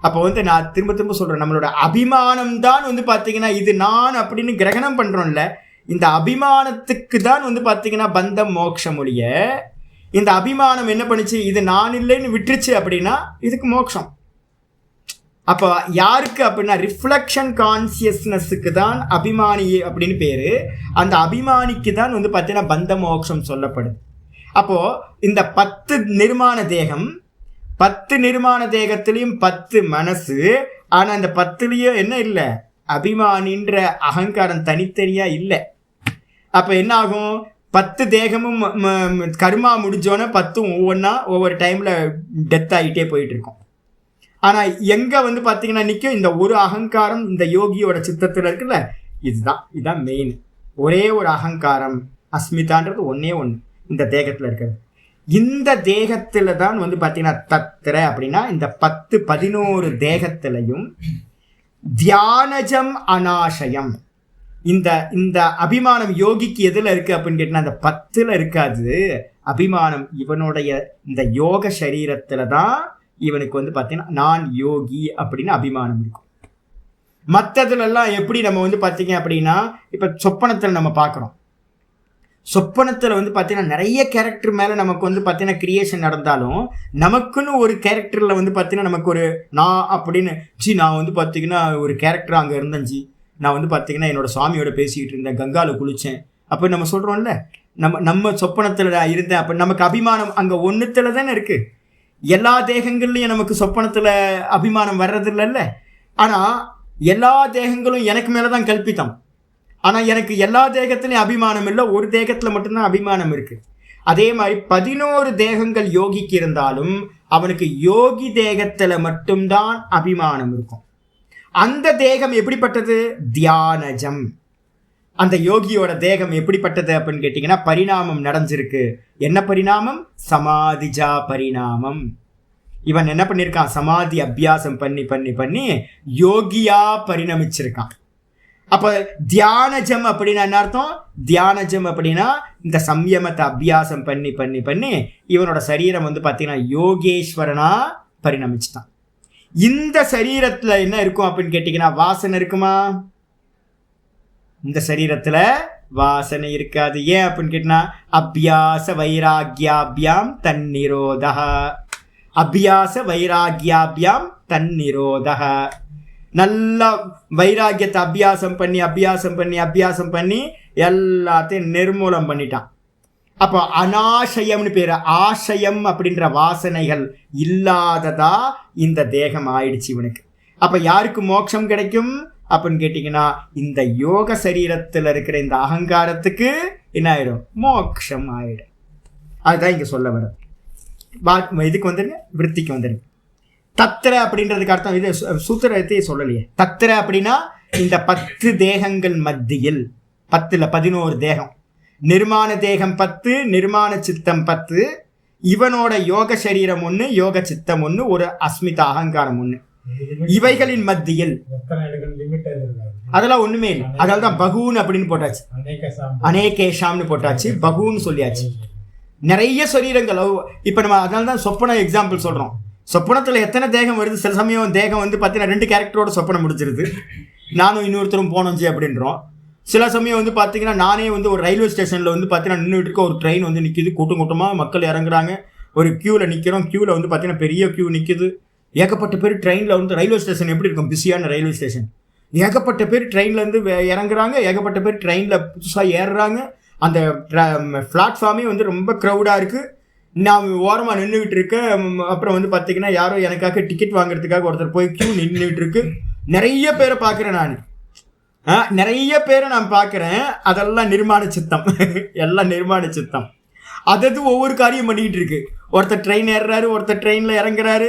S1: அப்போ வந்து நான் திரும்ப சொல்கிறேன், நம்மளோட அபிமானம் தான் வந்து பார்த்தீங்கன்னா இது நான் அப்படின்னு கிரகணம் பண்ணுறோம்ல, இந்த அபிமானத்துக்கு தான் வந்து பார்த்தீங்கன்னா பந்தம் மோட்சம் ஒழிய இந்த அபிமானம் என்ன பண்ணுச்சு, இது நான் இல்லைன்னு விட்டுருச்சு அப்படின்னா இதுக்கு மோட்சம். அப்போ யாருக்கு அப்படின்னா ரிஃப்ளெக்ஷன் கான்சியஸ்னஸுக்கு தான் அபிமானி அப்படின்னு பேர். அந்த அபிமானிக்கு தான் வந்து பார்த்தீங்கன்னா பந்த மோட்சம் சொல்லப்படுது. அப்போது இந்த 10 நிர்மாண தேகம், 10 நிர்மாண தேகத்திலையும் 10 மனசு. ஆனால் அந்த 10லையும் என்ன இல்லை, அபிமானின்ற அகங்காரம் தனித்தனியாக இல்லை. அப்போ என்ன ஆகும், 10 தேகமும் கர்மா முடிஞ்சோன்னே 10 ஒவ்வொன்றா ஒவ்வொரு டைமில் டெத் ஆகிட்டே போயிட்டு இருக்கும். ஆனால் எங்கே வந்து பார்த்தீங்கன்னா நிற்கும் இந்த ஒரு அகங்காரம், இந்த யோகியோட சித்தத்தில் இருக்குல்ல, இதுதான் மெயின். ஒரே ஒரு அகங்காரம், அஸ்மிதான்றது ஒன்றே ஒன்று இந்த தேகத்தில் இருக்கிறது. இந்த தேகத்தில் தான் வந்து பார்த்தீங்கன்னா தத்திர அப்படின்னா இந்த 10-11 தேகத்திலையும் தியானஜம் அநாசயம். இந்த அபிமானம் யோகிக்கு எதில் இருக்குது அப்படின்னு கேட்டால் அந்த 10ல் இருக்காது. அபிமானம் இவனுடைய இந்த யோக சரீரத்தில் தான் இவனுக்கு வந்து பார்த்தீங்கன்னா நான் யோகி அப்படின்னு அபிமானம் இருக்கும். மற்றதுலெல்லாம் எப்படி நம்ம வந்து பார்த்தீங்க அப்படின்னா இப்போ சொப்பனத்தில் நம்ம பார்க்குறோம். சொப்பனத்தில் வந்து பார்த்தீங்கன்னா நிறைய கேரக்டர் மேலே நமக்கு வந்து பார்த்தீங்கன்னா கிரியேஷன் நடந்தாலும் நமக்குன்னு ஒரு கேரக்டரில் வந்து பார்த்தீங்கன்னா நமக்கு ஒரு நான் அப்படின்னு நான் வந்து பார்த்தீங்கன்னா ஒரு கேரக்டர் அங்கே இருந்தேன் நான் வந்து பார்த்தீங்கன்னா என்னோட சுவாமியோட பேசிக்கிட்டு இருந்தேன், கங்காவில் குளித்தேன் அப்போ நம்ம சொல்கிறோம்ல, நம்ம சொப்பனத்தில் இருந்தேன். அப்போ நமக்கு அபிமானம் அங்கே ஒன்றுத்தில் தானே இருக்குது. எல்லா தேகங்கள்லையும் நமக்கு சொப்பனத்தில் அபிமானம் வர்றது இல்லைல்ல. ஆனால் எல்லா தேகங்களும் எனக்கு மேலே தான் கல்பித்தம். ஆனால் எனக்கு எல்லா தேகத்துலையும் அபிமானம் இல்லை, ஒரு தேகத்தில் மட்டும்தான் அபிமானம் இருக்குது. அதே மாதிரி 11 தேகங்கள் யோகிக்கு இருந்தாலும் அவனுக்கு யோகி தேகத்தில் மட்டும்தான் அபிமானம் இருக்கும். அந்த தேகம் எப்படிப்பட்டது? தியானஜம். அந்த யோகியோட தேகம் எப்படிப்பட்டது அப்படின்னு கேட்டிங்கன்னா பரிணாமம் நடந்திருக்கு. என்ன பரிணாமம்? சமாதிஜா பரிணாமம். இவன் என்ன பண்ணியிருக்கான், சமாதி அபியாசம் பண்ணி பண்ணி பண்ணி யோகியா பரிணமிச்சிருக்கான். அப்போ தியானஜம் அப்படின்னா என்ன அர்த்தம்? தியானஜம் அப்படின்னா இந்த சம்யமத்தை அபியாசம் பண்ணி பண்ணி பண்ணி இவனோட சரீரம் வந்து பார்த்தீங்கன்னா யோகேஸ்வரனா பரிணமிச்சிட்டான். இந்த சரீரத்தில் என்ன இருக்கும் அப்படின்னு கேட்டிங்கன்னா வாசனை இருக்குமா? இந்த சரீரத்தில் வாசனை இருக்காது. ஏன் அப்படின்னு கேட்டினா அபியாச வைராகியாபியாம் தன்னிரோதா. அபியாச வைராகியாபியாம் தன்னிரோதா. நல்லா வைராகியத்தை அபியாசம் பண்ணி அபியாசம் பண்ணி அபியாசம் பண்ணி எல்லாத்தையும் நிர்மூலம் பண்ணிட்டான். அப்போ அநாசயம்னு பேர். ஆசயம் அப்படின்ற வாசனைகள் இல்லாததா இந்த தேகம் ஆயிடுச்சு இவனுக்கு. அப்போ யாருக்கு மோட்சம் கிடைக்கும் அப்படின்னு கேட்டிங்கன்னா இந்த யோக சரீரத்தில் இருக்கிற இந்த அகங்காரத்துக்கு என்ன ஆயிடும்? மோட்சம் ஆயிடும். அதுதான் இங்கே சொல்ல வர. இதுக்கு வந்துருங்க, விருத்திக்கு வந்துருங்க. தத்திர அப்படின்றதுக்கு அர்த்தம் இது சூத்திரத்தை சொல்லலையே. தத்திர அப்படின்னா இந்த 10 தேகங்கள் மத்தியில், 10ல் 11 தேகம், நிர்மாண தேகம் 10, நிர்மாண சித்தம் 10, இவனோட யோக சரீரம் 1, யோக சித்தம் 1, ஒரு அஸ்மிதா அகங்காரம் 1, இவைகளின் மத்தியில் அதெல்லாம் ஒண்ணுமே இல்லை. அதனால தான் பகுன்னு அப்படின்னு போட்டாச்சு, அநேகேஷாம்னு போட்டாச்சு, பகுன்னு சொல்லியாச்சு. நிறைய சரீரங்கள் இப்போ நம்ம அதனால தான் சொப்பன எக்ஸாம்பிள் சொல்கிறோம். சொப்பனத்தில் எத்தனை தேகம் வருது? சில சமயம் தேகம் வந்து பார்த்தீங்கன்னா 2 கேரக்டரோட சொப்பனம் முடிச்சிருது. நானும் இன்னொருத்தரும் போனோம் அப்படின்றோம்.
S2: சில சமயம் வந்து பார்த்தீங்கன்னா நானே வந்து ஒரு ரயில்வே ஸ்டேஷனில் வந்து பார்த்தீங்கன்னா நின்றுட்டு இருக்க ஒரு ட்ரெயின் வந்து நிற்கிது, கூட்டம் கூட்டமாக மக்கள் இறங்குறாங்க, ஒரு க்யூவில் நிற்கிறோம், க்யூவில் வந்து பார்த்தீங்கன்னா பெரிய க்யூ நிற்கிது, ஏகப்பட்ட பேர் ட்ரெயினில் வந்து ரயில்வே ஸ்டேஷன் எப்படி இருக்கும், பிஸியான ரயில்வே ஸ்டேஷன், ஏகப்பட்ட பேர் ட்ரெயின்லேருந்து இறங்குறாங்க, ஏகப்பட்ட பேர் ட்ரெயினில் புதுசாக ஏறுறாங்க, அந்த பிளாட்ஃபார்மே வந்து ரொம்ப க்ரௌடாக இருக்குது. நான் ஓரமாக நின்றுக்கிட்டு இருக்கேன். அப்புறம் வந்து பார்த்தீங்கன்னா யாரோ எனக்காக டிக்கெட் வாங்குறதுக்காக ஒருத்தர் போய் க்யூ நின்றுட்டு இருக்கு. நிறைய பேரை பார்க்குறேன் நான், நிறைய பேரை நான் பார்க்குறேன். அதெல்லாம் நிர்மாண சித்தம், எல்லாம் நிர்மாண சித்தம். அதாவது ஒவ்வொரு காரியம் பண்ணிக்கிட்டு இருக்கு. ஒருத்தர் ட்ரெயின் ஏறுறாரு, ஒருத்தர் ட்ரெயினில் இறங்குறாரு,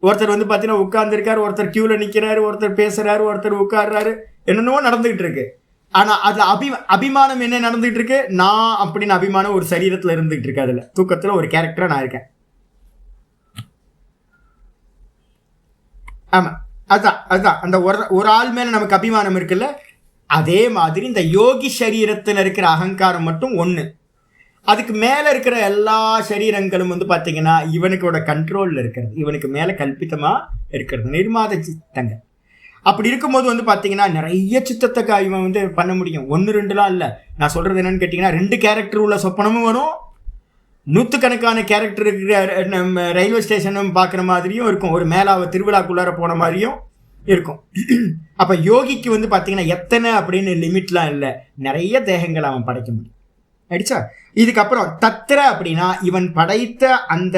S2: ஒருத்தர் வந்து பார்த்தீங்கன்னா உட்காந்துருக்காரு, ஒருத்தர் க்யூவில் நிற்கிறாரு, ஒருத்தர் பேசுகிறாரு, ஒருத்தர் உட்காடுறாரு, என்னென்னவோ நடந்துக்கிட்டு இருக்கு. ஆனால் அதில் அபிமானம் என்ன நடந்துகிட்டு இருக்கு, நான் அப்படின்னு அபிமானம் ஒரு சரீரத்தில் இருந்துகிட்டு இருக்கு. அதில் தூக்கத்தில் ஒரு கேரக்டராக நான் இருக்கேன். ஆமாம், அதுதான் அந்த ஒரு ஆள் மேலே நமக்கு அபிமானம் இருக்குல்ல, அதே மாதிரி இந்த யோகி சரீரத்தில் இருக்கிற அகங்காரம் மட்டும் ஒன்று. அதுக்கு மேலே இருக்கிற எல்லா சரீரங்களும் வந்து பார்த்தீங்கன்னா இவனுக்கோட கண்ட்ரோலில் இருக்கிறது, இவனுக்கு மேலே கல்பித்தமாக இருக்கிறது, நிர்மாத சித்தங்கள். அப்படி இருக்கும்போது வந்து பார்த்தீங்கன்னா நிறைய சித்தத்தை இவன் வந்து பண்ண முடியும். 1-2லாம் இல்லை. நான் சொல்கிறது என்னன்னு கேட்டிங்கன்னா 2 கேரக்டர் உள்ள சொப்பனமும் வரும், 100கணக்கான கேரக்டர் இருக்கிற நம்ம ரயில்வே ஸ்டேஷனும் பார்க்குற மாதிரியும் இருக்கும், ஒரு மேலாவை திருவிழாக்குள்ளார போன மாதிரியும் இருக்கும். அப்போ யோகிக்கு வந்து பார்த்தீங்கன்னா எத்தனை அப்படின்னு லிமிட்லாம் இல்லை, நிறைய தேகங்கள் அவன் படைக்க முடியும். ஆயிடுச்சா? இதுக்கப்புறம் தத்திர அப்படின்னா இவன் படைத்த அந்த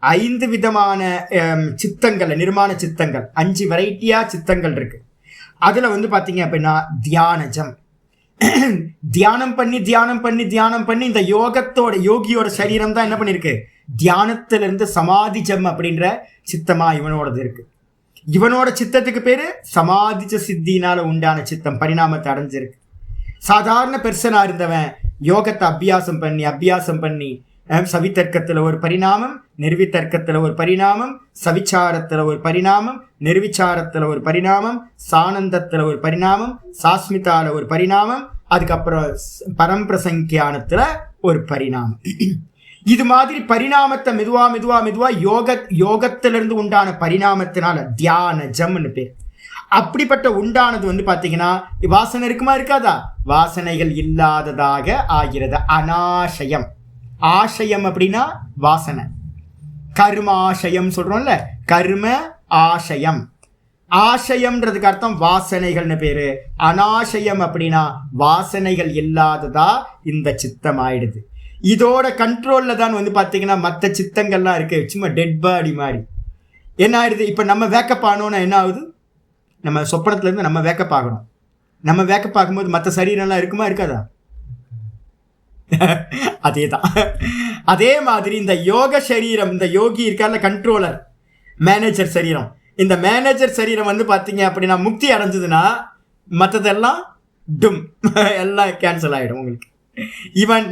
S2: 5 விதமான சித்தங்கள், நிர்மாண சித்தங்கள், 5 வெரைட்டியாக சித்தங்கள் இருக்கு. அதில் வந்து பார்த்தீங்க அப்படின்னா தியானஜம், தியானம் பண்ணி தியானம் பண்ணி தியானம் பண்ணி இந்த யோகியோட சரீரம் தான் என்ன பண்ணியிருக்கு, தியானத்திலிருந்து சமாதிஜம் அப்படின்ற சித்தமாக இவனோடது இருக்கு. இவனோட சித்தத்துக்கு பேர் சமாதிஜ சித்தினால உண்டான சித்தம், பரிணாமத்தை அடைஞ்சிருக்கு. சாதாரண பெர்சனாக இருந்தவன் யோகத்தை அபியாசம் பண்ணி சவித்தர்க்கத்தில் ஒரு பரிணாமம், நிர்வித்தர்க்கத்தில் ஒரு பரிணாமம், சவிச்சாரத்தில் ஒரு பரிணாமம், நிர்விச்சாரத்தில் ஒரு பரிணாமம், சானந்தத்தில் ஒரு பரிணாமம், சாஸ்மிதால ஒரு பரிணாமம், அதுக்கப்புறம் பரம்பிரசங்கியானத்தில் ஒரு பரிணாமம். இது மாதிரி பரிணாமத்தை மெதுவா யோகத்திலிருந்து உண்டான பரிணாமத்தினால தியானஜம்னு பேர். அப்படிப்பட்ட உண்டானது வந்து பார்த்தீங்கன்னா வாசனை இருக்குமா இருக்காதா, வாசனைகள் இல்லாததாக ஆகிறது. அனாசயம், ஆசயம் அப்படின்னா வாசனை, கர்மாசயம் சொல்றோம்ல, கர்ம ஆசயம், ஆசயம்ன்றதுக்கு அர்த்தம் வாசனைகள்னு பேரு. அனாசயம் அப்படின்னா வாசனைகள் இல்லாததா இந்த சித்தம் ஆயிடுது. இதோட கண்ட்ரோல்ல தான் வந்து பார்த்தீங்கன்னா மற்ற சித்தங்கள்லாம் இருக்கு, சும்மா டெட் பாடி மாதிரி. என்ன ஆயிடுது, இப்போ நம்ம வேக்கப் ஆனோன்னா என்ன ஆகுது, நம்ம சொப்பனத்துலேருந்து நம்ம வேக்கப் ஆகணும். நம்ம வேக்கப் ஆகும்போது மற்ற சரீரம்லாம் இருக்குமா இருக்காதா? அதே தான். அதே மாதிரி இந்த யோக சரீரம், இந்த யோகி இருக்கார்ல கண்ட்ரோலர், மேனேஜர் சரீரம், இந்த மேனேஜர் சரீரம் வந்து பார்த்தீங்க அப்படின்னா முக்தி அடைஞ்சதுன்னா மற்றதெல்லாம் டும், எல்லாம் கேன்சல் ஆகிடும் உங்களுக்கு. ஈவன்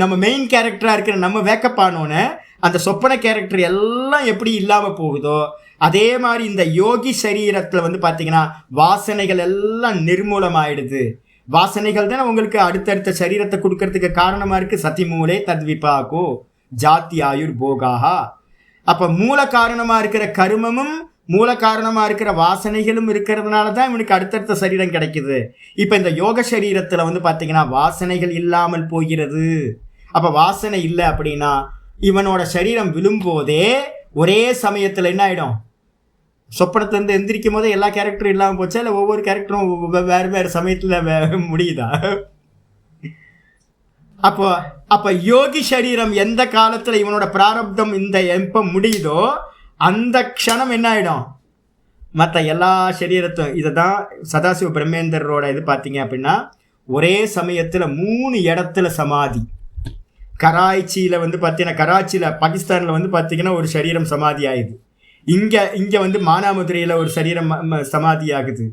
S2: நம்ம மெயின் கேரக்டராக இருக்கிற நம்ம வேக்கப் ஆனோன்னு அந்த சொப்பன கேரக்டர் எல்லாம் எப்படி இல்லாமல் போகுதோ அதே மாதிரி இந்த யோகி சரீரத்தில் வந்து பார்த்தீங்கன்னா வாசனைகள் எல்லாம் நிர்மூலமாயிடுது. வாசனைகள் தானே உங்களுக்கு அடுத்தடுத்த சரீரத்தை கொடுக்கறதுக்கு காரணமாக இருக்குது. சதிமூலே தத்விபாகோ ஜாதி ஆயுர் போகாஹா. அப்போ மூல காரணமாக இருக்கிற கருமமும் மூல காரணமாக இருக்கிற வாசனைகளும் இருக்கிறதுனால தான் இவனுக்கு அடுத்தடுத்த சரீரம் கிடைக்குது. இப்போ இந்த யோக சரீரத்தில் வந்து பார்த்தீங்கன்னா வாசனைகள் இல்லாமல் போகிறது. அப்போ வாசனை இல்லை அப்படின்னா இவனோட சரீரம் விழும்போதே ஒரே சமயத்தில் என்ன ஆகிடும், சொப்பனத்துலேருந்து எந்திரிக்கும் போதே எல்லா கேரக்டரும் இல்லாமல் போச்சா, இல்லை ஒவ்வொரு கேரக்டரும் வேறு சமயத்தில் முடியுதா? அப்போ யோகி சரீரம் எந்த காலத்தில் இவனோட பிராரப்தம் இந்த எப்போ முடியுதோ அந்த க்ஷணம் என்ன ஆகிடும், மற்ற எல்லா சரீரத்தும். இதை தான் சதாசிவ பிரம்மேந்தரோட இது பார்த்தீங்க அப்படின்னா ஒரே சமயத்தில் 3 இடத்துல சமாதி. கராச்சியில் வந்து பார்த்தீங்கன்னா, கராச்சியில் பாகிஸ்தானில் வந்து பார்த்தீங்கன்னா ஒரு சரீரம் சமாதி ஆகுது. இங்கே வந்து மானாமதுரையில் ஒரு சரீரம் சமாதி ஆகுது.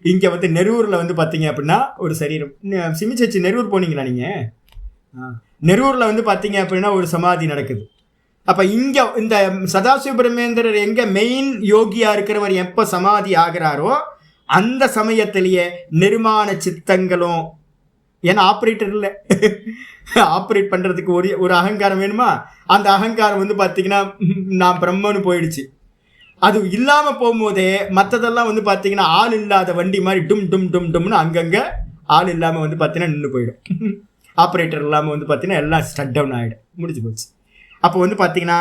S2: இங்கே வந்து நெரூரில் வந்து பார்த்தீங்க அப்படின்னா ஒரு சரீரம். சிமிச்சச்சி நெரூர் போனீங்களா நீங்கள்? நெரூரில் வந்து பார்த்தீங்க அப்படின்னா ஒரு சமாதி நடக்குது. அப்போ இங்கே இந்த சதாசிவ பிரம்மேந்திரர் எங்கே மெயின் யோகியாக இருக்கிறவர் எப்போ சமாதி ஆகிறாரோ அந்த சமயத்திலேயே நிர்மாண சித்தங்களும், ஏன்னா ஆப்ரேட்டர் இல்லை, ஆப்ரேட் பண்ணுறதுக்கு ஒரு அகங்காரம் வேணுமா, அந்த அகங்காரம் வந்து பார்த்தீங்கன்னா நான் பிரம்மன்னு போயிடுச்சு. அது இல்லாமல் போகும்போதே மற்றதெல்லாம் வந்து பார்த்தீங்கன்னா ஆள் இல்லாத வண்டி மாதிரி டும் டும் டும் டும்னு அங்கங்கே ஆள் இல்லாமல் வந்து பார்த்தீங்கன்னா நின்று போயிடும். ஆப்ரேட்டர் இல்லாமல் வந்து பார்த்தீங்கன்னா எல்லாம் ஷட் டவுன் ஆகிடும், முடிஞ்சு போச்சு. அப்போ வந்து பார்த்தீங்கன்னா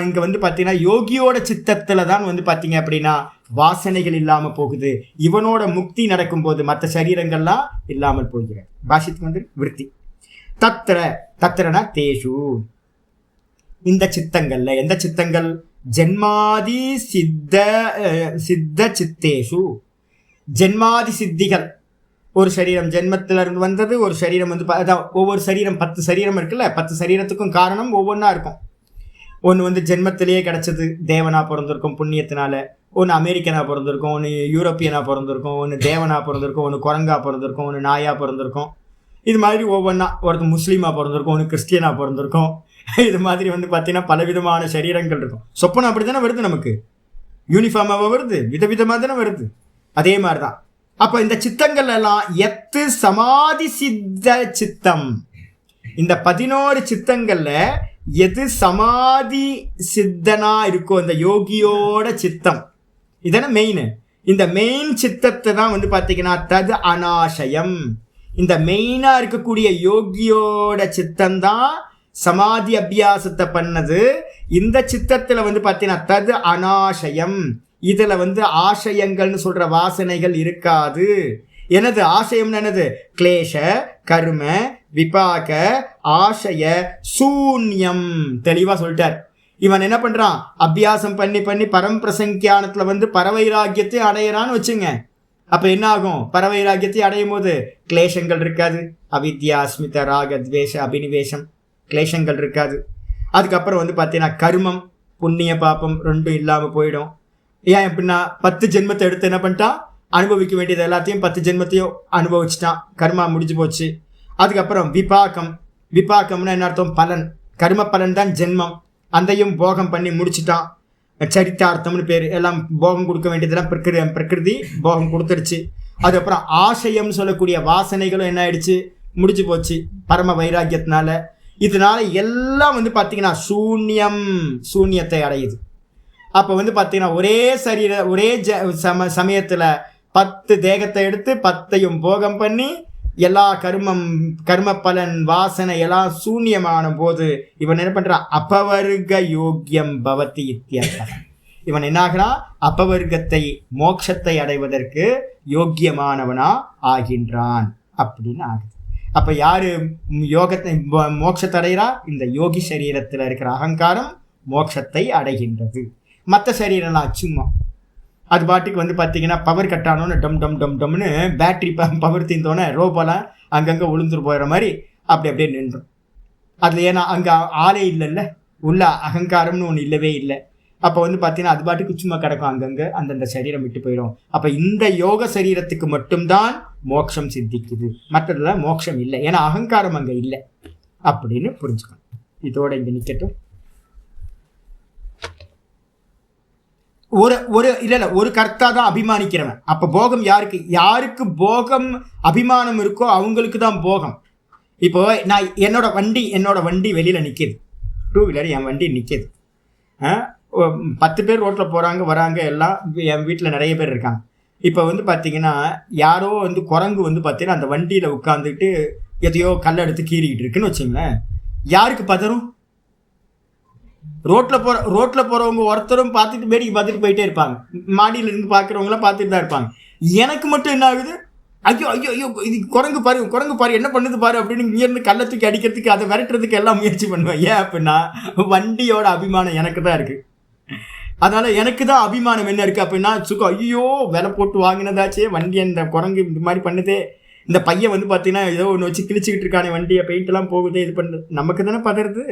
S2: இங்கே வந்து பார்த்தீங்கன்னா யோகியோட சித்தத்தில் தான் வந்து பார்த்தீங்க அப்படின்னா வாசனைகள் இல்லாமல் போகுது. இவனோட முக்தி நடக்கும்போது மற்ற சரீரங்கள்லாம் இல்லாமல் போகிறது. பாஷித்துக்கு வந்து விருத்தி. தத்திரனா தேஷு, இந்த சித்தங்கள்ல, எந்த சித்தங்கள்? ஜென்மாதி சித்த சித்தேஷு. ஜென்மாதி சித்திகள், ஒரு சரீரம் ஜென்மத்துல இருந்து வந்தது, ஒரு சரீரம் வந்து ஒவ்வொரு சரீரம் 10 சரீரம் இருக்குல்ல, 10 சரீரத்துக்கும் காரணம் ஒவ்வொன்றா இருக்கும். ஒன்று வந்து ஜென்மத்திலேயே கிடைச்சது, தேவனா பிறந்திருக்கும் புண்ணியத்தினால. ஒன்று அமெரிக்கனா பிறந்திருக்கும், ஒன்று யூரோப்பியனா பிறந்திருக்கும், ஒன்று தேவனா பிறந்திருக்கும், ஒன்று குரங்கா பிறந்திருக்கும், ஒன்று நாயா பிறந்திருக்கும். இது மாதிரி ஒவ்வொன்றா, ஒருத்தர் முஸ்லீமா பிறந்திருக்கும், ஒன்று கிறிஸ்டியனா பிறந்திருக்கும். இது மாதிரி வந்து பார்த்தீங்கன்னா பலவிதமான சரீரங்கள் இருக்கும். சொப்பனம் அப்படி தானே வருது, நமக்கு யூனிஃபார்மாக வருது, விதவிதமாக தானே வருது. அதே மாதிரி தான். அப்போ இந்த சித்தங்கள் எல்லாம் எத்து சமாதி சித்த சித்தம். இந்த 11 சித்தங்கள்ல எது சமாதி சித்தனா இருக்கோ, இந்த யோகியோட சித்தம், இதான மெயின். இந்த மெயின் சித்தத்தை தான் வந்து பார்த்தீங்கன்னா தது அநாசயம். இந்த மெயினா இருக்கக்கூடிய யோகியோட சித்தம் தான் சமாதி அபியாசத்தை பண்ணது. இந்த சித்தத்துல வந்து பார்த்தீங்கன்னா தது அநாசயம். இதுல வந்து ஆசயங்கள்னு சொல்ற வாசனைகள் இருக்காது. எனது ஆசயம் என்னது? கிளேஷ கர்ம விபாக ஆசய சூன்யம். தெளிவா சொல்லிட்டார். இவன் என்ன பண்றான்? அபியாசம் பண்ணி பண்ணி பரம்பிரசங்கியானத்துல வந்து பரவைராக்கியத்தை அடையிறான்னு வச்சுங்க. அப்ப என்ன ஆகும்? பரவைராக்கியத்தை அடையும் போது கிளேஷங்கள் இருக்காது. அவித்யா அஸ்மித ராக துவேஷ அபினிவேஷம், கிளேஷங்கள் இருக்காது. அதுக்கப்புறம் வந்து பார்த்தீங்கன்னா கர்மம், புண்ணிய பாப்பம் ரெண்டும் இல்லாமல் போயிடும். ஏன் எப்படின்னா 10 ஜென்மத்தை எடுத்து என்ன பண்ணிட்டான்? அனுபவிக்க வேண்டியது எல்லாத்தையும் 10 ஜென்மத்தையும் அனுபவிச்சிட்டான். கர்மா முடிஞ்சு போச்சு. அதுக்கப்புறம் விபாகம். விபாகம்னா என்ன அர்த்தம்? பலன். கர்ம பலன் தான் ஜென்மம். அதையும் போகம் பண்ணி முடிச்சுட்டான். சரித்தார்த்தம்னு பேர். எல்லாம் போகம் கொடுக்க வேண்டியதெல்லாம் பிரகிருதி போகம் கொடுத்துருச்சு. அதுக்கப்புறம் ஆசையம் சொல்லக்கூடிய வாசனைகளும் என்ன ஆயிடுச்சு? முடிஞ்சு போச்சு பரம வைராக்கியத்தினால. இதனால எல்லாம் வந்து பார்த்தீங்கன்னா சூன்யத்தை அடையுது. அப்போ வந்து பார்த்தீங்கன்னா ஒரே சமயத்தில் 10 தேகத்தை எடுத்து 10ஐயும் போகம் பண்ணி எல்லா கர்ம பலன் வாசனை எல்லாம் சூன்யமான போது இவன் என்ன பண்றான்? அபவர்க யோக்கியம் பவதி இத்தியர்த்தம். இவன் என்னாகிறான்? அபவர்க்கத்தை, மோட்சத்தை அடைவதற்கு யோக்கியமானவனா ஆகின்றான் அப்படின்னு ஆகுது. அப்ப யாரு மோட்சத்தை அடைகிறா? இந்த யோகி சரீரத்தில் இருக்கிற அகங்காரம் மோட்சத்தை அடைகின்றது. மற்ற சரீரம்லாம் சும்மா அது பாட்டுக்கு வந்து பார்த்தீங்கன்னா பவர் கட்டானோன்னு டம் டம் டம் டம்னு பேட்டரி பவர் தீர்ந்தோன்னே ரோபோலாம் அங்கங்கே உளுந்துட்டு போயிடுற மாதிரி அப்படியே நின்றும். அதில் ஏன்னா அங்கே ஆளே இல்லைல்ல, உள்ள அகங்காரம்னு ஒன்று இல்லவே இல்லை. அப்போ வந்து பார்த்தீங்கன்னா அது பாட்டுக்கு சும்மா கிடக்கும், அங்கங்கே அந்தந்த சரீரம் விட்டு போயிடும். அப்போ இந்த யோக சரீரத்துக்கு மட்டும்தான் மோட்சம் சித்திக்குது, மற்றதுதான் மோட்சம் இல்லை. ஏன்னா அகங்காரம் அங்கே இல்லை அப்படின்னு புரிஞ்சுக்கணும். இதோட இங்கே நிற்கட்டும். ஒரு கர்த்தா தான் அபிமானிக்கிறவன். அப்ப போகம் யாருக்கு போகம் அபிமானம் இருக்கோ அவங்களுக்கு தான் போகம். இப்போ நான் என்னோட வண்டி வெளியில நிக்குது, 2 வீலர் என் வண்டி நிக்குது. 10 பேர் ரோட்ல போறாங்க வராங்க, எல்லாம் என் வீட்டில் நிறைய பேர் இருக்காங்க. இப்போ வந்து பார்த்தீங்கன்னா யாரோ வந்து குரங்கு வந்து பார்த்தீங்கன்னா அந்த வண்டியில உட்காந்துட்டு எதையோ கல்லை எடுத்து கீறிக்கிட்டு இருக்குன்னு வச்சுங்களேன். யாருக்கு பதறும்? ரோட்ல போறவங்க ஒருத்தரும் பார்த்துட்டு வேடிக்கை பார்த்துட்டு போயிட்டே இருப்பாங்க. மாடியில இருந்து பார்க்குறவங்களாம் பார்த்துட்டு தான் இருப்பாங்க. எனக்கு மட்டும் என்ன ஆகுது? ஐயோ ஐயோ ஐயோ இது குரங்கு பாரு என்ன பண்ணுது பாரு அப்படின்னு இங்கேருந்து கல்லை தூக்கி அடிக்கிறதுக்கு, அதை விரட்டுறதுக்கு எல்லாம் முயற்சி பண்ணுவேன். ஏன் அப்படின்னா வண்டியோட அபிமானம் எனக்கு தான் இருக்கு. அதனால எனக்கு தான் அபிமானம் என்ன இருக்கு அப்படின்னா, சுகம் ஐயோ விலை போட்டு வாங்கினதாச்சே வண்டி, அந்த குரங்கு இந்த மாதிரி பண்ணுதே, இந்த பையன் வந்து பார்த்தீங்கன்னா ஏதோ ஒன்று வச்சு கிழிச்சிக்கிட்டு இருக்கானே வண்டியை, பெயிண்ட் எல்லாம் போகுதே, இது பண்ணுது, நமக்கு தானே பதறுது.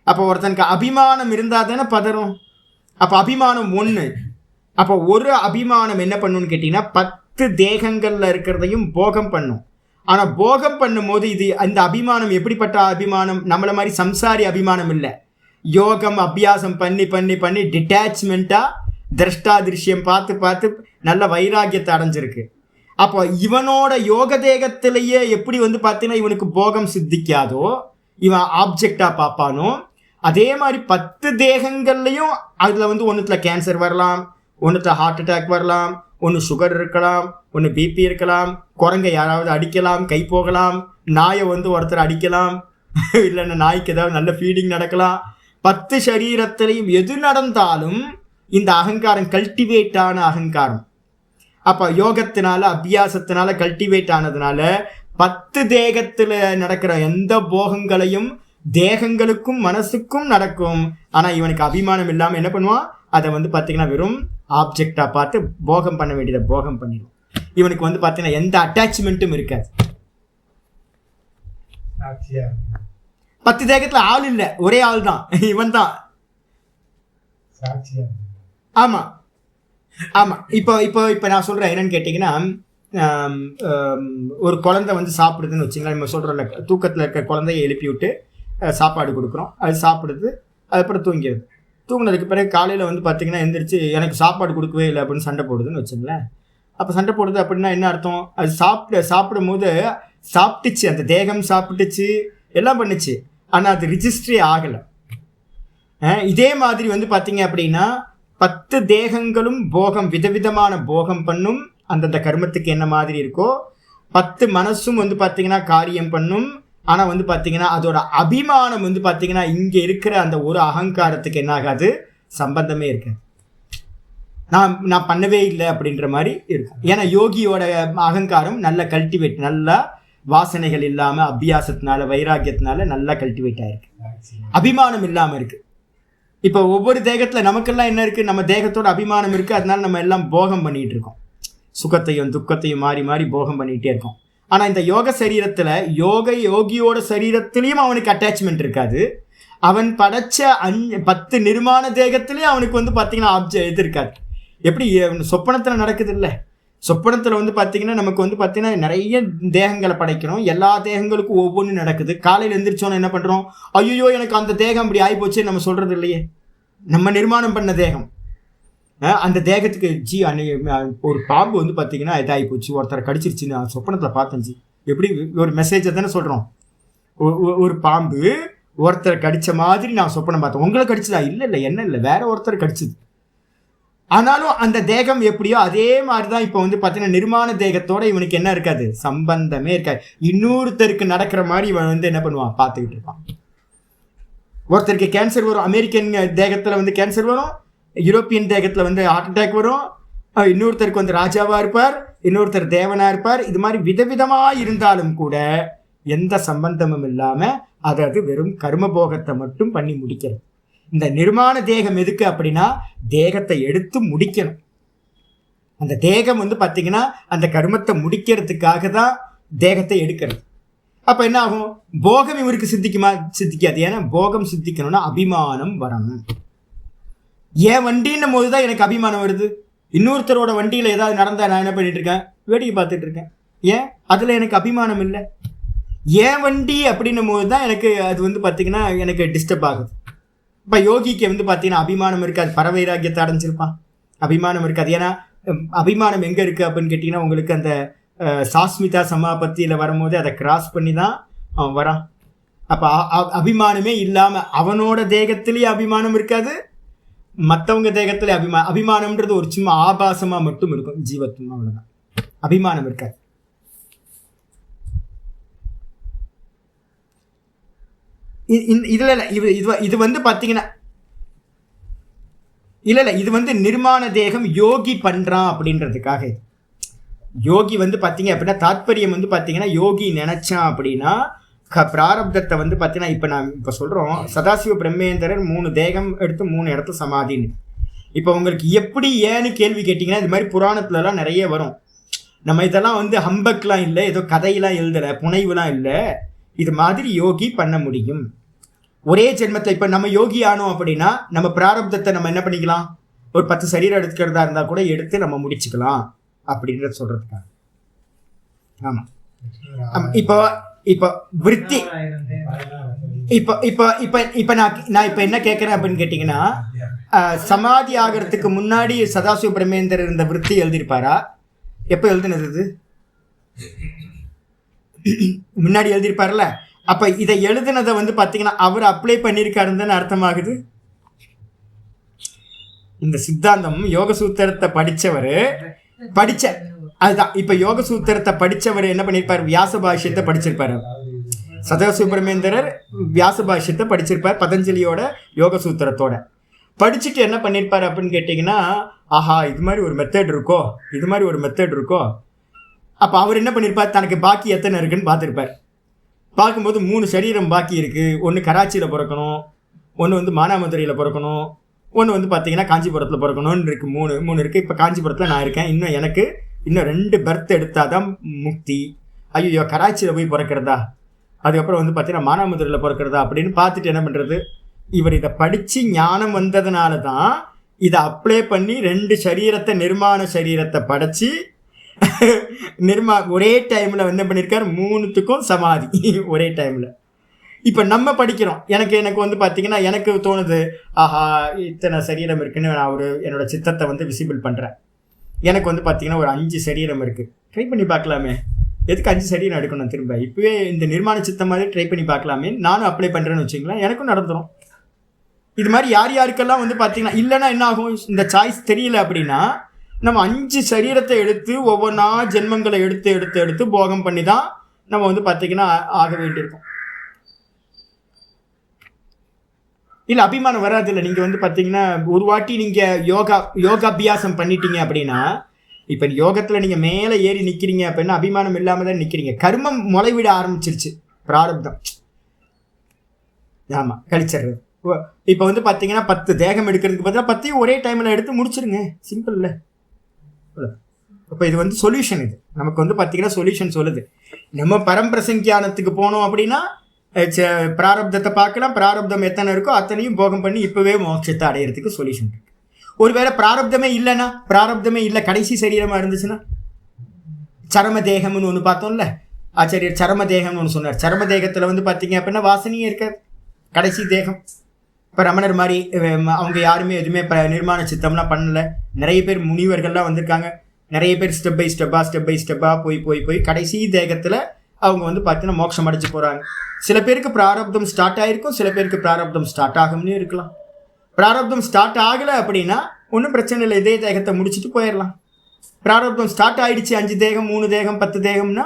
S2: அப்போ ஒருத்தனுக்கு அபிமானம் இருந்தால் தானே பதறும். அப்போ அபிமானம் ஒன்று. அப்போ ஒரு அபிமானம் என்ன பண்ணுன்னு கேட்டிங்கன்னா 10 தேகங்களில் இருக்கிறதையும் போகம் பண்ணும். ஆனால் போகம் பண்ணும்போது இது அந்த அபிமானம் எப்படிப்பட்ட அபிமானம்? நம்மளை மாதிரி சம்சாரி அபிமானம் இல்லை. யோகம் அபியாசம் பண்ணி பண்ணி பண்ணி டிட்டாச்மெண்ட்டாக திரஷ்டா திருஷ்யம் பார்த்து நல்ல வைராக்கியத்தை அடைஞ்சிருக்கு. அப்போ இவனோட யோக தேகத்திலேயே எப்படி வந்து பார்த்தீங்கன்னா இவனுக்கு போகம் சித்திக்காதோ, இவன் ஆப்ஜெக்டாக பார்ப்பானோ, அதே மாதிரி 10 தேகங்கள்லையும் அதில் வந்து ஒன்றுத்துல கேன்சர் வரலாம், ஒன்றுத்துல ஹார்ட் அட்டாக் வரலாம், ஒன்று சுகர் இருக்கலாம், ஒன்று பிபி இருக்கலாம், குரங்கை யாராவது அடிக்கலாம், கை போகலாம், நாயை வந்து ஒருத்தர் அடிக்கலாம், இல்லைன்னா நாய்க்கு ஏதாவது நல்ல ஃபீடிங் நடக்கலாம். 10 சரீரத்திலையும் எது நடந்தாலும் இந்த அகங்காரம் கல்டிவேட் ஆன அகங்காரம். அப்போ யோகத்தினால அபியாசத்தினால கல்டிவேட் ஆனதுனால 10 தேகத்தில் நடக்கிற எந்த போகங்களையும் தேகங்களுக்கும் மனசுக்கும் நடக்கும். ஆனால் இவனுக்கு அபிமானம் இல்லாமல் என்ன பண்ணுவான், அதை வந்து பார்த்தீங்கன்னா வெறும் ஆப்ஜெக்டாக பார்த்து போகம் பண்ண வேண்டியதை போகம் பண்ணிடும். இவனுக்கு வந்து பார்த்தீங்கன்னா எந்த அட்டாச்மெண்ட்டும் இருக்காது. 10 தேகத்தில் ஆள் இல்லை, ஒரே ஆள் தான், இவன் தான். ஆமாம் ஆமாம். இப்போ நான் சொல்கிறேன் என்னன்னு கேட்டிங்கன்னா, ஒரு குழந்தை வந்து சாப்பிடுதுன்னு வச்சுங்களேன். நம்ம சொல்கிறோம்ல, தூக்கத்தில் இருக்கிற குழந்தைய எழுப்பி விட்டு சாப்பாடு கொடுக்குறோம், அது சாப்பிடுது, அதுக்கப்புறம் தூங்கிடுது. தூங்கினதுக்கு பிறகு காலையில் வந்து பார்த்திங்கன்னா எந்திரிச்சு எனக்கு சாப்பாடு கொடுக்கவே இல்லை அப்படின்னு சண்டை போடுதுன்னு வச்சுங்களேன். அப்போ சண்டை போடுது அப்படின்னா என்ன அர்த்தம், அது சாப்பிடும் போது சாப்பிட்டுச்சு, அந்த தேகம் சாப்பிட்டுச்சு, எல்லாம் பண்ணுச்சு, ஆனால் அது ரிஜிஸ்ட்ரி ஆகலை. இதே மாதிரி வந்து பார்த்தீங்க அப்படின்னா 10 தேகங்களும் போகம் விதவிதமான போகம் பண்ணும், அந்தந்த கர்மத்துக்கு என்ன மாதிரி இருக்கோ. 10 மனசும் வந்து பார்த்தீங்கன்னா காரியம் பண்ணும். ஆனால் வந்து பார்த்தீங்கன்னா அதோட அபிமானம் வந்து பார்த்தீங்கன்னா இங்கே இருக்கிற அந்த ஒரு அகங்காரத்துக்கு என்ன ஆகாது, சம்பந்தமே இருக்காது. நான் பண்ணவே இல்லை அப்படின்ற மாதிரி இருக்கும். ஏன்னா யோகியோட அகங்காரம் நல்ல கல்டிவேட், நல்லா வாசனைகள் இல்லாமல் அபியாசத்தினால வைராக்கியத்தினால நல்லா கல்டிவேட் ஆயிருக்கு, அபிமானம் இல்லாமல் இருக்குது. இப்போ ஒவ்வொரு தேகத்தில் நமக்கெல்லாம் என்ன இருக்குது, நம்ம தேகத்தோட அபிமானம் இருக்குது, அதனால நம்ம எல்லாம் போகம் பண்ணிகிட்டு இருக்கோம், சுகத்தையும் துக்கத்தையும் மாறி மாறி போகம் பண்ணிகிட்டே இருக்கோம். ஆனால் இந்த யோக சரீரத்தில் யோகியோட சரீரத்திலையும் அவனுக்கு அட்டாச்மெண்ட் இருக்காது. அவன் படைச்ச 10 நிர்மாண தேகத்திலையும் அவனுக்கு வந்து பார்த்தீங்கன்னா இது இருக்காது. எப்படி சொப்பனத்தில் நடக்குது இல்லை, சொப்பனத்தில் வந்து பார்த்தீங்கன்னா நமக்கு வந்து பார்த்தீங்கன்னா நிறைய தேகங்களை படைக்கணும், எல்லா தேகங்களுக்கும் ஒவ்வொன்றும் நடக்குது. காலையில் எழுந்திரிச்சோன்னு என்ன பண்ணுறோம், ஐயோ எனக்கு அந்த தேகம் அப்படி ஆகிப்போச்சு நம்ம சொல்கிறது இல்லையே. நம்ம நிர்மாணம் பண்ண தேகம், அந்த தேகத்துக்கு ஒரு பாம்பு வந்து பார்த்தீங்கன்னா இதாகி போச்சு, ஒருத்தரை கடிச்சிருச்சு, நான் சொப்பனத்தில் பார்த்தேன். எப்படி ஒரு மெசேஜை தானே சொல்கிறோம், ஒரு பாம்பு ஒருத்தரை கடித்த மாதிரி நான் சொப்பனம் பார்த்தேன். உங்களை கடிச்சதா, இல்லை என்ன இல்லை, வேற ஒருத்தர் கடிச்சது. ஆனாலும் அந்த தேகம் எப்படியோ அதே மாதிரி தான் இப்போ வந்து பார்த்தீங்கன்னா நிர்மாண தேகத்தோட இவனுக்கு என்ன இருக்காது, சம்பந்தமே இருக்காது. இன்னொருத்தருக்கு நடக்கிற மாதிரி இவன் வந்து என்ன பண்ணுவான், பார்த்துக்கிட்டு இருப்பான். ஒருத்தருக்கு கேன்சர் வரும், அமெரிக்கன் தேகத்தில் வந்து கேன்சர் வரும், யூரோப்பியன் தேகத்தில் வந்து ஹார்ட் அட்டாக் வரும், இன்னொருத்தருக்கு வந்து ராஜாவாக இருப்பார், இன்னொருத்தர் தேவனாக இருப்பார். இது மாதிரி விதவிதமாக இருந்தாலும் கூட எந்த சம்பந்தமும் இல்லாமல் அது வெறும் கர்மபோகத்தை மட்டும் பண்ணி முடிக்கிறது. இந்த நிர்மாண தேகம் எதுக்கு அப்படின்னா தேகத்தை எடுத்து முடிக்கணும். அந்த தேகம் வந்து பார்த்தீங்கன்னா அந்த கர்மத்தை முடிக்கிறதுக்காக தான் தேகத்தை எடுக்கிறது. அப்போ என்ன ஆகும், போகம் இவருக்கு சித்திக்காது. ஏன்னா போகம் சித்திக்கணும்னா அபிமானம் வரணும். என் வண்டின்னும் போது தான் எனக்கு அபிமானம் வருது. இன்னொருத்தரோட வண்டியில் ஏதாவது நடந்தால் நான் என்ன பண்ணிட்டு இருக்கேன், வேடிக்கை பார்த்துட்டு இருக்கேன். ஏன், அதில் எனக்கு அபிமானம் இல்லை. என் வண்டி அப்படின்னும் போது தான் எனக்கு அது வந்து பார்த்தீங்கன்னா எனக்கு டிஸ்டர்ப் ஆகுது. இப்போ யோகிக்கு வந்து பார்த்தீங்கன்னா அபிமானம் இருக்காது, பரவைராக்கியத்தை அடைஞ்சிருப்பான், அபிமானம் இருக்காது. ஏன்னா அபிமானம் எங்கே இருக்குது அப்படின்னு கேட்டிங்கன்னா உங்களுக்கு அந்த சாஸ்மிதா சமாபத்தியில் வரும்போது அதை கிராஸ் பண்ணி தான் அவன் வரான். அப்போ அபிமானமே இல்லாமல் அவனோட தேகத்திலேயே அபிமானம் இருக்காது, மற்றவங்க தேகத்தில் அபிமானம்ன்றது ஒரு சும்மா ஆபாசமாக மட்டும் இருக்கும் ஜீவத்துவம், அவ்வளோதான். அபிமானம் இருக்காது. இதில் இது வந்து பார்த்தீங்கன்னா இல்லை இது வந்து நிர்மாண தேகம் யோகி பண்ணுறான் அப்படின்றதுக்காக. யோகி வந்து பார்த்தீங்க அப்படின்னா தாத்பரியம் வந்து பார்த்தீங்கன்னா யோகி நினைச்சான் அப்படின்னா பிராரப்தத்தை வந்து பார்த்தீங்கன்னா இப்போ சொல்கிறோம் சதாசிவ பிரம்மேந்திரர் 3 தேகம் எடுத்து 3 இடத்துல சமாதின்னு. இப்போ உங்களுக்கு எப்படி ஏன்னு கேள்வி கேட்டிங்கன்னா இது மாதிரி புராணத்துலலாம் நிறைய வரும். நம்ம இதெல்லாம் வந்து ஹம்பக்லாம் இல்லை, ஏதோ கதையெல்லாம் எழுதலை, புனைவுலாம் இல்லை. இது மாதிரி யோகி பண்ண முடியும் ஒரே ஜென்மத்தில். இப்போ நம்ம யோகி ஆனோம் அப்படின்னா நம்ம பிராரப்தத்தை நம்ம என்ன பண்ணிக்கலாம், ஒரு 10 சரீரம் எடுத்துக்கிறதா இருந்தால் கூட எடுத்து நம்ம முடிச்சுக்கலாம் அப்படின்றத சொல்கிறதுக்காக. ஆமாம் இப்போ இப்போ விருத்தி இப்போ நான் இப்போ என்ன கேட்குறேன் அப்படின்னு கேட்டிங்கன்னா சமாதி ஆகிறதுக்கு முன்னாடி சதாசிவ பிரம்மேந்தர் இருந்த விருத்தி எழுதியிருப்பாரா? எப்போ எழுதுனது? இது முன்னாடி எழுதியிருப்பார்ல. அப்போ இதை எழுதுனதை வந்து பார்த்தீங்கன்னா அவர் அப்ளை பண்ணியிருக்காருன்னு அர்த்தமாகுது. இந்த சித்தாந்தம் யோக சூத்திரத்தை படித்தவர் படிச்ச அதுதான். இப்ப யோக சூத்திரத்தை படிச்சவர் என்ன பண்ணிருப்பார்? வியாச பாஷ்யத்தை படிச்சிருப்பாரு. சதாசிவ பிரம்மேந்திரர் வியாச பாஷ்யத்தை படிச்சிருப்பார் பதஞ்சலியோட யோக சூத்திரத்தோட. படிச்சுட்டு என்ன பண்ணியிருப்பார் அப்படின்னு கேட்டிங்கன்னா, ஆஹா இது மாதிரி ஒரு மெத்தட் இருக்கோ, இது மாதிரி ஒரு மெத்தட் இருக்கோ. அப்போ அவர் என்ன பண்ணியிருப்பார்? தனக்கு பாக்கி எத்தனை இருக்குன்னு பார்த்துருப்பார். பார்க்கும்போது 3 சரீரம் பாக்கி இருக்குது. ஒன்று கராச்சியில் பிறக்கணும், ஒன்று வந்து மானாமதுரையில் பிறக்கணும், ஒன்று வந்து பார்த்தீங்கன்னா காஞ்சிபுரத்தில் பிறக்கணும்னு இருக்குது. மூணு இருக்குது. இப்போ காஞ்சிபுரத்தில் நான் இருக்கேன். எனக்கு இன்னும் 2 பர்த் எடுத்தால் தான் முக்தி. ஐயோ கராச்சியில் போய் பிறக்கிறதா, அதுக்கப்புறம் வந்து பார்த்தீங்கன்னா மானாமதுரையில் பிறக்கிறதா அப்படின்னு பார்த்துட்டு என்ன பண்ணுறது? இவர் இதை படித்து ஞானம் வந்ததுனால தான் இதை அப்ளை பண்ணி 2 சரீரத்தை நிர்மாண சரீரத்தை படைச்சி ஒரே டைமில் என்ன பண்ணியிருக்கார்? 3த்துக்கும் சமாதி ஒரே டைமில். இப்போ நம்ம படிக்கிறோம். எனக்கு வந்து பார்த்தீங்கன்னா எனக்கு தோணுது, ஆஹா இத்தனை சரீரம் இருக்குன்னு நான் என்னோட சித்தத்தை வந்து விசிபிள் பண்ணுறேன். எனக்கு வந்து பார்த்தீங்கன்னா ஒரு 5 சரீரம் இருக்குது. ட்ரை பண்ணி பார்க்கலாமே. எதுக்கு 5 சரீரம் எடுக்கணும்? திரும்ப இப்போவே இந்த நிர்மாண சித்தம் மாதிரி ட்ரை பண்ணி பார்க்கலாமே. நானும் அப்ளை பண்ணுறேன்னு வச்சுங்களேன், எனக்கும் நடந்துடும். இது மாதிரி யாருக்கெல்லாம் வந்து பார்த்தீங்கன்னா இல்லைன்னா என்ன ஆகும்? இந்த சாய்ஸ் தெரியல அப்படின்னா நம்ம 5 சரீரத்தை எடுத்து ஒவ்வொன்றா ஜென்மங்களை எடுத்து போகம் பண்ணி தான் நம்ம வந்து பார்த்தீங்கன்னா ஆக வேண்டியிருக்கும். இல்லை அபிமானம் வராது. இல்லை நீங்கள் வந்து பார்த்தீங்கன்னா ஒரு வாட்டி நீங்கள் யோகாபியாசம் பண்ணிட்டீங்க அப்படின்னா, இப்போ யோகத்தில் நீங்கள் மேலே ஏறி நிற்கிறீங்க அப்படின்னா அபிமானம் இல்லாமல் தான் நிற்கிறீங்க. கர்மம் முளைவிட ஆரம்பிச்சிருச்சு, பிராரப்தம். ஆமாம், கழிச்சிடுறது. இப்போ வந்து பார்த்தீங்கன்னா 10 தேகம் எடுக்கிறதுக்கு பதிலாக 10 ஒரே டைமில் எடுத்து முடிச்சிருங்க. சிம்பிள் இல்லை? இப்போ இது வந்து சொல்யூஷன். இது நமக்கு வந்து பார்த்தீங்கன்னா சொல்யூஷன் சொல்லுது. நம்ம பரம்பிரசங்கியானத்துக்கு போனோம் அப்படின்னா பிராரப்தத்தை பார்க்கலாம். பிராரப்தம் எத்தனை இருக்கோ அத்தனையும் போகம் பண்ணி இப்போவே மோட்சத்தை அடையிறதுக்கு சொல்யூஷன் இருக்கு. ஒருவேளை பிராரப்தமே இல்லைன்னா, பிராரப்தமே இல்லை கடைசி சரீரமாக இருந்துச்சுன்னா, சரம தேகம்னு ஒன்று பார்த்தோம்ல, ஆச்சாரியர் சரம தேகம்னு ஒன்று சொன்னார். சரம தேகத்தில் வந்து பார்த்தீங்க அப்படின்னா வாசனையே இருக்காது, கடைசி தேகம். இப்போ ரமணர் மாதிரி அவங்க யாருமே எதுவுமே நிர்மாண சித்தம்லாம் பண்ணலை. நிறைய பேர் முனிவர்கள்லாம் வந்திருக்காங்க. நிறைய பேர் ஸ்டெப் பை ஸ்டெப்பாக போய் கடைசி தேகத்தில் அவங்க வந்து பார்த்தீங்கன்னா மோட்சம் அடைச்சு போகிறாங்க. சில பேருக்கு பிராரப்தம் ஸ்டார்ட் ஆகிருக்கும், சில பேருக்கு பிராரப்தம் ஸ்டார்ட் ஆகும்னே இருக்கலாம். பிராரப்தம் ஸ்டார்ட் ஆகலை அப்படின்னா ஒன்றும் பிரச்சனை இல்லை, இதே தேகத்தை முடிச்சுட்டு போயிடலாம். பிராரப்தம் ஸ்டார்ட் ஆகிடுச்சு, 5 தேகம் 3 தேகம் 10 தேகம்னா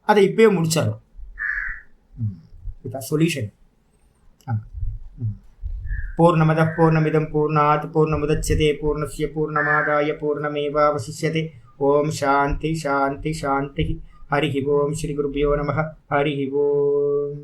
S2: அதை இப்போயே முடிச்சிடலாம். இதுதான் சொல்யூஷன். பூர்ணமத பூர்ணமிதம் பூர்ணாத் பூர்ணமுதச்யதே பூர்ணஸ்ய பூர்ணமாதாய பூர்ணமேவாவசிஷ்யதே. ஓம் சாந்தி சாந்தி சாந்தி. ஹரி ஓம். ஸ்ரீ குருபியோ நமः. ஹரி ஓம்.